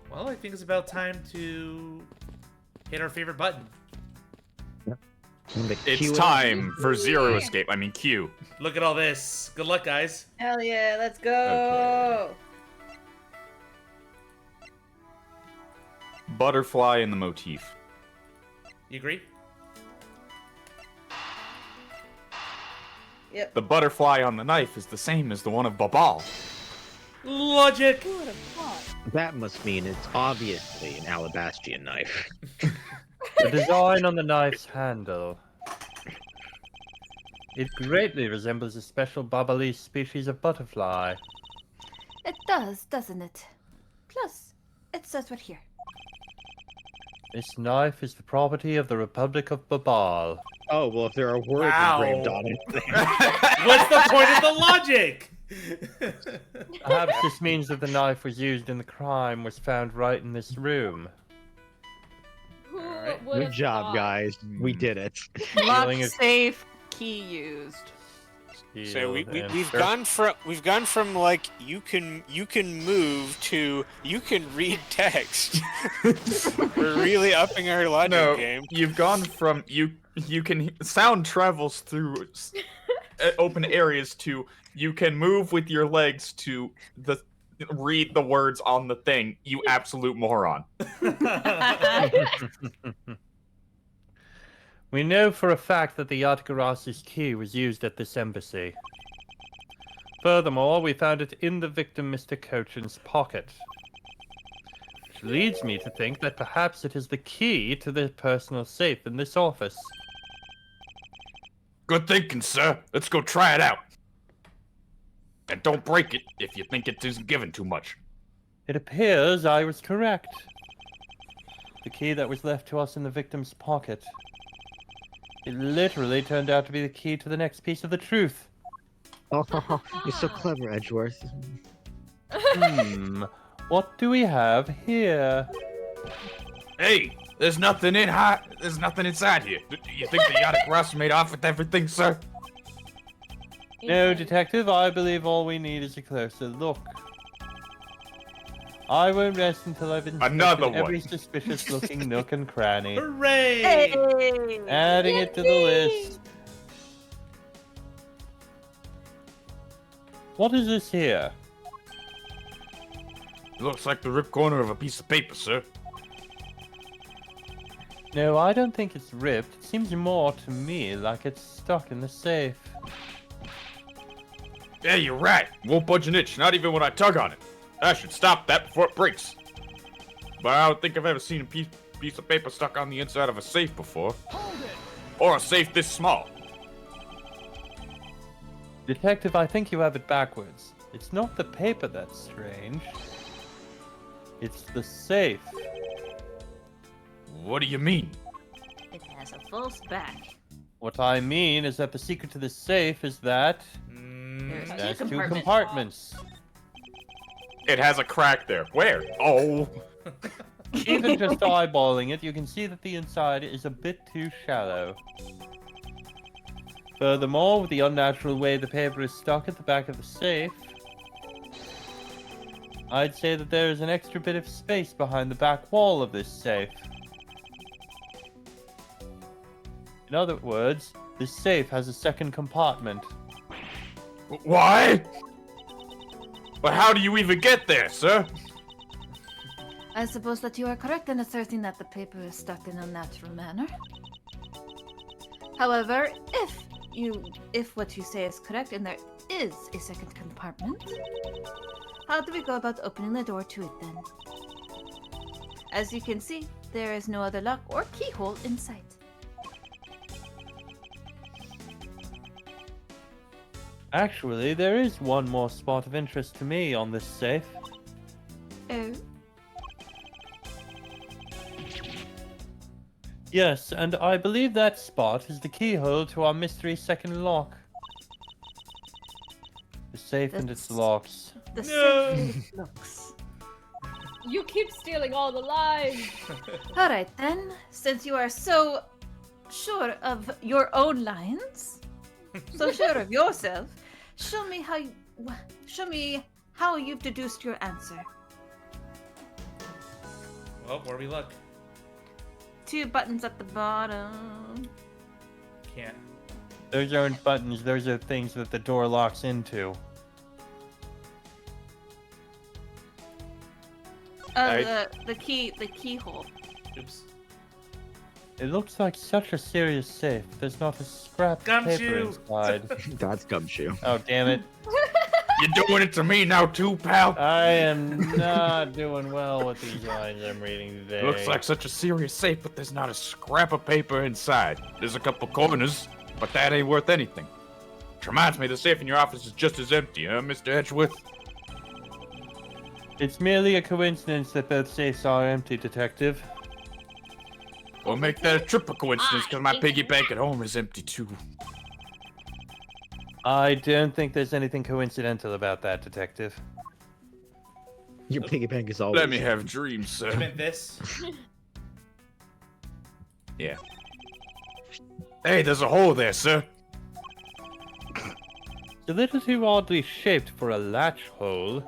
Speaker 1: Well, I think it's about time to hit our favorite button.
Speaker 8: It's time for Zero Escape. I mean, Q.
Speaker 1: Look at all this. Good luck, guys.
Speaker 7: Hell yeah, let's go!
Speaker 5: Butterfly in the motif.
Speaker 1: You agree?
Speaker 7: Yep.
Speaker 5: The butterfly on the knife is the same as the one of Babal.
Speaker 1: Logic!
Speaker 7: Who would have thought?
Speaker 2: That must mean it's obviously an Alabastrian knife.
Speaker 3: The design on the knife's handle. It greatly resembles a special Babalis species of butterfly.
Speaker 6: It does, doesn't it? Plus, it says right here.
Speaker 3: This knife is the property of the Republic of Babal.
Speaker 2: Oh, well, if there are words
Speaker 1: Wow.
Speaker 2: engraved on it.
Speaker 1: What's the point of the logic?
Speaker 3: Perhaps this means that the knife was used in the crime was found right in this room.
Speaker 7: Who
Speaker 1: Alright.
Speaker 7: would
Speaker 2: Good
Speaker 7: have
Speaker 2: job,
Speaker 7: thought?
Speaker 2: guys. We did it.
Speaker 9: Lock
Speaker 3: Feeling of-
Speaker 9: safe, key used.
Speaker 4: So we've
Speaker 3: Shield
Speaker 4: gone from like you can move to you can read text. We're really upping our logic
Speaker 5: No,
Speaker 4: game.
Speaker 5: you've gone from you can sound travels through open areas to you can move with your legs to read the words on the thing. You absolute moron.
Speaker 3: We know for a fact that the Yatagarasus key was used at this embassy. Furthermore, we found it in the victim Mr. Cochin's pocket. Which leads me to think that perhaps it is the key to the personal safe in this office.
Speaker 8: Good thinking, sir. Let's go try it out. And don't break it if you think it isn't given too much.
Speaker 3: It appears I was correct. The key that was left to us in the victim's pocket. It literally turned out to be the key to the next piece of the truth.
Speaker 2: Oh, you're so clever, Edgeworth.
Speaker 3: What do we have here?
Speaker 8: Hey, there's nothing inside here. Do you think the Yacht Ross made off with everything, sir?
Speaker 3: No, Detective, I believe all we need is a closer look. I won't rest until I've
Speaker 8: Another
Speaker 3: inspected every
Speaker 8: one.
Speaker 3: suspicious-looking nook and cranny.
Speaker 1: Hooray!
Speaker 9: Hey!
Speaker 3: Adding it to the list. What is this here?
Speaker 8: It looks like the ripped corner of a piece of paper, sir.
Speaker 3: No, I don't think it's ripped. It seems more to me like it's stuck in the safe.
Speaker 5: Yeah, you're right. Won't budge an inch, not even when I tug on it. I should stop that before it breaks. But I don't think I've ever seen a piece of paper stuck on the inside of a safe before. Or a safe this small.
Speaker 3: Detective, I think you have it backwards. It's not the paper that's strange. It's the safe.
Speaker 5: What do you mean?
Speaker 6: It has a false back.
Speaker 3: What I mean is that the secret to this safe is that
Speaker 6: There's
Speaker 3: it has
Speaker 6: two
Speaker 3: two
Speaker 6: compartments.
Speaker 3: compartments.
Speaker 5: It has a crack there. Where? Oh.
Speaker 3: Even just eyeballing it, you can see that the inside is a bit too shallow. Furthermore, with the unnatural way the paper is stuck at the back of the safe, I'd say that there is an extra bit of space behind the back wall of this safe. In other words, this safe has a second compartment.
Speaker 5: Why? But how do you even get there, sir?
Speaker 6: I suppose that you are correct in asserting that the paper is stuck in a natural manner. However, if what you say is correct and there is a second compartment, how do we go about opening the door to it then? As you can see, there is no other lock or keyhole in sight.
Speaker 3: Actually, there is one more spot of interest to me on this safe.
Speaker 6: Oh?
Speaker 3: Yes, and I believe that spot is the keyhole to our mystery second lock. The safe and its
Speaker 6: That's-
Speaker 3: locks.
Speaker 6: The
Speaker 1: No.
Speaker 6: safe looks.
Speaker 7: You keep stealing all the lines.
Speaker 6: Alright then, since you are so sure of your own lines, so sure of yourself, show me how you've deduced your answer.
Speaker 1: Well, where we look?
Speaker 6: 2 buttons at the bottom.
Speaker 1: Can't.
Speaker 3: Those aren't buttons, those are things that the door locks into.
Speaker 6: The keyhole.
Speaker 1: Oops.
Speaker 3: It looks like such a serious safe. There's not a scrap of paper
Speaker 1: Gumshoe!
Speaker 3: inside.
Speaker 2: That's Gumshoe.
Speaker 3: Oh, damn it.
Speaker 5: You're doing it to me now too, pal.
Speaker 3: I am not doing well with these lines I'm reading today.
Speaker 5: Looks like such a serious safe, but there's not a scrap of paper inside. There's a couple corners, but that ain't worth anything. Which reminds me, the safe in your office is just as empty, huh, Mr. Edgeworth?
Speaker 3: It's merely a coincidence that both safes are empty, Detective.
Speaker 5: Or make that a triple coincidence, because my piggy bank at home is empty too.
Speaker 3: I don't think there's anything coincidental about that, Detective.
Speaker 2: Your piggy bank is always.
Speaker 5: Let me have dreams,
Speaker 1: You
Speaker 5: sir.
Speaker 1: meant this?
Speaker 5: Yeah. Hey, there's a hole there, sir.
Speaker 3: It's a little too oddly shaped for a latch hole.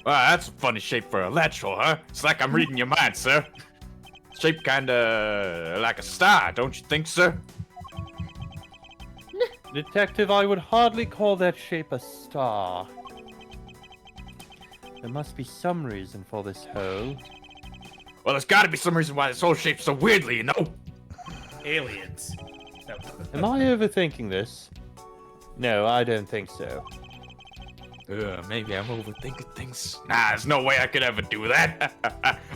Speaker 5: Wow, that's a funny shape for a latch hole, huh? It's like I'm reading your mind, sir. Shaped kinda like a star, don't you think, sir?
Speaker 3: Detective, I would hardly call that shape a star. There must be some reason for this hole.
Speaker 5: Well, there's gotta be some reason why this hole shaped so weirdly, you know?
Speaker 1: Aliens. No.
Speaker 3: Am I overthinking this? No, I don't think so.
Speaker 5: Maybe I'm overthinking things. Nah, there's no way I could ever do that.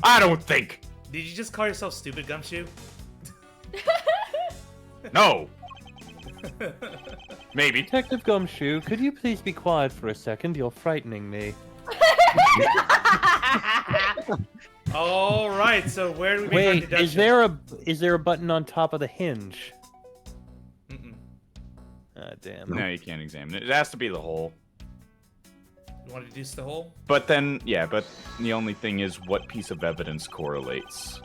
Speaker 5: I don't think.
Speaker 1: Did you just call yourself stupid, Gumshoe?
Speaker 5: No. Maybe.
Speaker 3: Detective Gumshoe, could you please be quiet for a second? You're frightening me.
Speaker 1: All right. So where do we make our
Speaker 3: Wait,
Speaker 1: deduction?
Speaker 3: is there a button on top of the hinge?
Speaker 1: Mm-mm.
Speaker 3: Ah, damn.
Speaker 5: No, you can't examine it. It has to be the hole.
Speaker 1: You want to deduce the hole?
Speaker 5: But then, yeah, but the only thing is what piece of evidence correlates.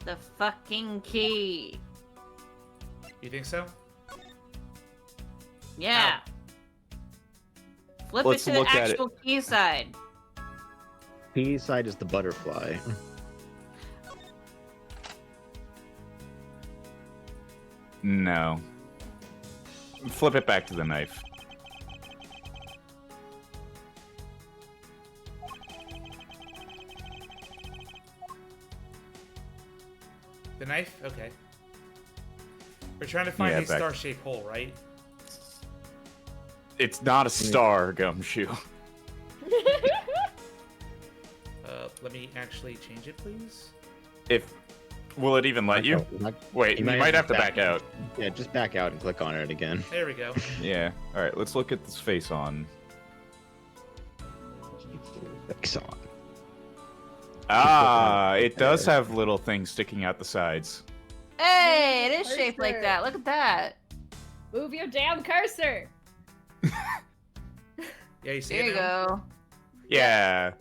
Speaker 6: The fucking key.
Speaker 1: You think so?
Speaker 6: Yeah. Flip
Speaker 2: Let's
Speaker 6: it to the
Speaker 2: look at it.
Speaker 6: actual key side.
Speaker 2: P side is the butterfly.
Speaker 5: No. Flip it back to the knife.
Speaker 1: The knife? Okay. We're trying to find
Speaker 5: Yeah,
Speaker 1: a
Speaker 5: back-
Speaker 1: star-shaped hole, right?
Speaker 5: It's not a star, Gumshoe.
Speaker 1: Let me actually change it, please.
Speaker 5: Will it even let you? Wait, you might have to back out.
Speaker 2: Yeah, just back out and click on it again.
Speaker 1: There we go.
Speaker 5: Yeah. All right, let's look at this face on.
Speaker 2: X on.
Speaker 5: Ah, it does have little things sticking out the sides.
Speaker 6: Hey, it is shaped like
Speaker 7: Cursor.
Speaker 6: that. Look at that.
Speaker 7: Move your damn cursor.
Speaker 1: Yeah, you see
Speaker 6: There
Speaker 1: it
Speaker 6: you
Speaker 1: now?
Speaker 6: go.
Speaker 5: Yeah.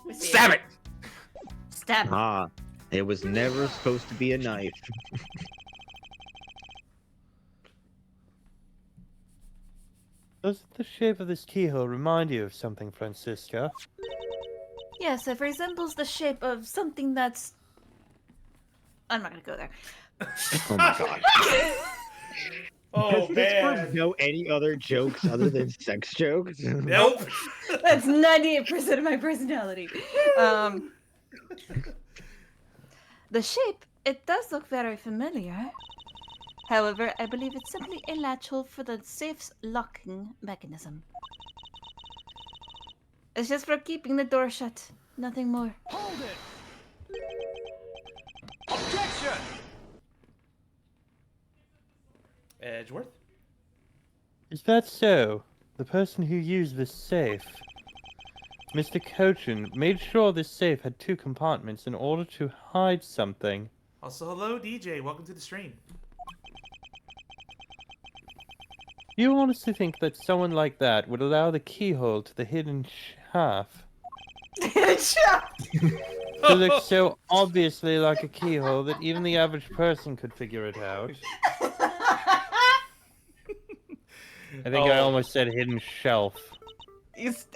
Speaker 7: We see
Speaker 5: Stab it!
Speaker 6: Stab.
Speaker 2: Ah, it was never supposed to be a knife.
Speaker 3: Does the shape of this keyhole remind you of something, Francisca?
Speaker 6: Yes, it resembles the shape of something that's. I'm not gonna go there.
Speaker 2: Oh my god.
Speaker 1: Oh,
Speaker 2: Does this
Speaker 1: man.
Speaker 2: firm know any other jokes other than sex jokes?
Speaker 1: Nope.
Speaker 7: That's 98% of my personality.
Speaker 6: The shape, it does look very familiar. However, I believe it's simply a latch hole for the safe's locking mechanism. It's just for keeping the door shut, nothing more.
Speaker 1: Edgeworth?
Speaker 3: Is that so? The person who used this safe, Mr. Cochin, made sure this safe had 2 compartments in order to hide something.
Speaker 1: Also, hello, DJ. Welcome to the stream.
Speaker 3: Do you honestly think that someone like that would allow the keyhole to the hidden shaft to look so obviously like a keyhole that even the average person could figure it out? I think I
Speaker 1: Oh.
Speaker 3: almost said hidden shelf.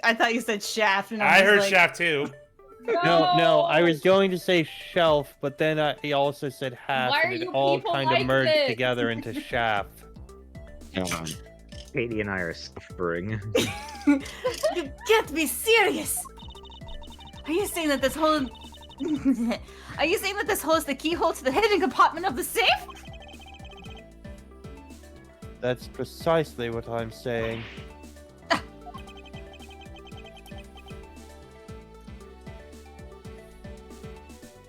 Speaker 9: I thought you said shaft, and
Speaker 1: I
Speaker 9: was
Speaker 1: heard
Speaker 9: like,
Speaker 1: shaft too.
Speaker 3: No, I was going to say shelf, but then he also said half,
Speaker 7: Why
Speaker 3: and
Speaker 7: are
Speaker 3: it
Speaker 7: you
Speaker 3: all
Speaker 7: people
Speaker 3: kind of
Speaker 7: like
Speaker 3: merged
Speaker 7: this?
Speaker 3: together into shaft.
Speaker 2: Katie and I are suffering.
Speaker 6: You can't be serious! Are you saying that this hole... Are you saying that this hole is the keyhole to the hidden compartment of the safe?
Speaker 3: That's precisely what I'm saying.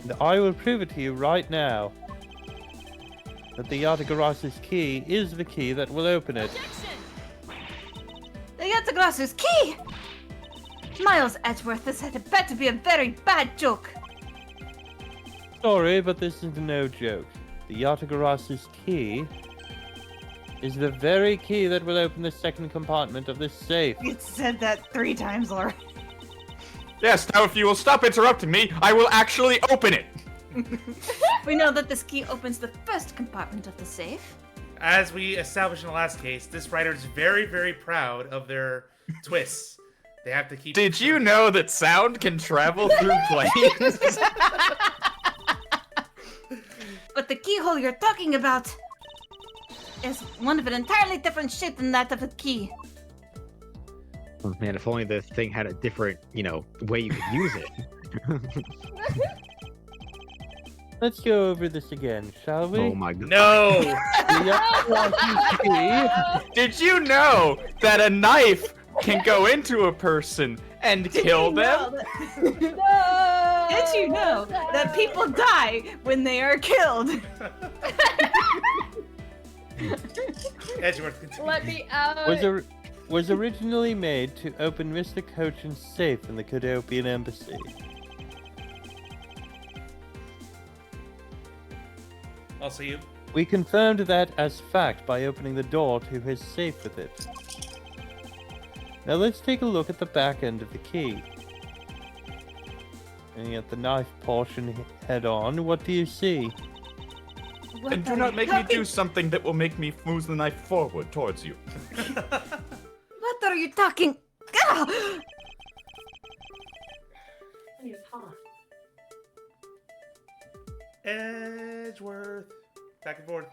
Speaker 3: And I will prove it to you right now. That the Yatagarasu's key is the key that will open it.
Speaker 6: The Yatagrasu's key! Miles Edgeworth, this had better be a very bad joke.
Speaker 3: Sorry, but this is no joke. The Yatagarasu's key is the very key that will open the second compartment of this safe.
Speaker 9: You said that 3 times already.
Speaker 5: Yes, now if you will stop interrupting me, I will actually open it!
Speaker 6: We know that this key opens the first compartment of the safe.
Speaker 1: As we established in the last case, this writer is very, very proud of their twists. They have to keep.
Speaker 5: Did you know that sound can travel through planes?
Speaker 6: But the keyhole you're talking about is one of an entirely different shape than that of a key.
Speaker 2: Oh, man, if only the thing had a different, way you could use it.
Speaker 3: Let's go over this again, shall we?
Speaker 2: Oh my god.
Speaker 1: No!
Speaker 3: The Yatagarasu's key.
Speaker 5: Did you know that a knife can go into a person and kill them?
Speaker 9: Did you know that people die when they are killed?
Speaker 1: Edgeworth, continue.
Speaker 7: Let me out.
Speaker 3: Was originally made to open Mr. Cochin's safe in the Kodopian embassy.
Speaker 1: Also, you.
Speaker 3: We confirmed that as fact by opening the door to his safe with it. Now let's take a look at the back end of the key. Looking at the knife portion head on, what do you see?
Speaker 5: And do not make me do something that will make me move the knife forward towards you.
Speaker 6: What are you talking? Ah!
Speaker 1: Edgeworth. Back and forth.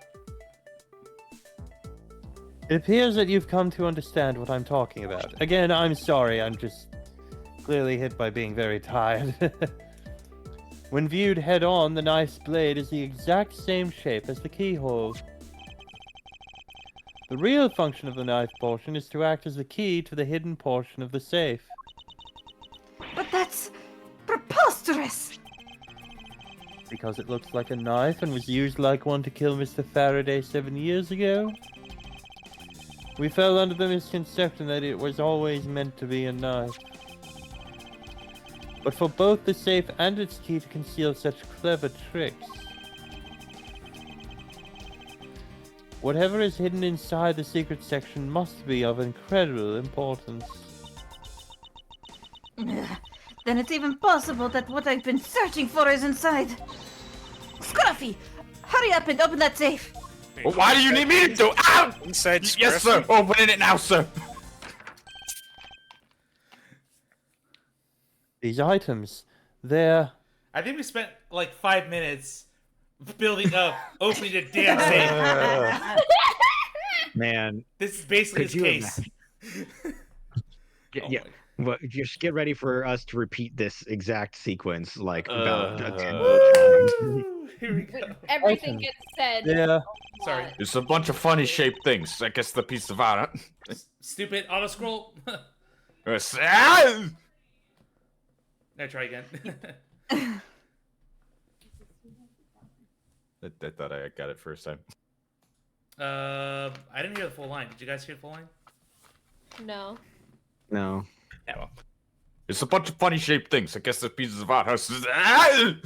Speaker 3: It appears that you've come to understand what I'm talking about. Again, I'm sorry, I'm just clearly hit by being very tired. When viewed head-on, the knife's blade is the exact same shape as the keyhole. The real function of the knife portion is to act as the key to the hidden portion of the safe.
Speaker 6: But that's preposterous!
Speaker 3: Because it looks like a knife and was used like one to kill Mr. Faraday 7 years ago? We fell under the misconception that it was always meant to be a knife. But for both the safe and its key to conceal such clever tricks, whatever is hidden inside the secret section must be of incredible importance.
Speaker 6: Then it's even possible that what I've been searching for is inside. Scruffy, hurry up and open that safe.
Speaker 8: Well, why do you need me to do? Ow!
Speaker 4: Inside
Speaker 8: Yes, sir. Opening it now, sir.
Speaker 3: These items, they're...
Speaker 1: I think we spent like 5 minutes building up, opening the damn safe.
Speaker 2: Man,
Speaker 1: This is basically
Speaker 2: Could
Speaker 1: his
Speaker 2: you
Speaker 1: case.
Speaker 2: yeah. Well, just get ready for us to repeat this exact sequence like about 10 times.
Speaker 1: Woo! Here we go.
Speaker 7: Everything gets said.
Speaker 3: Yeah.
Speaker 1: Sorry.
Speaker 8: It's a bunch of funny shaped things. I guess the piece of art.
Speaker 1: Stupid auto scroll.
Speaker 8: Ah!
Speaker 1: Now try again.
Speaker 8: I thought I got it first time.
Speaker 1: I didn't hear the full line. Did you guys hear the full line?
Speaker 7: No.
Speaker 2: No.
Speaker 8: Yeah, well. It's a bunch of funny shaped things. I guess the pieces of art. Ah!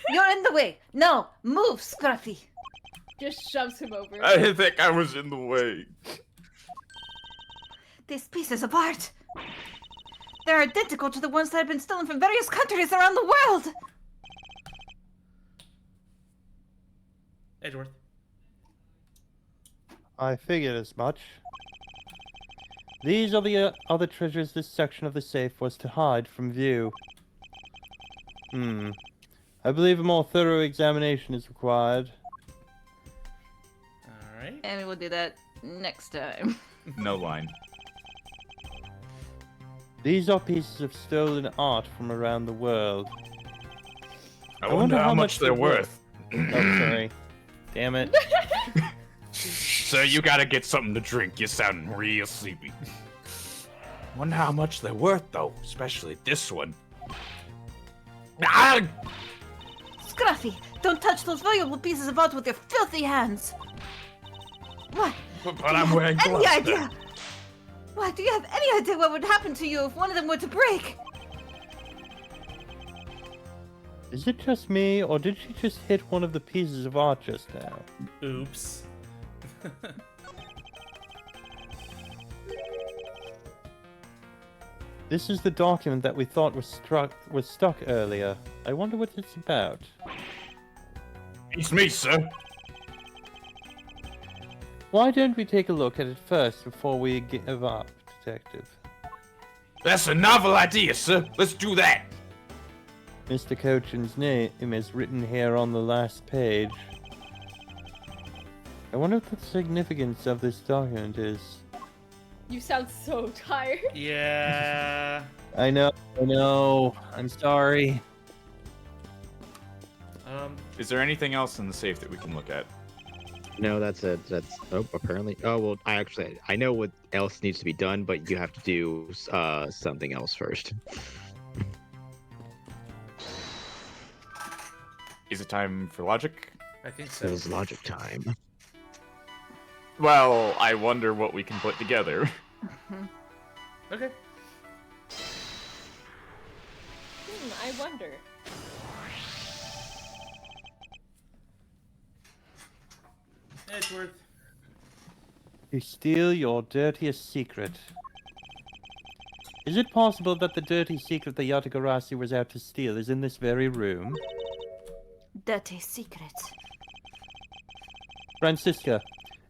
Speaker 6: You're in the way. No, move, Scruffy.
Speaker 7: Just shoves him over.
Speaker 8: I didn't think I was in the way.
Speaker 6: These pieces of art. They're identical to the ones that have been stolen from various countries around the world.
Speaker 1: Edgeworth.
Speaker 3: I figured as much. These are the other treasures this section of the safe was to hide from view. I believe a more thorough examination is required.
Speaker 1: Alright.
Speaker 6: And we'll do that next time.
Speaker 8: No line.
Speaker 3: These are pieces of stolen art from around the world.
Speaker 8: I wonder how much they're worth.
Speaker 3: Oh, sorry. Damn it.
Speaker 8: Sir, you gotta get something to drink. You're sounding real sleepy. Wonder how much they're worth, though. Especially this one. Ah!
Speaker 6: Scruffy, don't touch those valuable pieces of art with your filthy hands. What?
Speaker 8: But I'm wearing gloves.
Speaker 6: Any idea? What? Do you have any idea what would happen to you if one of them were to break?
Speaker 3: Is it just me, or did she just hit one of the pieces of art just now?
Speaker 1: Oops.
Speaker 3: This is the document that we thought was stuck earlier. I wonder what it's about.
Speaker 8: It's me, sir.
Speaker 3: Why don't we take a look at it first before we give up, Detective?
Speaker 8: That's a novel idea, sir. Let's do that.
Speaker 3: Mr. Cochin's name is written here on the last page. I wonder what the significance of this document is.
Speaker 7: You sound so tired.
Speaker 1: Yeah.
Speaker 3: I know. I'm sorry.
Speaker 5: Is there anything else in the safe that we can look at?
Speaker 2: No, that's it. Apparently. Oh well, I know what else needs to be done, but you have to do something else first.
Speaker 5: Is it time for logic?
Speaker 1: I think
Speaker 2: It
Speaker 1: so.
Speaker 2: is logic time.
Speaker 5: Well, I wonder what we can put together.
Speaker 1: Okay.
Speaker 7: I wonder.
Speaker 1: Edgeworth.
Speaker 3: To steal your dirtiest secret. Is it possible that the dirty secret the Yatagarasi was out to steal is in this very room?
Speaker 6: Dirty secret.
Speaker 3: Francisca,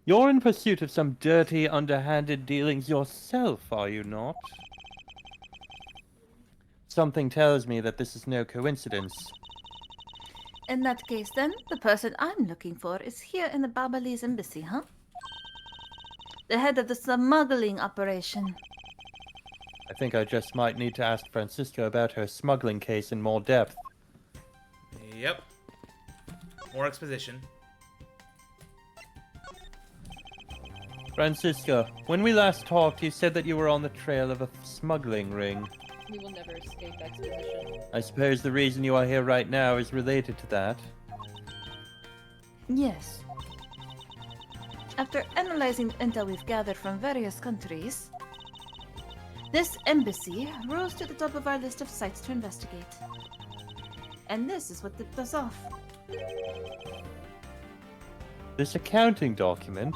Speaker 3: you're in pursuit of some dirty, underhanded dealings yourself, are you not? Something tells me that this is no coincidence.
Speaker 6: In that case, then, the person I'm looking for is here in the Babalese embassy, huh? The head of the smuggling operation.
Speaker 3: I think I just might need to ask Francisca about her smuggling case in more depth.
Speaker 1: Yep. More exposition.
Speaker 3: Francisca, when we last talked, you said that you were on the trail of a smuggling ring.
Speaker 10: We will never escape exposition.
Speaker 3: I suppose the reason you are here right now is related to that.
Speaker 6: Yes. After analyzing the intel we've gathered from various countries, this embassy rose to the top of our list of sites to investigate. And this is what tipped us off.
Speaker 3: This accounting document?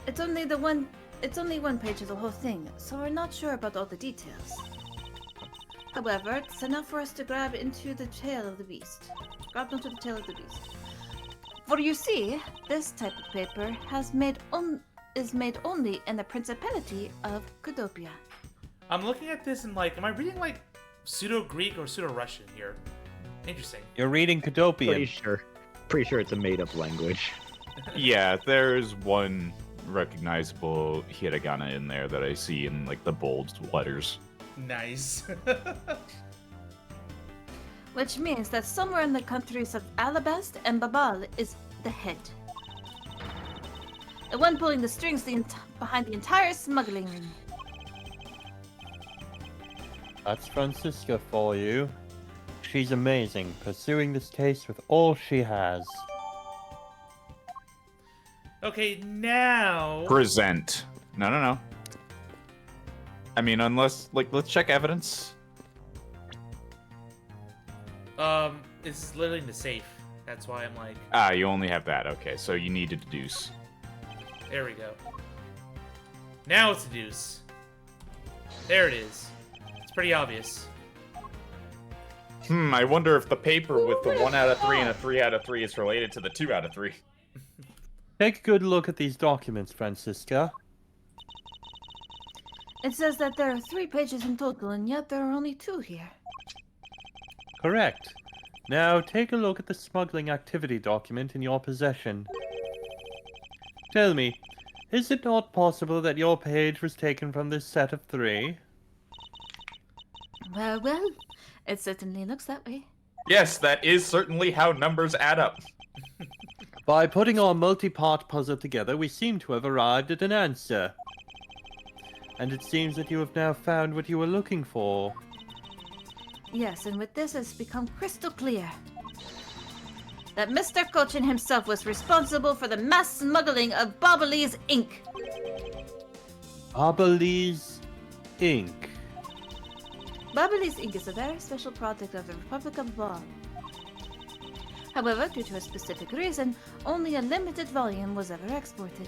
Speaker 6: It's only one page of the whole thing, so we're not sure about all the details. However, it's enough for us to grab onto the tail of the beast. For you see, this type of paper is made only in the Principality of Kudopia.
Speaker 1: I'm looking at this and like, am I reading like pseudo-Greek or pseudo-Russian here? Interesting.
Speaker 3: You're reading Kudopian.
Speaker 2: Pretty sure it's a made-up language.
Speaker 5: Yeah, there's one recognizable hiragana in there that I see in like the bold letters.
Speaker 1: Nice.
Speaker 6: Which means that somewhere in the countries of Alabast and Babal is the head. The one pulling the strings behind the entire smuggling ring.
Speaker 3: That's Francisca for you. She's amazing, pursuing this case with all she has.
Speaker 1: Okay, now...
Speaker 5: Present. No. I mean, unless, like, let's check evidence.
Speaker 1: This is literally in the safe. That's why I'm like...
Speaker 5: Ah, you only have that. Okay, so you need to deduce.
Speaker 1: There we go. Now it's a deuce. There it is. It's pretty obvious.
Speaker 5: I wonder if the paper with the 1 out of 3 and a 3 out of 3 is related to the 2 out of 3.
Speaker 3: Take a good look at these documents, Francisca.
Speaker 6: It says that there are 3 pages in total, and yet there are only 2 here.
Speaker 3: Correct. Now take a look at the smuggling activity document in your possession. Tell me, is it not possible that your page was taken from this set of 3?
Speaker 6: Well, it certainly looks that way.
Speaker 5: Yes, that is certainly how numbers add up.
Speaker 3: By putting our multi-part puzzle together, we seem to have arrived at an answer. And it seems that you have now found what you were looking for.
Speaker 6: Yes, and with this it's become crystal clear that Mr. Cochin himself was responsible for the mass smuggling of Babalese ink.
Speaker 3: Babalese ink.
Speaker 6: Babalese ink is a very special product of the Republic of Babal. However, due to a specific reason, only a limited volume was ever exported.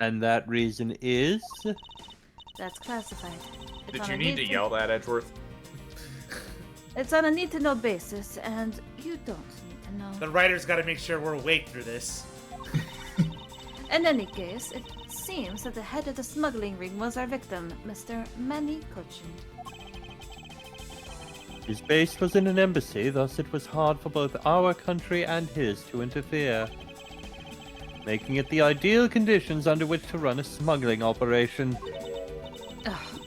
Speaker 3: And that reason is?
Speaker 6: That's classified. It's
Speaker 5: Did
Speaker 6: on
Speaker 5: you
Speaker 6: a
Speaker 5: need to yell that, Edgeworth?
Speaker 6: It's on a need-to-know basis, and you don't need to know.
Speaker 1: The writer's got to make sure we're awake through this.
Speaker 6: In any case, it seems that the head of the smuggling ring was our victim, Mr. Manny Cochin.
Speaker 3: His base was in an embassy, thus it was hard for both our country and his to interfere, making it the ideal conditions under which to run a smuggling operation.
Speaker 6: Ugh,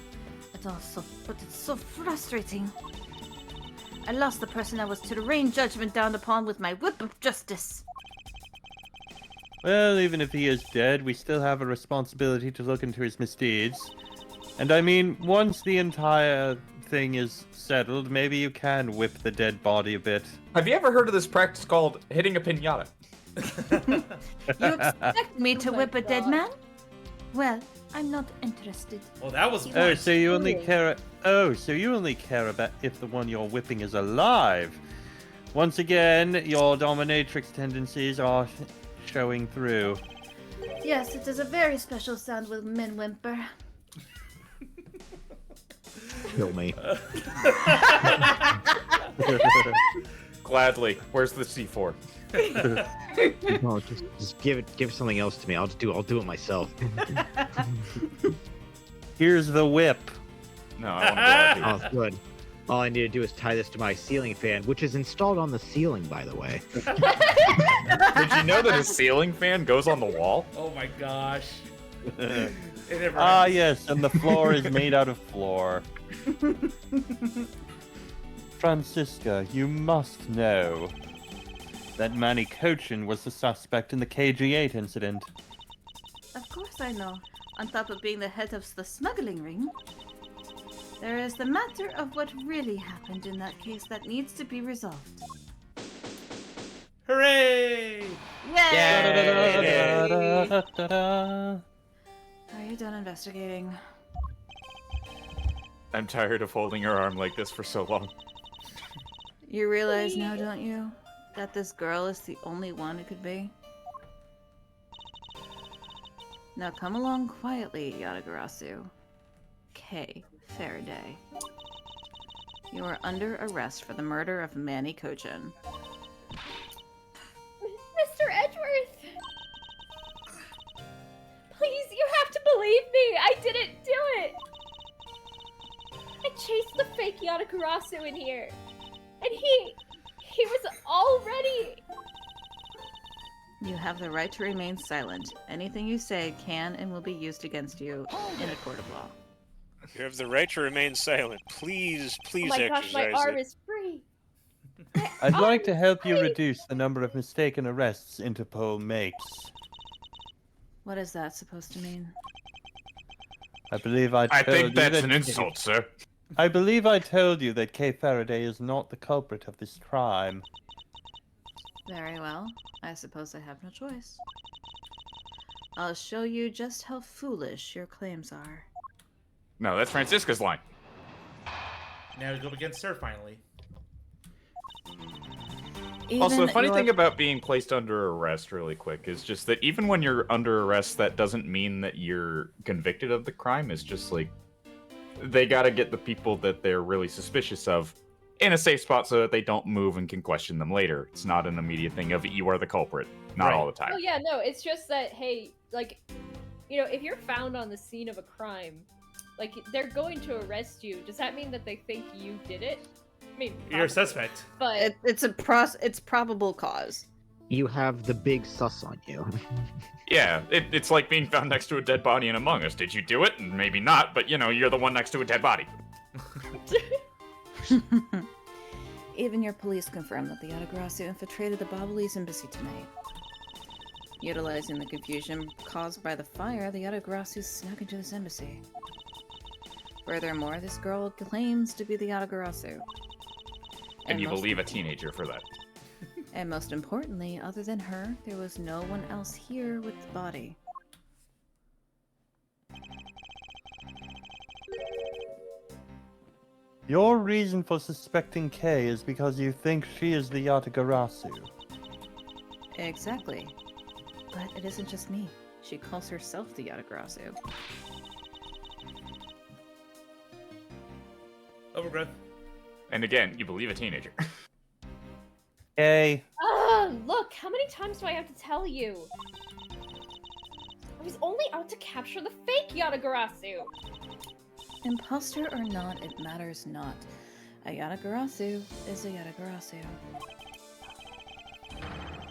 Speaker 6: it's so frustrating. I lost the person I was to rain judgment down upon with my whip of justice.
Speaker 3: Well, even if he is dead, we still have a responsibility to look into his misdeeds. And I mean, once the entire thing is settled, maybe you can whip the dead body a bit.
Speaker 5: Have you ever heard of this practice called hitting a pinata?
Speaker 6: You expect me to
Speaker 10: Oh my
Speaker 6: whip a dead
Speaker 10: God.
Speaker 6: man? Well, I'm not interested.
Speaker 1: Well, that was
Speaker 3: Oh,
Speaker 1: one.
Speaker 3: so you only
Speaker 10: Cool.
Speaker 3: care. Oh, so you only care about if the one you're whipping is alive. Once again, your dominatrix tendencies are showing through.
Speaker 6: Yes, it is a very special sound when men whimper.
Speaker 2: Kill me.
Speaker 5: Gladly. Where's the C4?
Speaker 2: No, just give something else to me. I'll do it myself.
Speaker 3: Here's the whip.
Speaker 5: No, I want to go out here.
Speaker 2: Oh, good. All I need to do is tie this to my ceiling fan, which is installed on the ceiling, by the way.
Speaker 5: Did you know that a ceiling fan goes on the wall?
Speaker 1: Oh my gosh. It never
Speaker 3: Ah,
Speaker 1: ends.
Speaker 3: yes, and the floor is made out of floor. Francisca, you must know that Manny Cochin was the suspect in the KG8 incident.
Speaker 6: Of course I know. On top of being the head of the smuggling ring, there is the matter of what really happened in that case that needs to be resolved.
Speaker 1: Hooray!
Speaker 6: Yay!
Speaker 3: Da-da-da-da-da-da-da.
Speaker 6: Are you done investigating?
Speaker 5: I'm tired of holding your arm like this for so long.
Speaker 6: You realize now, don't you, that this girl is the only one it could be? Now come along quietly, Yatagarasu. K. Faraday. You are under arrest for the murder of Manny Cochin.
Speaker 7: Mr. Edgeworth! Please, you have to believe me! I didn't do it! I chased the fake Yatagarasu in here! And he was already...
Speaker 6: You have the right to remain silent. Anything you say can and will be used against you in a court of law.
Speaker 4: You have the right to remain silent. Please,
Speaker 7: Oh
Speaker 4: please
Speaker 7: my gosh, my
Speaker 4: exercise
Speaker 7: arm
Speaker 4: it.
Speaker 7: is free!
Speaker 3: I'd like to help you
Speaker 7: please.
Speaker 3: reduce the number of mistaken arrests Interpol makes.
Speaker 6: What is that supposed to mean?
Speaker 3: I believe I
Speaker 5: I
Speaker 3: told
Speaker 5: think
Speaker 3: you
Speaker 5: that's
Speaker 3: that
Speaker 5: an insult, sir.
Speaker 3: I believe I told you that Kay Faraday is not the culprit of this crime.
Speaker 6: Very well. I suppose I have no choice. I'll show you just how foolish your claims are.
Speaker 5: No, that's Francisca's line.
Speaker 1: Now we go against her finally.
Speaker 5: Also, the funny
Speaker 6: your-
Speaker 5: thing about being placed under arrest, really quick, is just that even when you're under arrest, that doesn't mean that you're convicted of the crime. It's just like they gotta get the people that they're really suspicious of in a safe spot so that they don't move and can question them later. It's not an immediate thing of you are the culprit. Not
Speaker 1: Right.
Speaker 5: all the time.
Speaker 10: Oh yeah, no, it's just that, hey, like, you know, if you're found on the scene of a crime, like, they're going to arrest you. Does that mean that they think you did it? I mean,
Speaker 1: You're a
Speaker 10: probably,
Speaker 1: suspect.
Speaker 10: But
Speaker 9: It's probable cause.
Speaker 2: You have the big sus on you.
Speaker 5: Yeah, it's like being found next to a dead body in Among Us. Did you do it? Maybe not, but you know, you're the one next to a dead body.
Speaker 6: Even your police confirmed that the Yatagarasu infiltrated the Babalese embassy tonight. Utilizing the confusion caused by the fire, the Yatagarasu snuck into this embassy. Furthermore, this girl claims to be the Yatagarasu.
Speaker 5: And you
Speaker 6: most
Speaker 5: believe a teenager for that.
Speaker 6: And most importantly, other than her, there was no one else here with the body.
Speaker 3: Your reason for suspecting Kay is because you think she is the Yatagarasu.
Speaker 6: Exactly. But it isn't just me. She calls herself the Yatagarasu.
Speaker 1: Overgrowth.
Speaker 5: And again, you believe a teenager.
Speaker 3: Kay,
Speaker 10: look, how many times do I have to tell you? I was only out to capture the fake Yatagarasu.
Speaker 6: Imposter or not, it matters not. A Yatagarasu is a Yatagarasu.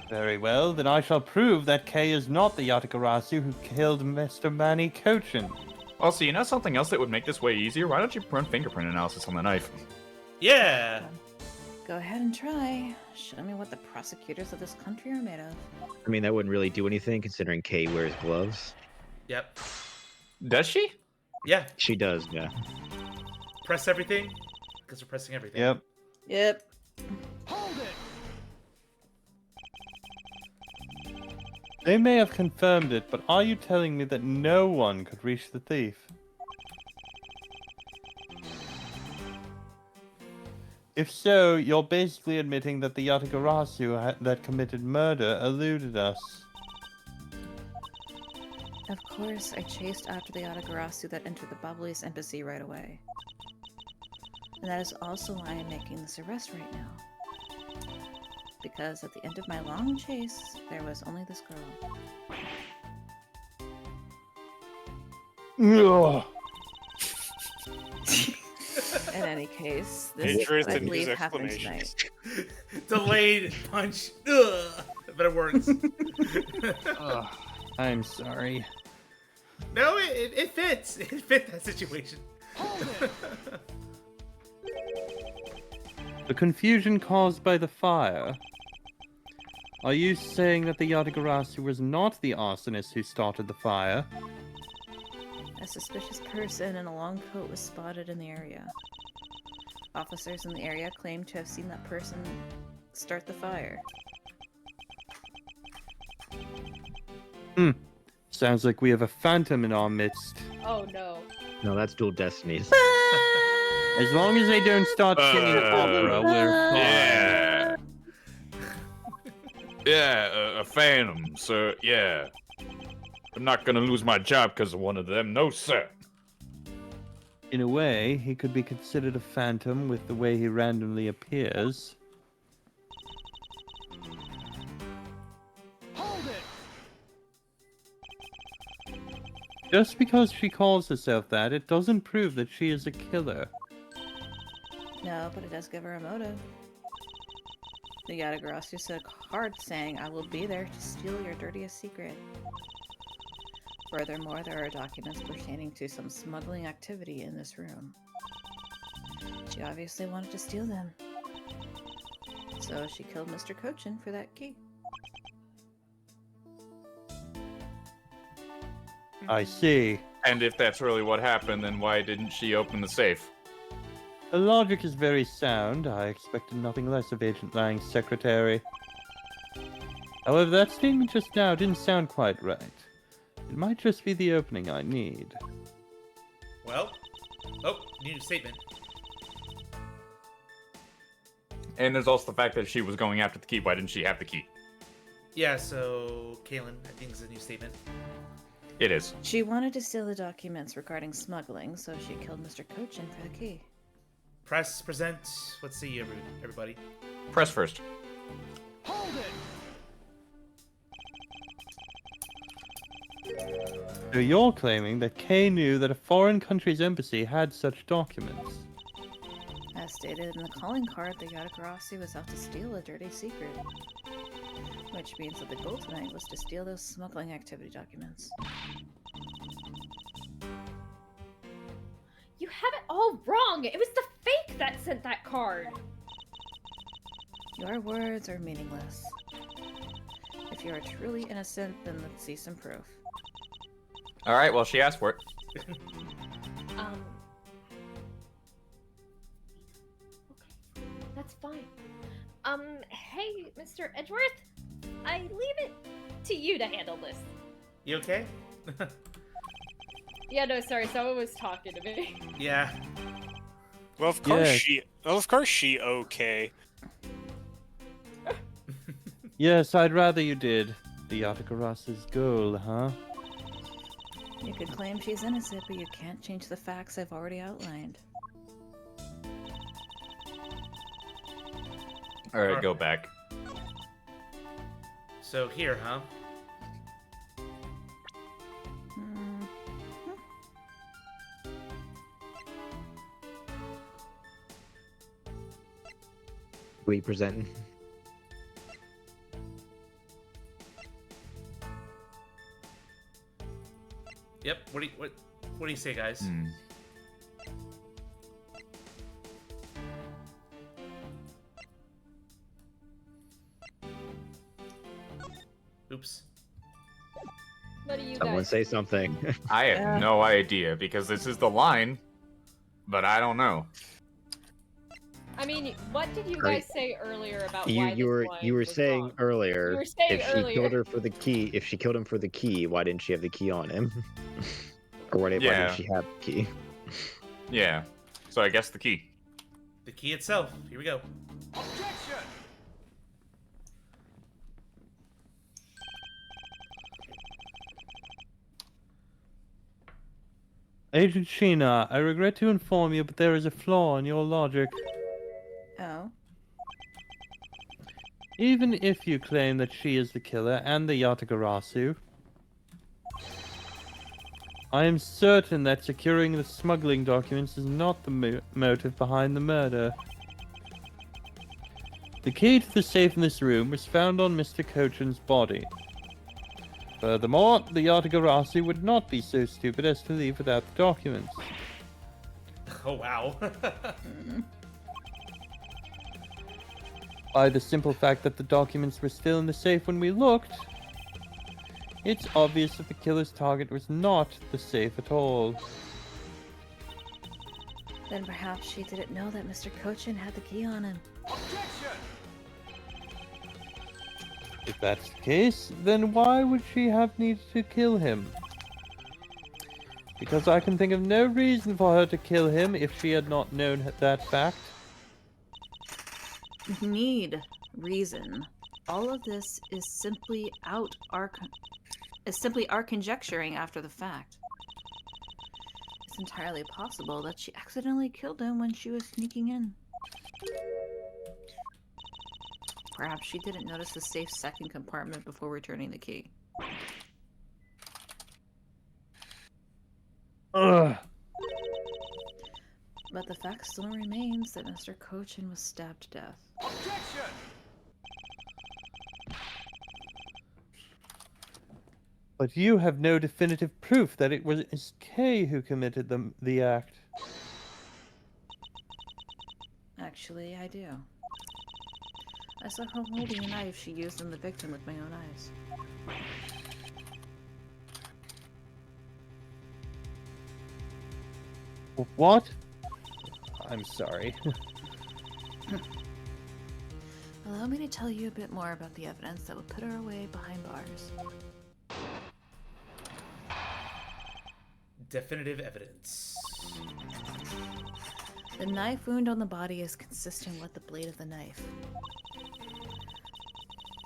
Speaker 3: very well, then I shall prove that Kay is not the Yatagarasu who killed Mr. Manny Cochin.
Speaker 5: Also, you know something else that would make this way easier? Why don't you run fingerprint analysis on the knife?
Speaker 1: Yeah.
Speaker 6: Go ahead and try. Show me what the prosecutors of this country are made of.
Speaker 2: I mean, that wouldn't really do anything considering Kay wears gloves.
Speaker 1: Yep.
Speaker 5: Does she?
Speaker 1: Yeah.
Speaker 2: She does, yeah.
Speaker 1: Press everything. Because we're pressing everything.
Speaker 3: Yep.
Speaker 9: Yep.
Speaker 3: They may have confirmed it, but are you telling me that no one could reach the thief? If so, you're basically admitting that the Yatagarasu that committed murder eluded us.
Speaker 6: Of course, I chased after the Yatagarasu that entered the Babalese embassy right away. And that is also why I'm making this arrest right now. Because at the end of my long chase, there was only this girl.
Speaker 3: Ugh.
Speaker 6: In any case, this
Speaker 4: Dangerous
Speaker 6: I
Speaker 4: in
Speaker 6: believe
Speaker 4: his
Speaker 6: happened
Speaker 4: explanations.
Speaker 6: tonight.
Speaker 1: Delayed punch. Ugh. But it works.
Speaker 3: Ugh. I'm sorry.
Speaker 1: No, it fits. It fit that situation.
Speaker 3: The confusion caused by the fire. Are you saying that the Yatagarasu was not the arsonist who started the fire?
Speaker 6: A suspicious person in a long coat was spotted in the area. Officers in the area claim to have seen that person start the fire.
Speaker 3: Sounds like we have a phantom in our midst.
Speaker 10: Oh no.
Speaker 2: No, that's Dual Destinies.
Speaker 3: As long as they don't start singing opera, we're fine.
Speaker 8: Yeah. Yeah, a phantom, sir. Yeah. I'm not gonna lose my job because of one of them. No, sir.
Speaker 3: In a way, he could be considered a phantom with the way he randomly appears. Just because she calls herself that, it doesn't prove that she is a killer.
Speaker 6: No, but it does give her a motive. The Yatagarasu said a card saying, "I will be there to steal your dirtiest secret." Furthermore, there are documents pertaining to some smuggling activity in this room. She obviously wanted to steal them. So she killed Mr. Cochin for that key.
Speaker 3: I see.
Speaker 5: And if that's really what happened, then why didn't she open the safe?
Speaker 3: The logic is very sound. I expected nothing less of Agent Lang's secretary. However, that statement just now didn't sound quite right. It might just be the opening I need.
Speaker 1: Well, oh, new statement.
Speaker 5: And there's also the fact that she was going after the key. Why didn't she have the key?
Speaker 1: Yeah, so Kaylin, I think is a new statement.
Speaker 5: It is.
Speaker 6: She wanted to steal the documents regarding smuggling, so she killed Mr. Cochin for the key.
Speaker 1: Press, present. Let's see, everybody.
Speaker 5: Press first.
Speaker 3: So you're claiming that Kay knew that a foreign country's embassy had such documents?
Speaker 6: As stated in the calling card, the Yatagarasu was out to steal a dirty secret. Which means that the goal tonight was to steal those smuggling activity documents.
Speaker 10: You have it all wrong. It was the fake that sent that card.
Speaker 6: Your words are meaningless. If you are truly innocent, then let's see some proof.
Speaker 5: All right. Well, she asked for it.
Speaker 10: Okay, that's fine. Hey, Mr. Edgeworth, I leave it to you to handle this.
Speaker 1: You okay?
Speaker 10: Yeah, no, sorry, someone was talking to me.
Speaker 1: Yeah.
Speaker 4: Well, of course
Speaker 3: Yes.
Speaker 4: she okay.
Speaker 3: Yes, I'd rather you did. The Yatagarasu's goal, huh?
Speaker 6: You could claim she's innocent, but you can't change the facts I've already outlined.
Speaker 5: All right, go back.
Speaker 1: So here, huh?
Speaker 6: Hmm.
Speaker 2: We presenting.
Speaker 1: Yep. What do you say, guys? Oops.
Speaker 10: What do you
Speaker 2: Someone
Speaker 10: guys?
Speaker 2: say something.
Speaker 5: I have no idea because this is the line, but I don't know.
Speaker 10: I mean, what did you
Speaker 2: Right.
Speaker 10: guys say earlier about
Speaker 2: you
Speaker 10: why
Speaker 2: you
Speaker 10: this
Speaker 2: were
Speaker 10: line
Speaker 2: you were
Speaker 10: was
Speaker 2: saying
Speaker 10: wrong?
Speaker 2: earlier
Speaker 10: You were saying
Speaker 2: if she
Speaker 10: earlier.
Speaker 2: killed her for the key, if she killed him for the key, why didn't she have the key on him? Or why
Speaker 5: Yeah.
Speaker 2: didn't she have the key?
Speaker 5: Yeah. So I guess the key.
Speaker 1: The key itself. Here we go.
Speaker 3: Agent Sheena, I regret to inform you, but there is a flaw in your logic.
Speaker 6: Oh?
Speaker 3: Even if you claim that she is the killer and the Yatagarasu, I am certain that securing the smuggling documents is not the motive behind the murder. The key to the safe in this room was found on Mr. Cochin's body. Furthermore, the Yatagarasi would not be so stupid as to leave without the documents.
Speaker 1: Oh, wow.
Speaker 3: By the simple fact that the documents were still in the safe when we looked, it's obvious that the killer's target was not the safe at all.
Speaker 6: Then perhaps she didn't know that Mr. Cochin had the key on him.
Speaker 3: If that's the case, then why would she have needed to kill him? Because I can think of no reason for her to kill him if she had not known that fact.
Speaker 6: Need reason. All of this is simply our conjecturing after the fact. It's entirely possible that she accidentally killed him when she was sneaking in. Perhaps she didn't notice the safe second compartment before returning the key.
Speaker 3: Ugh.
Speaker 6: But the fact still remains that Mr. Cochin was stabbed to death.
Speaker 3: But you have no definitive proof that it was Kay who committed the act.
Speaker 6: Actually, I do. I saw her holding a knife she used on the victim with my own eyes.
Speaker 3: What? I'm sorry.
Speaker 6: Allow me to tell you a bit more about the evidence that would put her away behind bars.
Speaker 1: Definitive evidence.
Speaker 6: The knife wound on the body is consistent with the blade of the knife.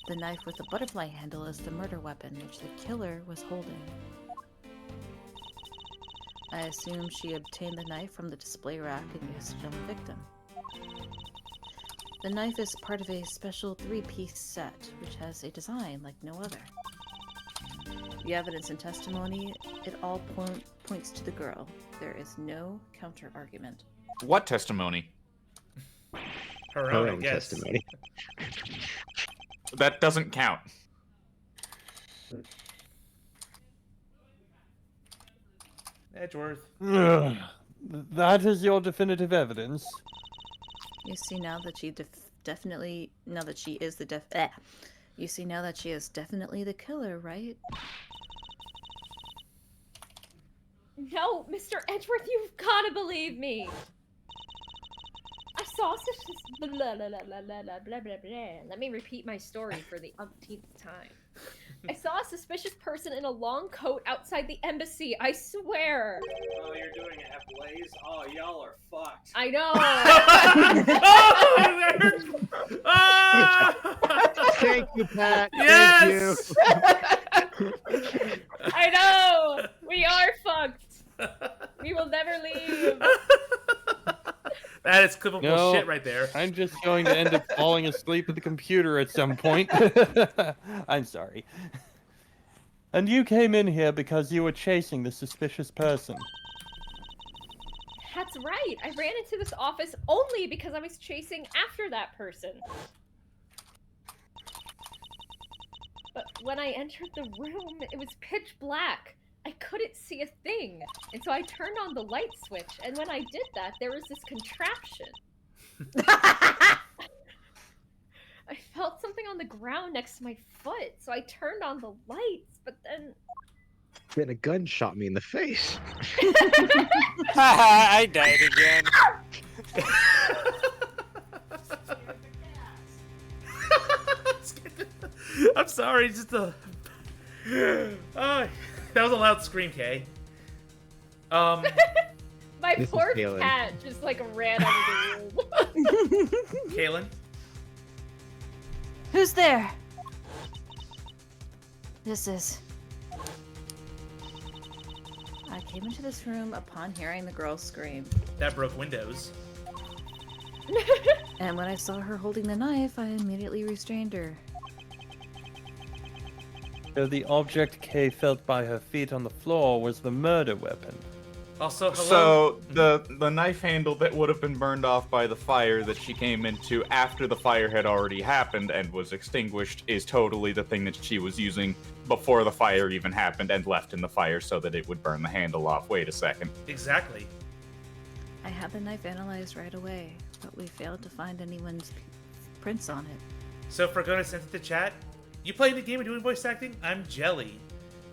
Speaker 6: The knife with the butterfly handle is the murder weapon which the killer was holding. I assume she obtained the knife from the display rack and used it on the victim. The knife is part of a special 3-piece set, which has a design like no other. The evidence and testimony, it all points to the girl. There is no counter-argument.
Speaker 5: What testimony?
Speaker 1: Her
Speaker 2: Her
Speaker 1: own, I
Speaker 2: own
Speaker 1: guess.
Speaker 2: testimony.
Speaker 5: That doesn't count.
Speaker 1: Edgeworth.
Speaker 3: Ugh. That is your definitive evidence.
Speaker 6: You see now that she definitely is definitely the killer, right?
Speaker 10: No, Mr. Edgeworth, you've gotta believe me. I saw such blah blah blah blah blah blah blah blah blah. Let me repeat my story for the umpteenth time. I saw a suspicious person in a long coat outside the embassy. I swear.
Speaker 11: Oh, you're doing it at Blaze? Oh, y'all are fucked.
Speaker 10: I know.
Speaker 2: Thank you, Pat.
Speaker 1: Yes!
Speaker 2: Thank you.
Speaker 10: I know. We are fucked. We will never leave.
Speaker 1: That is clippable
Speaker 3: No,
Speaker 1: shit right there.
Speaker 3: I'm just going to end up falling asleep at the computer at some point. I'm sorry. And you came in here because you were chasing the suspicious person.
Speaker 10: That's right. I ran into this office only because I was chasing after that person. But when I entered the room, it was pitch black. I couldn't see a thing. And so I turned on the light switch, and when I did that, there was this contraption. I felt something on the ground next to my foot, so I turned on the lights, but then...
Speaker 2: Then a gun shot me in the face.
Speaker 4: Haha, I died again.
Speaker 1: I'm sorry, just a... that was a loud scream, Kay.
Speaker 10: My
Speaker 2: This is
Speaker 10: poor
Speaker 2: Kaylin.
Speaker 10: cat just like ran out of the room.
Speaker 1: Kaylin?
Speaker 6: Who's there? This is... I came into this room upon hearing the girl scream.
Speaker 1: That broke windows.
Speaker 6: And when I saw her holding the knife, I immediately restrained her.
Speaker 3: So the object Kay felt by her feet on the floor was the murder weapon.
Speaker 1: Also, hello.
Speaker 5: So the knife handle that would have been burned off by the fire that she came into after the fire had already happened and was extinguished is totally the thing that she was using before the fire even happened and left in the fire so that it would burn the handle off. Wait a second.
Speaker 1: Exactly.
Speaker 6: I had the knife analyzed right away, but we failed to find anyone's prints on it.
Speaker 1: So if we're going to send it to chat, you playing the game and doing voice acting? I'm Jelly.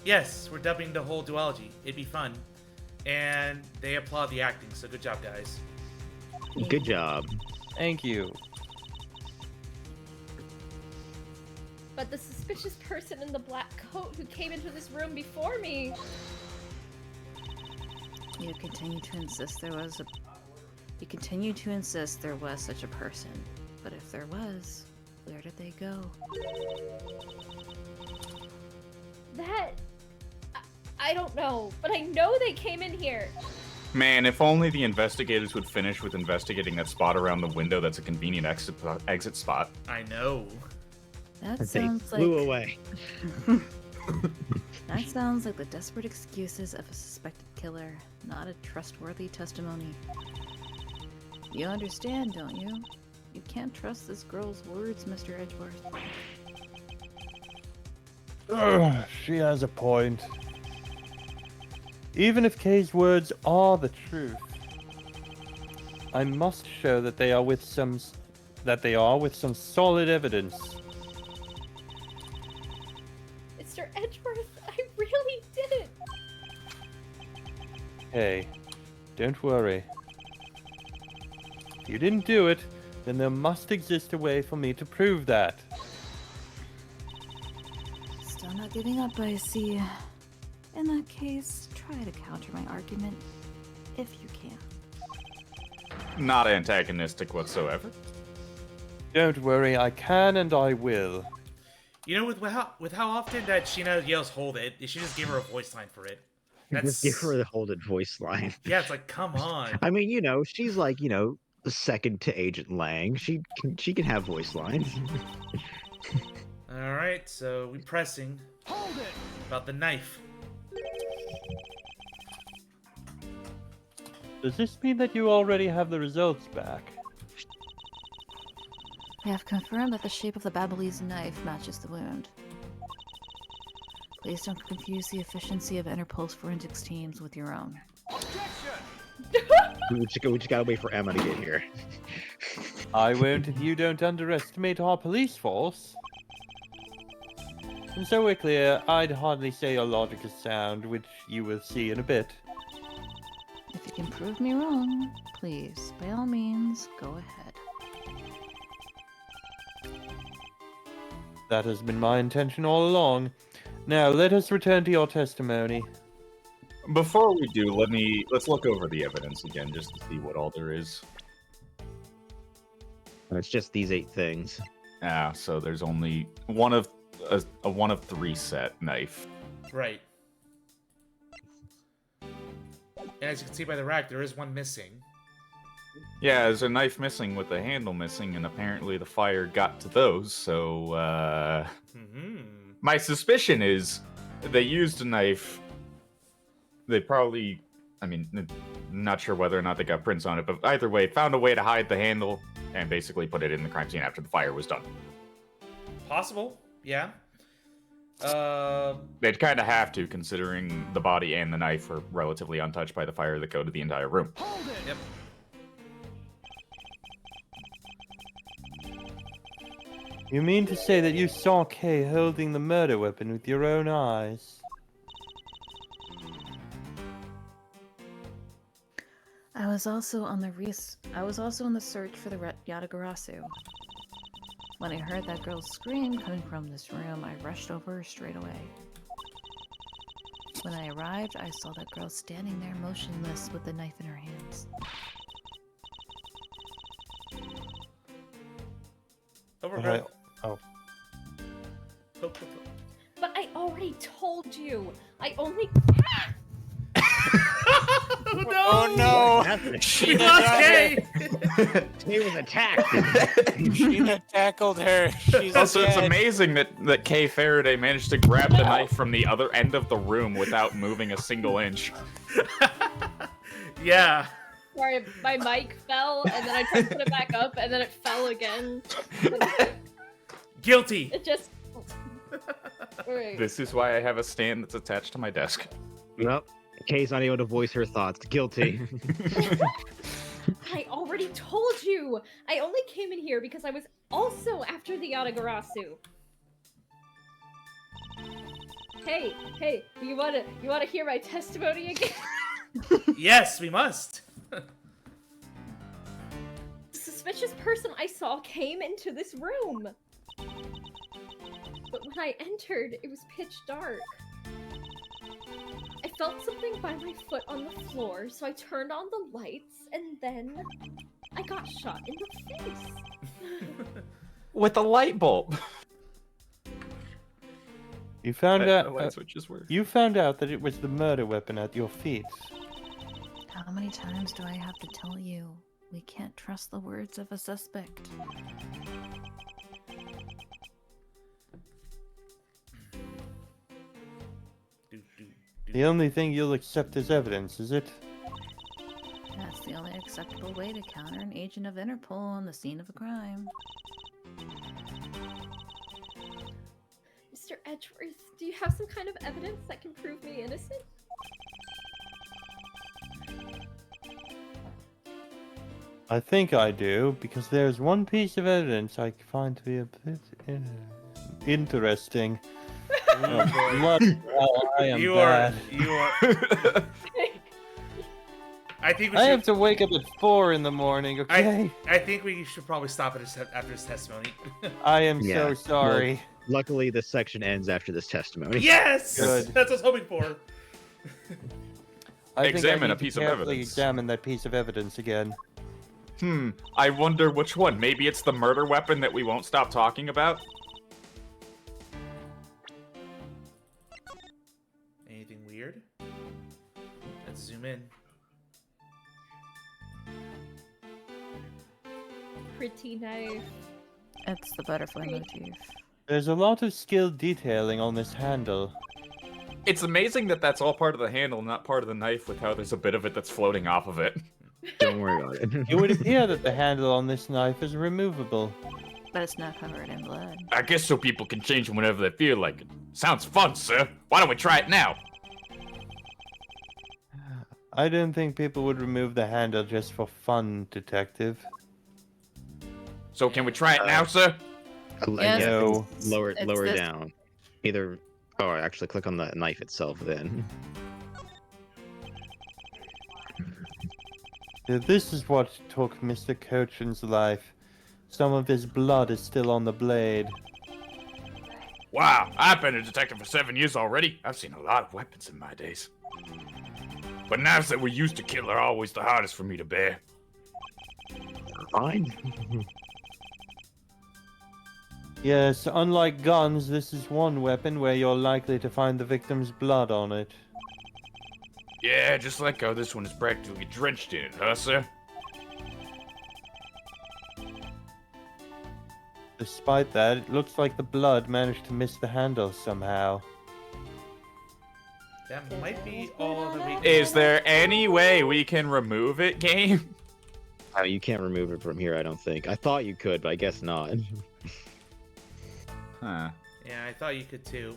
Speaker 1: Yes, we're dubbing the whole duology. It'd be fun. And they applaud the acting, so good job, guys.
Speaker 2: Good job.
Speaker 3: Thank you.
Speaker 10: But the suspicious person in the black coat who came into this room before me.
Speaker 6: You continue to insist there was such a person. But if there was, where did they go?
Speaker 10: That... I don't know, but I know they came in here.
Speaker 5: Man, if only the investigators would finish with investigating that spot around the window that's a convenient exit spot.
Speaker 1: I know.
Speaker 6: That
Speaker 2: They
Speaker 6: sounds
Speaker 2: flew
Speaker 6: like
Speaker 2: away.
Speaker 6: that sounds like the desperate excuses of a suspected killer, not a trustworthy testimony. You understand, don't you? You can't trust this girl's words, Mr. Edgeworth.
Speaker 3: She has a point. Even if Kay's words are the truth, I must show that they are with some solid evidence.
Speaker 10: Mr. Edgeworth, I really did it.
Speaker 3: Hey, don't worry. If you didn't do it, then there must exist a way for me to prove that.
Speaker 6: Still not giving up, I see. In that case, try to counter my argument, if you can.
Speaker 5: Not antagonistic whatsoever.
Speaker 3: Don't worry, I can and I will.
Speaker 1: You know, with how often that Sheena yells "hold it," you should just give her a voice line for it.
Speaker 2: Just give her the hold it voice line.
Speaker 1: Yeah, it's like, come on.
Speaker 2: I mean, she's like, the second to Agent Lang. She can have voice lines.
Speaker 1: All right, so we pressing about the knife.
Speaker 3: Does this mean that you already have the results back?
Speaker 6: I have confirmed that the shape of the Babylonie's knife matches the wound. Please don't confuse the efficiency of Interpol's forensics teams with your own.
Speaker 2: we just gotta wait for Emma to get here.
Speaker 3: I won't if you don't underestimate our police force. And so we're clear, I'd hardly say your logic is sound, which you will see in a bit.
Speaker 6: If you can prove me wrong, please, by all means, go ahead.
Speaker 3: That has been my intention all along. Now, let us return to your testimony.
Speaker 5: Before we do, let's look over the evidence again just to see what all there is.
Speaker 2: It's just these 8 things.
Speaker 5: So there's only one of a 1 of 3 set knife.
Speaker 1: Right. And as you can see by the rack, there is one missing.
Speaker 5: Yeah, there's a knife missing with the handle missing, and apparently the fire got to those, so, My suspicion is they used a knife. They probably, not sure whether or not they got prints on it, but either way, found a way to hide the handle and basically put it in the crime scene after the fire was done.
Speaker 1: Possible, yeah.
Speaker 5: They'd kind of have to, considering the body and the knife were relatively untouched by the fire that coated the entire room.
Speaker 1: Yep.
Speaker 3: You mean to say that you saw Kay holding the murder weapon with your own eyes?
Speaker 6: I was also on the search for the Yatagarasu. When I heard that girl's scream coming from this room, I rushed over straight away. When I arrived, I saw that girl standing there motionless with the knife in her hands.
Speaker 1: Overgrowth.
Speaker 3: Oh.
Speaker 10: But I already told you. I only...
Speaker 1: No!
Speaker 4: Oh no!
Speaker 1: We lost Kay!
Speaker 2: He was attacked.
Speaker 4: Sheena tackled her. She's
Speaker 5: Also, it's
Speaker 4: dead.
Speaker 5: amazing that Kay Faraday managed to grab the knife from the other end of the room without moving a single inch.
Speaker 1: Yeah.
Speaker 10: Sorry, my mic fell, and then I tried to put it back up, and then it fell again.
Speaker 1: Guilty.
Speaker 10: It just. Alright.
Speaker 5: This is why I have a stand that's attached to my desk.
Speaker 2: Nope. Kay's not able to voice her thoughts. Guilty.
Speaker 10: I already told you! I only came in here because I was also after the Yatagarasu. Hey, you wanna hear my testimony again?
Speaker 1: Yes, we must.
Speaker 10: The suspicious person I saw came into this room. But when I entered, it was pitch dark. I felt something by my foot on the floor, so I turned on the lights, and then I got shot in the face.
Speaker 5: With a light bulb.
Speaker 3: You found
Speaker 5: The
Speaker 3: out.
Speaker 5: light switches were.
Speaker 3: You found out that it was the murder weapon at your feet.
Speaker 6: How many times do I have to tell you? We can't trust the words of a suspect.
Speaker 3: The only thing you'll accept as evidence, is it?
Speaker 6: That's the only acceptable way to counter an agent of Interpol on the scene of a crime.
Speaker 10: Mr. Edgeworth, do you have some kind of evidence that can prove me innocent?
Speaker 3: I think I do, because there's one piece of evidence I find to be a bit interesting. Oh, bloody hell, I am bad.
Speaker 1: You are. I think we
Speaker 3: I
Speaker 1: should.
Speaker 3: have to wake up at 4 in the morning, okay?
Speaker 1: I think we should probably stop it after this testimony.
Speaker 3: I am
Speaker 2: Yeah,
Speaker 3: so sorry.
Speaker 2: Luckily, this section ends after this testimony.
Speaker 1: Yes!
Speaker 3: Good.
Speaker 1: That's what I was hoping for.
Speaker 3: I think
Speaker 5: Examine
Speaker 3: I
Speaker 5: a
Speaker 3: need to
Speaker 5: piece of
Speaker 3: carefully
Speaker 5: evidence.
Speaker 3: examine that piece of evidence again.
Speaker 5: I wonder which one. Maybe it's the murder weapon that we won't stop talking about?
Speaker 1: Anything weird? Let's zoom in.
Speaker 10: Pretty knife.
Speaker 6: It's the butterfly motif.
Speaker 3: There's a lot of skilled detailing on this handle.
Speaker 5: It's amazing that that's all part of the handle, not part of the knife, with how there's a bit of it that's floating off of it.
Speaker 2: Don't worry about it.
Speaker 3: It would appear that the handle on this knife is removable.
Speaker 6: But it's not covered in blood.
Speaker 8: I guess so people can change them whenever they feel like it. Sounds fun, sir. Why don't we try it now?
Speaker 3: I don't think people would remove the handle just for fun, detective.
Speaker 8: So can we try it now, sir?
Speaker 6: Yes.
Speaker 3: No.
Speaker 2: Lower
Speaker 6: It's
Speaker 2: lower
Speaker 6: this-
Speaker 2: down. Either. Oh, actually, click on the knife itself then.
Speaker 3: This is what took Mr. Cochin's life. Some of his blood is still on the blade.
Speaker 8: Wow, I've been a detective for 7 years already. I've seen a lot of weapons in my days. But knives that were used to kill are always the hardest for me to bear.
Speaker 2: Fine.
Speaker 3: Yes, unlike guns, this is one weapon where you're likely to find the victim's blood on it.
Speaker 8: Yeah, just like how this one is practically drenched in it, huh, sir?
Speaker 3: Despite that, it looks like the blood managed to miss the handle somehow.
Speaker 1: That might be all that we.
Speaker 5: Is there any way we can remove it, game?
Speaker 2: Oh, you can't remove it from here, I don't think. I thought you could, but I guess not.
Speaker 5: Huh.
Speaker 1: Yeah, I thought you could too.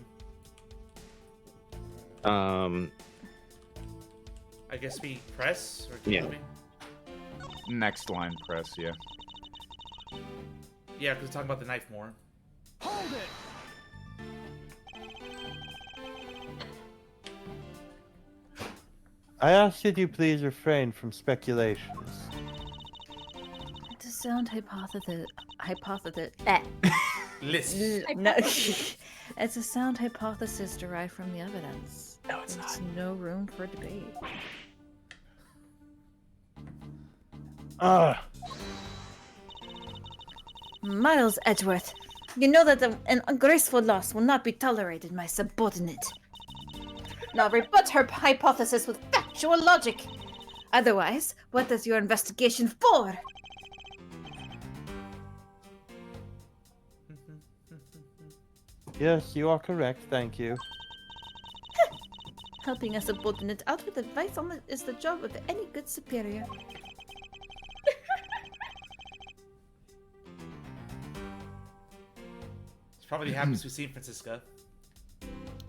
Speaker 1: I guess we press or keep
Speaker 2: Yeah.
Speaker 1: moving.
Speaker 5: Next line press, yeah.
Speaker 1: Yeah, because we're talking about the knife more.
Speaker 3: I ask that you please refrain from speculations.
Speaker 6: It's a sound hypothesis.
Speaker 1: Listen.
Speaker 6: No, it's a sound hypothesis derived from the evidence.
Speaker 8: No, it's
Speaker 6: There's no room for debate. Miles Edgeworth, you know that an ungraceful loss will not be tolerated, my subordinate. Now rebut her hypothesis with factual logic. Otherwise, what is your investigation for?
Speaker 3: Yes, you are correct, thank you.
Speaker 6: Helping a subordinate out with advice on it is the job of any good superior.
Speaker 1: It's probably the happiest we've seen Francisca.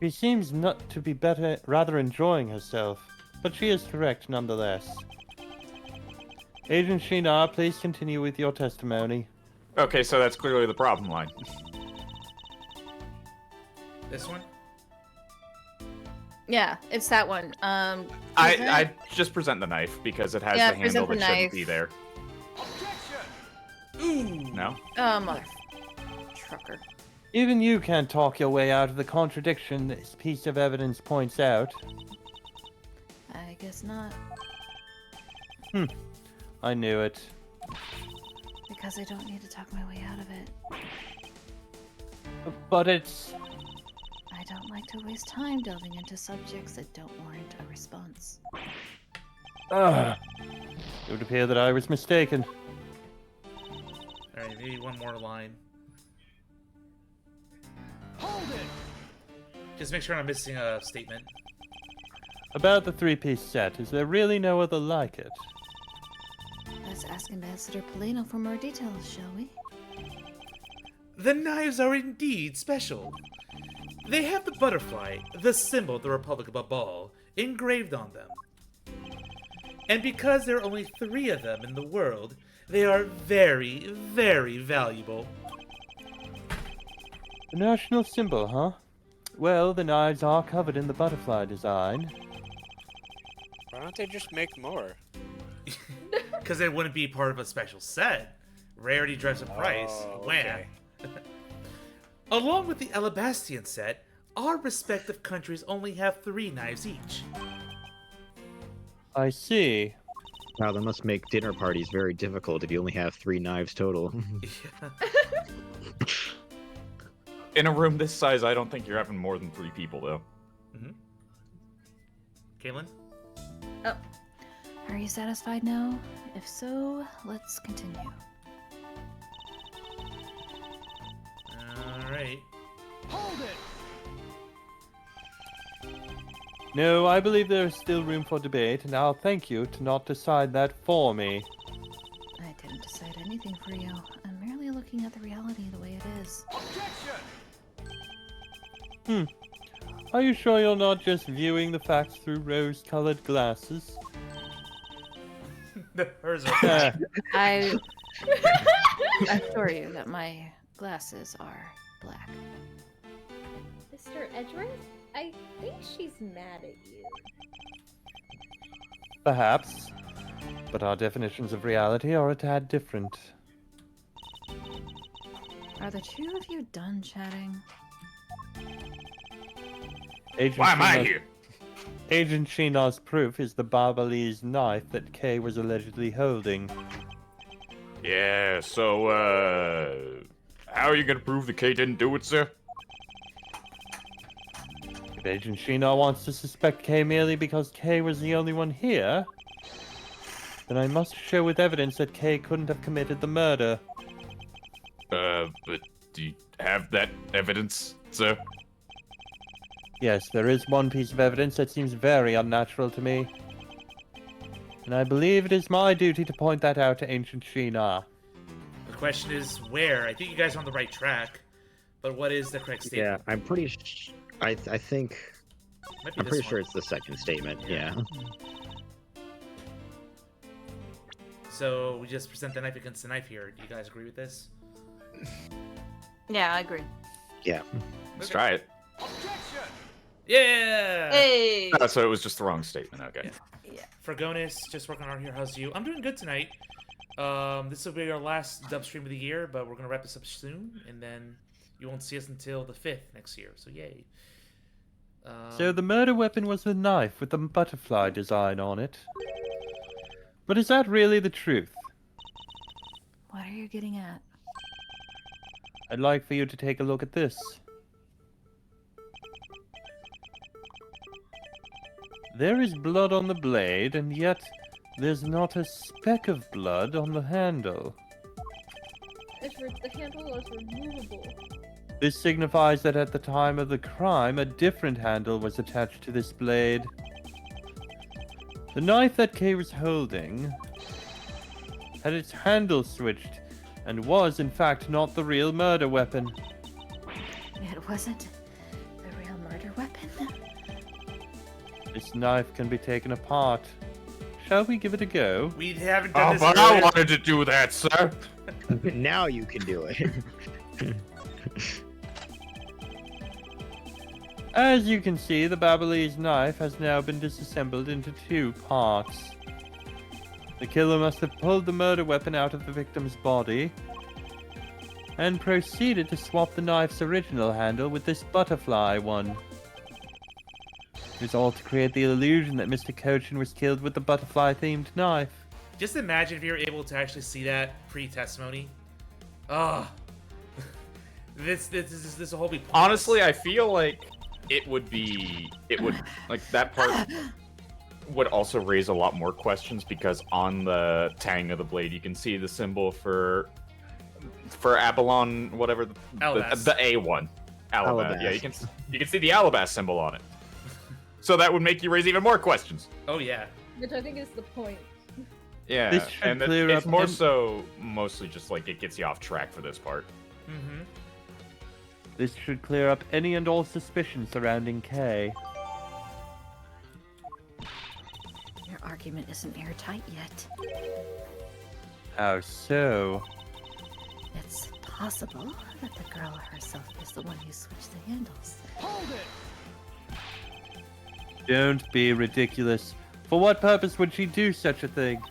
Speaker 3: She seems not to be rather enjoying herself, but she is correct nonetheless. Agent Shinar, please continue with your testimony.
Speaker 5: Okay, so that's clearly the problem line.
Speaker 1: This one?
Speaker 6: Yeah, it's that one.
Speaker 5: I just present the knife because it has
Speaker 6: Yeah,
Speaker 5: the handle
Speaker 6: present
Speaker 5: that
Speaker 6: the
Speaker 5: shouldn't
Speaker 6: knife.
Speaker 5: be there. No?
Speaker 6: Oh, mother... trucker.
Speaker 3: Even you can't talk your way out of the contradiction this piece of evidence points out.
Speaker 6: I guess not.
Speaker 3: I knew it.
Speaker 6: Because I don't need to talk my way out of it.
Speaker 3: But it's...
Speaker 6: I don't like to waste time delving into subjects that don't warrant a response.
Speaker 3: It would appear that I was mistaken.
Speaker 1: Alright, maybe one more line. Just make sure I'm not missing a statement.
Speaker 3: About the three-piece set, is there really no other like it?
Speaker 6: Let's ask Ambassador Polino for more details, shall we?
Speaker 1: The knives are indeed special. They have the butterfly, the symbol of the Republic of Babal, engraved on them. And because there are only 3 of them in the world, they are very, very valuable.
Speaker 3: The national symbol, huh? Well, the knives are covered in the butterfly design.
Speaker 4: Why don't they just make more?
Speaker 1: Because they wouldn't be part of a special set. Rarity drives the price.
Speaker 4: Oh,
Speaker 1: Wham!
Speaker 4: okay.
Speaker 1: Along with the Alabastian set, our respective countries only have 3 knives each.
Speaker 3: I see.
Speaker 2: Wow, that must make dinner parties very difficult if you only have 3 knives total.
Speaker 5: In a room this size, I don't think you're having more than 3 people, though.
Speaker 1: Caitlin?
Speaker 6: Oh. Are you satisfied now? If so, let's continue.
Speaker 1: Alright.
Speaker 3: No, I believe there is still room for debate, and I'll thank you to not decide that for me.
Speaker 6: I didn't decide anything for you. I'm merely looking at the reality the way it is.
Speaker 3: Are you sure you're not just viewing the facts through rose-colored glasses?
Speaker 1: Hers are
Speaker 6: I assure you that my glasses are black.
Speaker 10: Mr. Edgeworth, I think she's mad at you.
Speaker 3: Perhaps. But our definitions of reality are a tad different.
Speaker 6: Are the 2 of you done chatting?
Speaker 3: Agent
Speaker 5: Why am I
Speaker 3: Sheena's-
Speaker 5: here?
Speaker 3: Agent Sheena's proof is the Barbalese knife that Kay was allegedly holding.
Speaker 5: Yeah, so, how are you gonna prove the K didn't do it, sir?
Speaker 3: If Agent Sheena wants to suspect Kay merely because Kay was the only one here, then I must show with evidence that Kay couldn't have committed the murder.
Speaker 5: But do you have that evidence, sir?
Speaker 3: Yes, there is one piece of evidence that seems very unnatural to me. And I believe it is my duty to point that out to Ancient Sheena.
Speaker 1: The question is where? I think you guys are on the right track. But what is the correct statement?
Speaker 2: Yeah, I'm pretty I think...
Speaker 1: Might be
Speaker 2: I'm
Speaker 1: this
Speaker 2: pretty sure
Speaker 1: one.
Speaker 2: it's the second statement, yeah.
Speaker 1: So we just present the knife against the knife here. Do you guys agree with this?
Speaker 6: Yeah, I agree.
Speaker 2: Yeah.
Speaker 5: Let's try it.
Speaker 1: Yeah!
Speaker 6: Hey!
Speaker 5: Oh, so it was just the wrong statement, okay.
Speaker 1: Fergonis, just working hard here. How's you? I'm doing good tonight. This will be our last dub stream of the year, but we're gonna wrap this up soon, and then you won't see us until the 5th next year. So yay!
Speaker 3: So the murder weapon was the knife with the butterfly design on it. But is that really the truth?
Speaker 6: What are you getting at?
Speaker 3: I'd like for you to take a look at this. There is blood on the blade, and yet there's not a speck of blood on the handle.
Speaker 10: Edgeworth, the handle is removable.
Speaker 3: This signifies that at the time of the crime, a different handle was attached to this blade. The knife that Kay was holding had its handle switched and was, in fact, not the real murder weapon.
Speaker 6: It wasn't the real murder weapon.
Speaker 3: This knife can be taken apart. Shall we give it a go?
Speaker 1: We haven't done
Speaker 8: Oh,
Speaker 1: this
Speaker 8: but I
Speaker 1: earlier.
Speaker 8: wanted to do that, sir.
Speaker 2: Now you can do it.
Speaker 3: As you can see, the Babyliss knife has now been disassembled into 2 parts. The killer must have pulled the murder weapon out of the victim's body and proceeded to swap the knife's original handle with this butterfly one. It is all to create the illusion that Mr. Cochin was killed with the butterfly-themed knife.
Speaker 1: Just imagine if you were able to actually see that pre-testimony. Oh, this whole be pointless.
Speaker 5: Honestly, I feel like it would like that part would also raise a lot more questions, because on the tang of the blade you can see the symbol for Abalon, whatever the A one. Alabast. Yeah, you can see the Alabast symbol on it. So that would make you raise even more questions.
Speaker 1: Oh yeah.
Speaker 10: Which I think is the point.
Speaker 5: Yeah,
Speaker 3: This should
Speaker 5: and
Speaker 3: clear
Speaker 5: it's
Speaker 3: up
Speaker 5: more
Speaker 3: any-
Speaker 5: so mostly just like it gets you off track for this part.
Speaker 1: Mm-hmm.
Speaker 3: This should clear up any and all suspicion surrounding Kay.
Speaker 6: Your argument isn't airtight yet.
Speaker 3: How so?
Speaker 6: It's possible that the girl herself is the one who switched the handles.
Speaker 3: Don't be ridiculous. For what purpose would she do such a thing?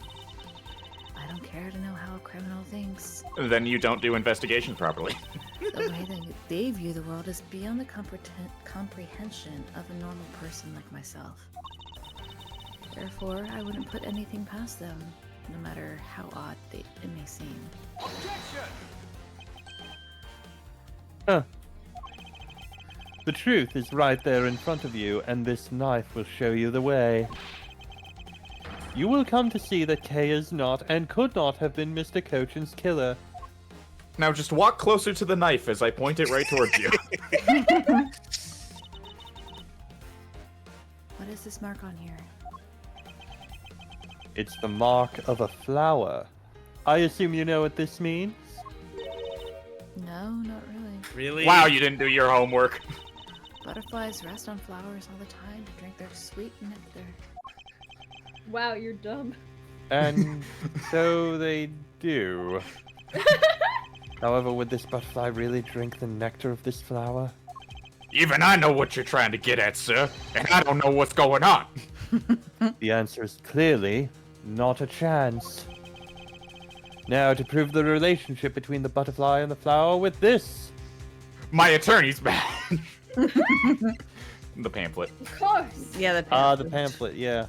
Speaker 6: I don't care to know how a criminal thinks.
Speaker 5: Then you don't do investigations properly.
Speaker 6: The way that they view the world is beyond the comprehension of a normal person like myself. Therefore, I wouldn't put anything past them, no matter how odd it may seem.
Speaker 3: Huh. The truth is right there in front of you, and this knife will show you the way. You will come to see that Kay is not and could not have been Mr. Cochin's killer.
Speaker 5: Now just walk closer to the knife as I point it right towards you.
Speaker 6: What is this mark on here?
Speaker 3: It's the mark of a flower. I assume you know what this means?
Speaker 6: No, not really.
Speaker 1: Really?
Speaker 5: Wow, you didn't do your homework.
Speaker 6: Butterflies rest on flowers all the time to drink their sweet nectar.
Speaker 10: Wow, you're dumb.
Speaker 3: And so they do. However, would this butterfly really drink the nectar of this flower?
Speaker 8: Even I know what you're trying to get at, sir, and I don't know what's going on.
Speaker 3: The answer is clearly not a chance. Now, to prove the relationship between the butterfly and the flower with this.
Speaker 8: My attorney's back.
Speaker 5: The pamphlet.
Speaker 10: Of course.
Speaker 9: Yeah, the
Speaker 3: The pamphlet, yeah.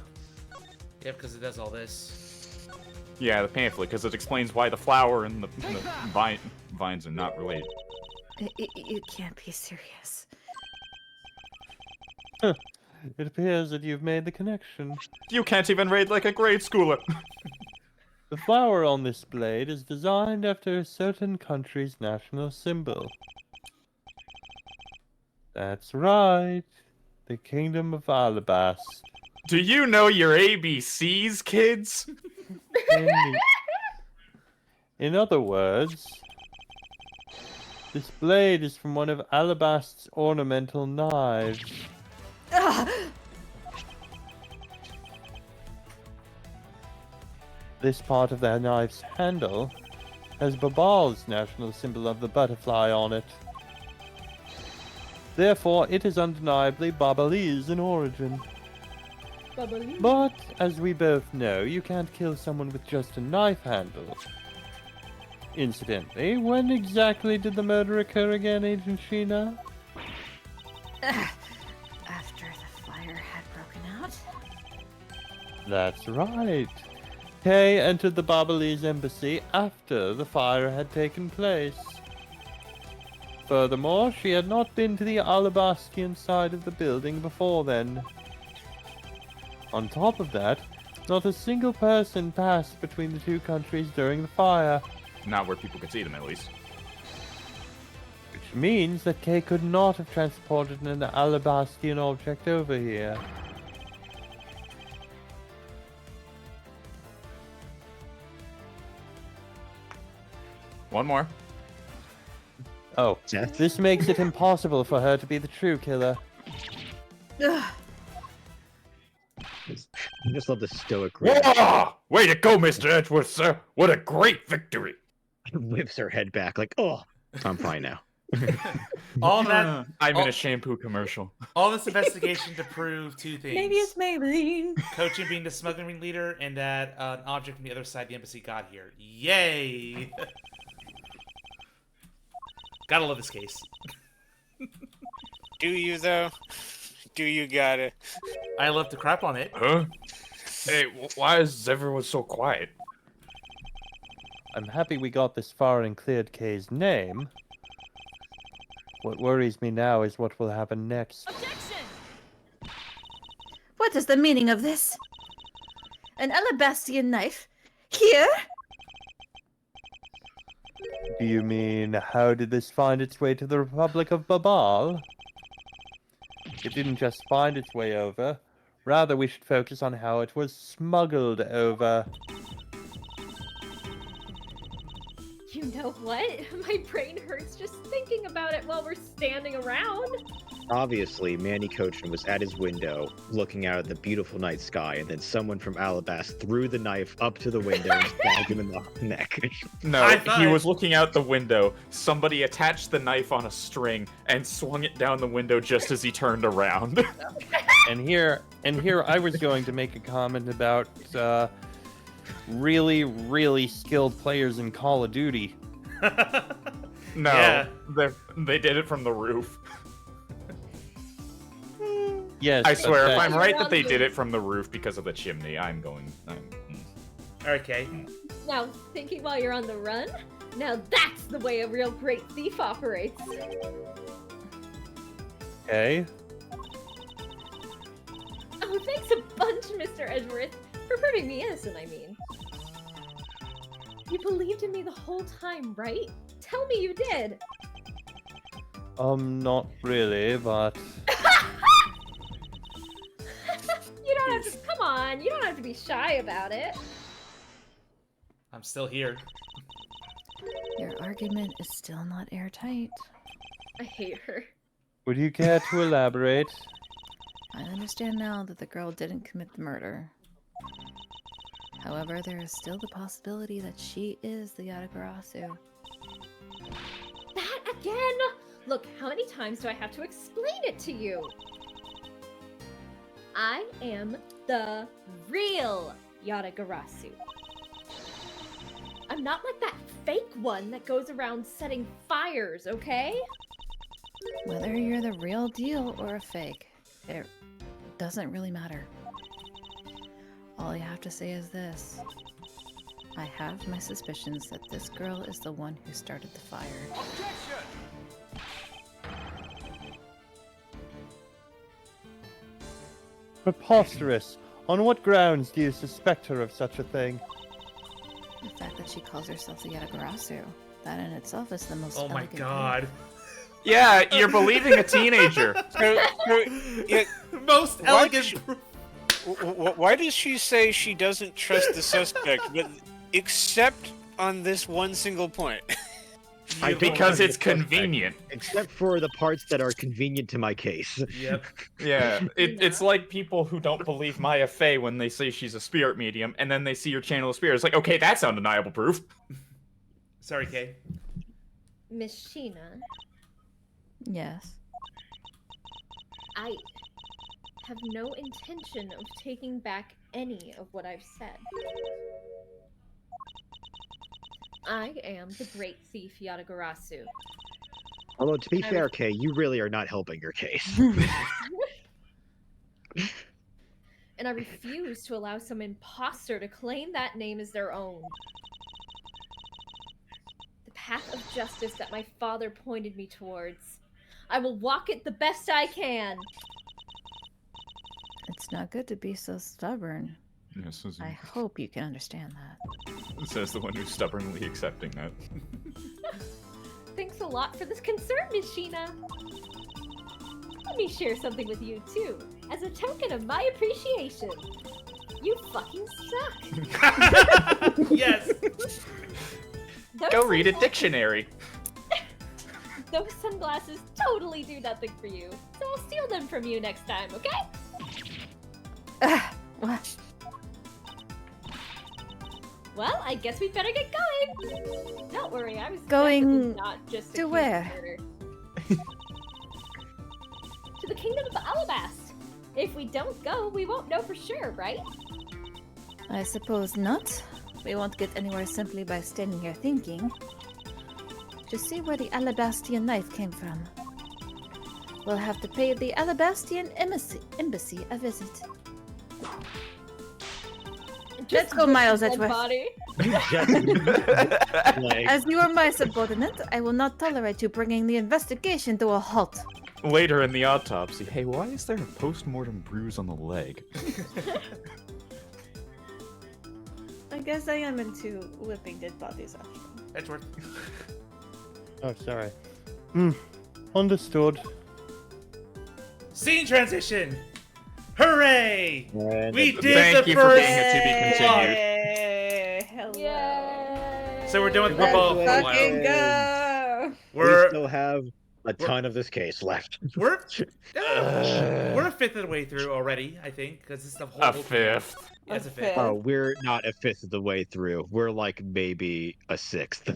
Speaker 1: Yeah, because it does all this.
Speaker 5: Yeah, the pamphlet, because it explains why the flower and the vines are not related.
Speaker 6: You can't be serious.
Speaker 3: It appears that you've made the connection.
Speaker 5: You can't even read like a grade schooler.
Speaker 3: The flower on this blade is designed after a certain country's national symbol. That's right. The Kingdom of Alabast.
Speaker 5: Do you know your ABCs, kids?
Speaker 3: In other words, this blade is from one of Alabast's ornamental knives. This part of the knife's handle has Babal's national symbol of the butterfly on it. Therefore, it is undeniably Babalese in origin.
Speaker 10: Bubbly.
Speaker 3: But, as we both know, you can't kill someone with just a knife handle. Incidentally, when exactly did the murder occur again, Agent Sheena?
Speaker 6: After the fire had broken out?
Speaker 3: That's right. Kay entered the Babalese embassy after the fire had taken place. Furthermore, she had not been to the Alabastian side of the building before then. On top of that, not a single person passed between the two countries during the fire.
Speaker 5: Not where people could see them, at least.
Speaker 3: Which means that Kay could not have transported an Alabastian object over here.
Speaker 5: One more.
Speaker 3: Oh,
Speaker 2: Death?
Speaker 3: this makes it impossible for her to be the true killer.
Speaker 9: Ugh.
Speaker 2: I just love the stoic
Speaker 8: Whoa! Way to go, Mr. Edgeworth, sir! What a great victory!
Speaker 2: whips her head back like, oh, I'm fine now.
Speaker 1: All that,
Speaker 5: I'm in
Speaker 1: all-
Speaker 5: a shampoo commercial.
Speaker 1: all this investigation to prove two things.
Speaker 9: Maybe it's Maybelline.
Speaker 1: Coaching being the smuggling leader, and that an object from the other side of the embassy got here. Yay! Gotta love this case.
Speaker 4: Do you, though? Do you gotta?
Speaker 1: I love to crap on it.
Speaker 8: Huh? Hey, why is everyone so quiet?
Speaker 3: I'm happy we got this far and cleared Kay's name. What worries me now is what will happen next.
Speaker 6: What is the meaning of this? An Alabastian knife? Here?
Speaker 3: Do you mean, how did this find its way to the Republic of Babal? It didn't just find its way over. Rather, we should focus on how it was smuggled over.
Speaker 10: You know what? My brain hurts just thinking about it while we're standing around.
Speaker 2: Obviously, Manny Cochin was at his window, looking out at the beautiful night sky, and then someone from Alabast threw the knife up to the window and stabbed him in the neck.
Speaker 5: No,
Speaker 1: High
Speaker 5: he
Speaker 1: five.
Speaker 5: was looking out the window. Somebody attached the knife on a string and swung it down the window just as he turned around.
Speaker 3: And here I was going to make a comment about really, really skilled players in Call of Duty.
Speaker 5: No,
Speaker 1: Yeah.
Speaker 5: they did it from the roof.
Speaker 3: Yes,
Speaker 5: I swear, if
Speaker 3: that-
Speaker 5: I'm right that they
Speaker 10: You're
Speaker 5: did it from the roof because of the chimney,
Speaker 1: Okay.
Speaker 10: Now, thinking while you're on the run? Now that's the way a real great thief operates.
Speaker 3: Okay.
Speaker 10: Oh, thanks a bunch, Mr. Edgeworth, for proving me innocent, I mean. You believed in me the whole time, right? Tell me you did.
Speaker 3: Not really, but
Speaker 10: You don't have to, come on, you don't have to be shy about it.
Speaker 1: I'm still here.
Speaker 6: Your argument is still not airtight.
Speaker 10: I hate her.
Speaker 3: would you care to elaborate?
Speaker 6: I understand now that the girl didn't commit the murder. However, there is still the possibility that she is the Yatagarasu.
Speaker 10: That again? Look, how many times do I have to explain it to you? I am the real Yatagarasu. I'm not like that fake one that goes around setting fires, okay?
Speaker 6: Whether you're the real deal or a fake, it doesn't really matter. All you have to say is this. I have my suspicions that this girl is the one who started the fire.
Speaker 3: Preposterous! On what grounds do you suspect her of such a thing?
Speaker 6: The fact that she calls herself the Yatagarasu, that in itself is the most
Speaker 1: Oh my
Speaker 6: elegant
Speaker 1: god.
Speaker 5: Yeah, you're believing a teenager.
Speaker 4: Yeah,
Speaker 1: Most
Speaker 4: Why
Speaker 1: elegant.
Speaker 4: does she- why does she say she doesn't trust the suspect, but except on this one single point?
Speaker 2: I don't
Speaker 5: Because
Speaker 2: have
Speaker 5: it's
Speaker 2: the suspect,
Speaker 5: convenient.
Speaker 2: except for the parts that are convenient to my case.
Speaker 1: Yep.
Speaker 5: Yeah, it's like people who don't believe Maya Fey when they say she's a spirit medium, and then they see your channel of spirit. It's like, okay, that's undeniable proof.
Speaker 1: Sorry, Kay.
Speaker 10: Miss Sheena,
Speaker 6: Yes.
Speaker 10: I have no intention of taking back any of what I've said. I am the great thief Yatagarasu.
Speaker 2: Although, to be
Speaker 10: I
Speaker 2: fair,
Speaker 10: was-
Speaker 2: Kay, you really are not helping your case.
Speaker 10: And I refuse to allow some imposter to claim that name as their own. The path of justice that my father pointed me towards. I will walk it the best I can.
Speaker 6: It's not good to be so stubborn.
Speaker 5: Yes,
Speaker 6: I hope you can understand that.
Speaker 5: says the one who's stubbornly accepting that.
Speaker 10: Thanks a a lot for this concern, Miss Sheena. Let me share something with you, too, as a token of my appreciation. You fucking suck.
Speaker 1: Yes.
Speaker 5: Go read a dictionary.
Speaker 10: Those sunglasses totally do nothing for you, so I'll steal them from you next time, okay?
Speaker 6: What?
Speaker 10: Well, I guess we better get going. Don't worry, I was
Speaker 6: Going
Speaker 10: definitely not just
Speaker 6: to
Speaker 10: accused of
Speaker 6: where?
Speaker 10: murder. To the kingdom of the Alabast. If we don't go, we won't know for sure, right?
Speaker 6: I suppose not. We won't get anywhere simply by standing here thinking. To see where the Alabastian knife came from, we'll have to pay the Alabastian embassy a visit. Let's go, Miles
Speaker 10: Dead
Speaker 6: Edgeworth.
Speaker 10: body.
Speaker 6: As you are my subordinate, I will not tolerate you bringing the investigation to a halt.
Speaker 5: Later in the autopsy, hey, why is there a post-mortem bruise on the leg?
Speaker 9: I guess I am into whipping dead bodies off.
Speaker 1: Edgeworth.
Speaker 3: Oh, sorry. Understood.
Speaker 1: Scene transition. Hooray! We did
Speaker 5: Thank
Speaker 1: the
Speaker 5: you for
Speaker 1: first
Speaker 5: being a to be continued.
Speaker 9: Yay! Hello.
Speaker 10: Yay!
Speaker 1: So we're done with football for a
Speaker 9: Fucking
Speaker 1: while.
Speaker 9: go!
Speaker 2: We
Speaker 1: We're
Speaker 2: still have a ton of this case left.
Speaker 1: we're a fifth of the way through already, I think, because this is the whole.
Speaker 5: A fifth.
Speaker 1: Yeah, it's a
Speaker 9: A
Speaker 1: fifth.
Speaker 9: fifth.
Speaker 2: Oh, we're not a fifth of the way through. We're like maybe a sixth.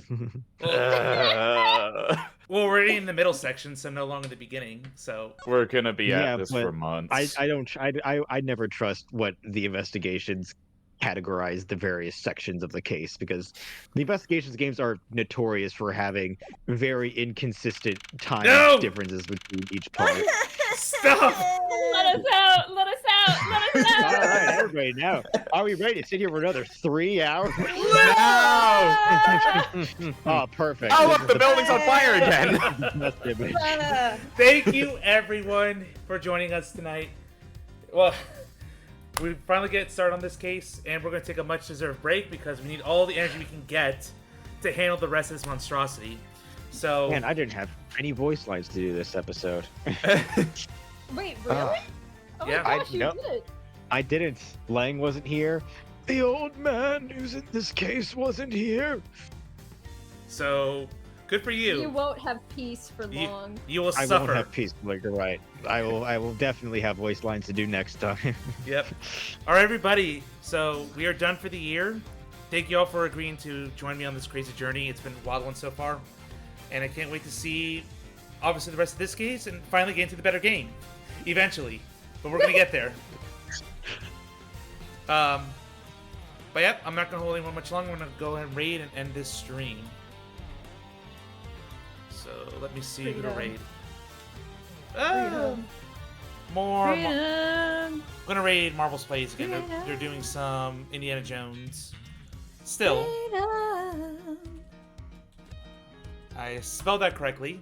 Speaker 1: Well, we're in the middle section, so no longer the beginning. So
Speaker 5: We're gonna be
Speaker 2: Yeah,
Speaker 5: at this
Speaker 2: but
Speaker 5: for months.
Speaker 2: I never trust what the investigations categorize the various sections of the case, because the investigations games are notorious for having very inconsistent time
Speaker 1: No!
Speaker 2: differences between each part.
Speaker 1: stop.
Speaker 10: Let us out! Let us out! Let us
Speaker 2: All
Speaker 10: out!
Speaker 2: right, everybody, now are we ready to sit here for another 3 hours?
Speaker 5: No!
Speaker 2: Oh, perfect.
Speaker 5: Oh,
Speaker 2: This
Speaker 5: look,
Speaker 2: is
Speaker 5: the building's on fire again!
Speaker 2: best image.
Speaker 1: Thank you, everyone, for joining us tonight. Well, we finally get started on this case, and we're going to take a much-deserved break because we need all the energy we can get to handle the rest of this monstrosity. So,
Speaker 2: Man, I didn't have any voice lines to do this episode.
Speaker 10: Wait, really? Oh
Speaker 1: yeah,
Speaker 10: my gosh, you
Speaker 2: no.
Speaker 10: did!
Speaker 2: I didn't. Lang wasn't here. The old man who's in this case wasn't here.
Speaker 1: so good for you.
Speaker 10: You won't have peace for
Speaker 1: You-
Speaker 10: long.
Speaker 1: You will
Speaker 2: I
Speaker 1: suffer.
Speaker 2: won't have peace, but you're right. I will definitely have voice lines to do next time.
Speaker 1: Yep. All right, everybody. So we are done for the year. Thank you all for agreeing to join me on this crazy journey. It's been a wild one so far, and I can't wait to see, obviously, the rest of this case and finally get into the better game, eventually. But we're gonna get there. But yep, I'm not gonna hold anyone much longer. I'm gonna go ahead and raid and end this stream. So let me see who to
Speaker 9: Freedom.
Speaker 1: raid. More. I'm gonna raid Marvel's Plays again. They're doing some Indiana Jones. Still, I spelled that correctly.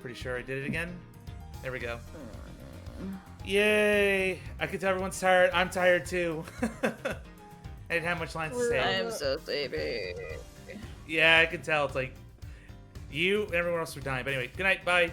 Speaker 1: Pretty sure I did it again. There we go. Yay! I can tell everyone's tired. I'm tired too. I didn't have much lines to say.
Speaker 9: I'm so sleepy.
Speaker 1: Yeah, I can tell. It's like you and everyone else are dying. But anyway, good night. Bye.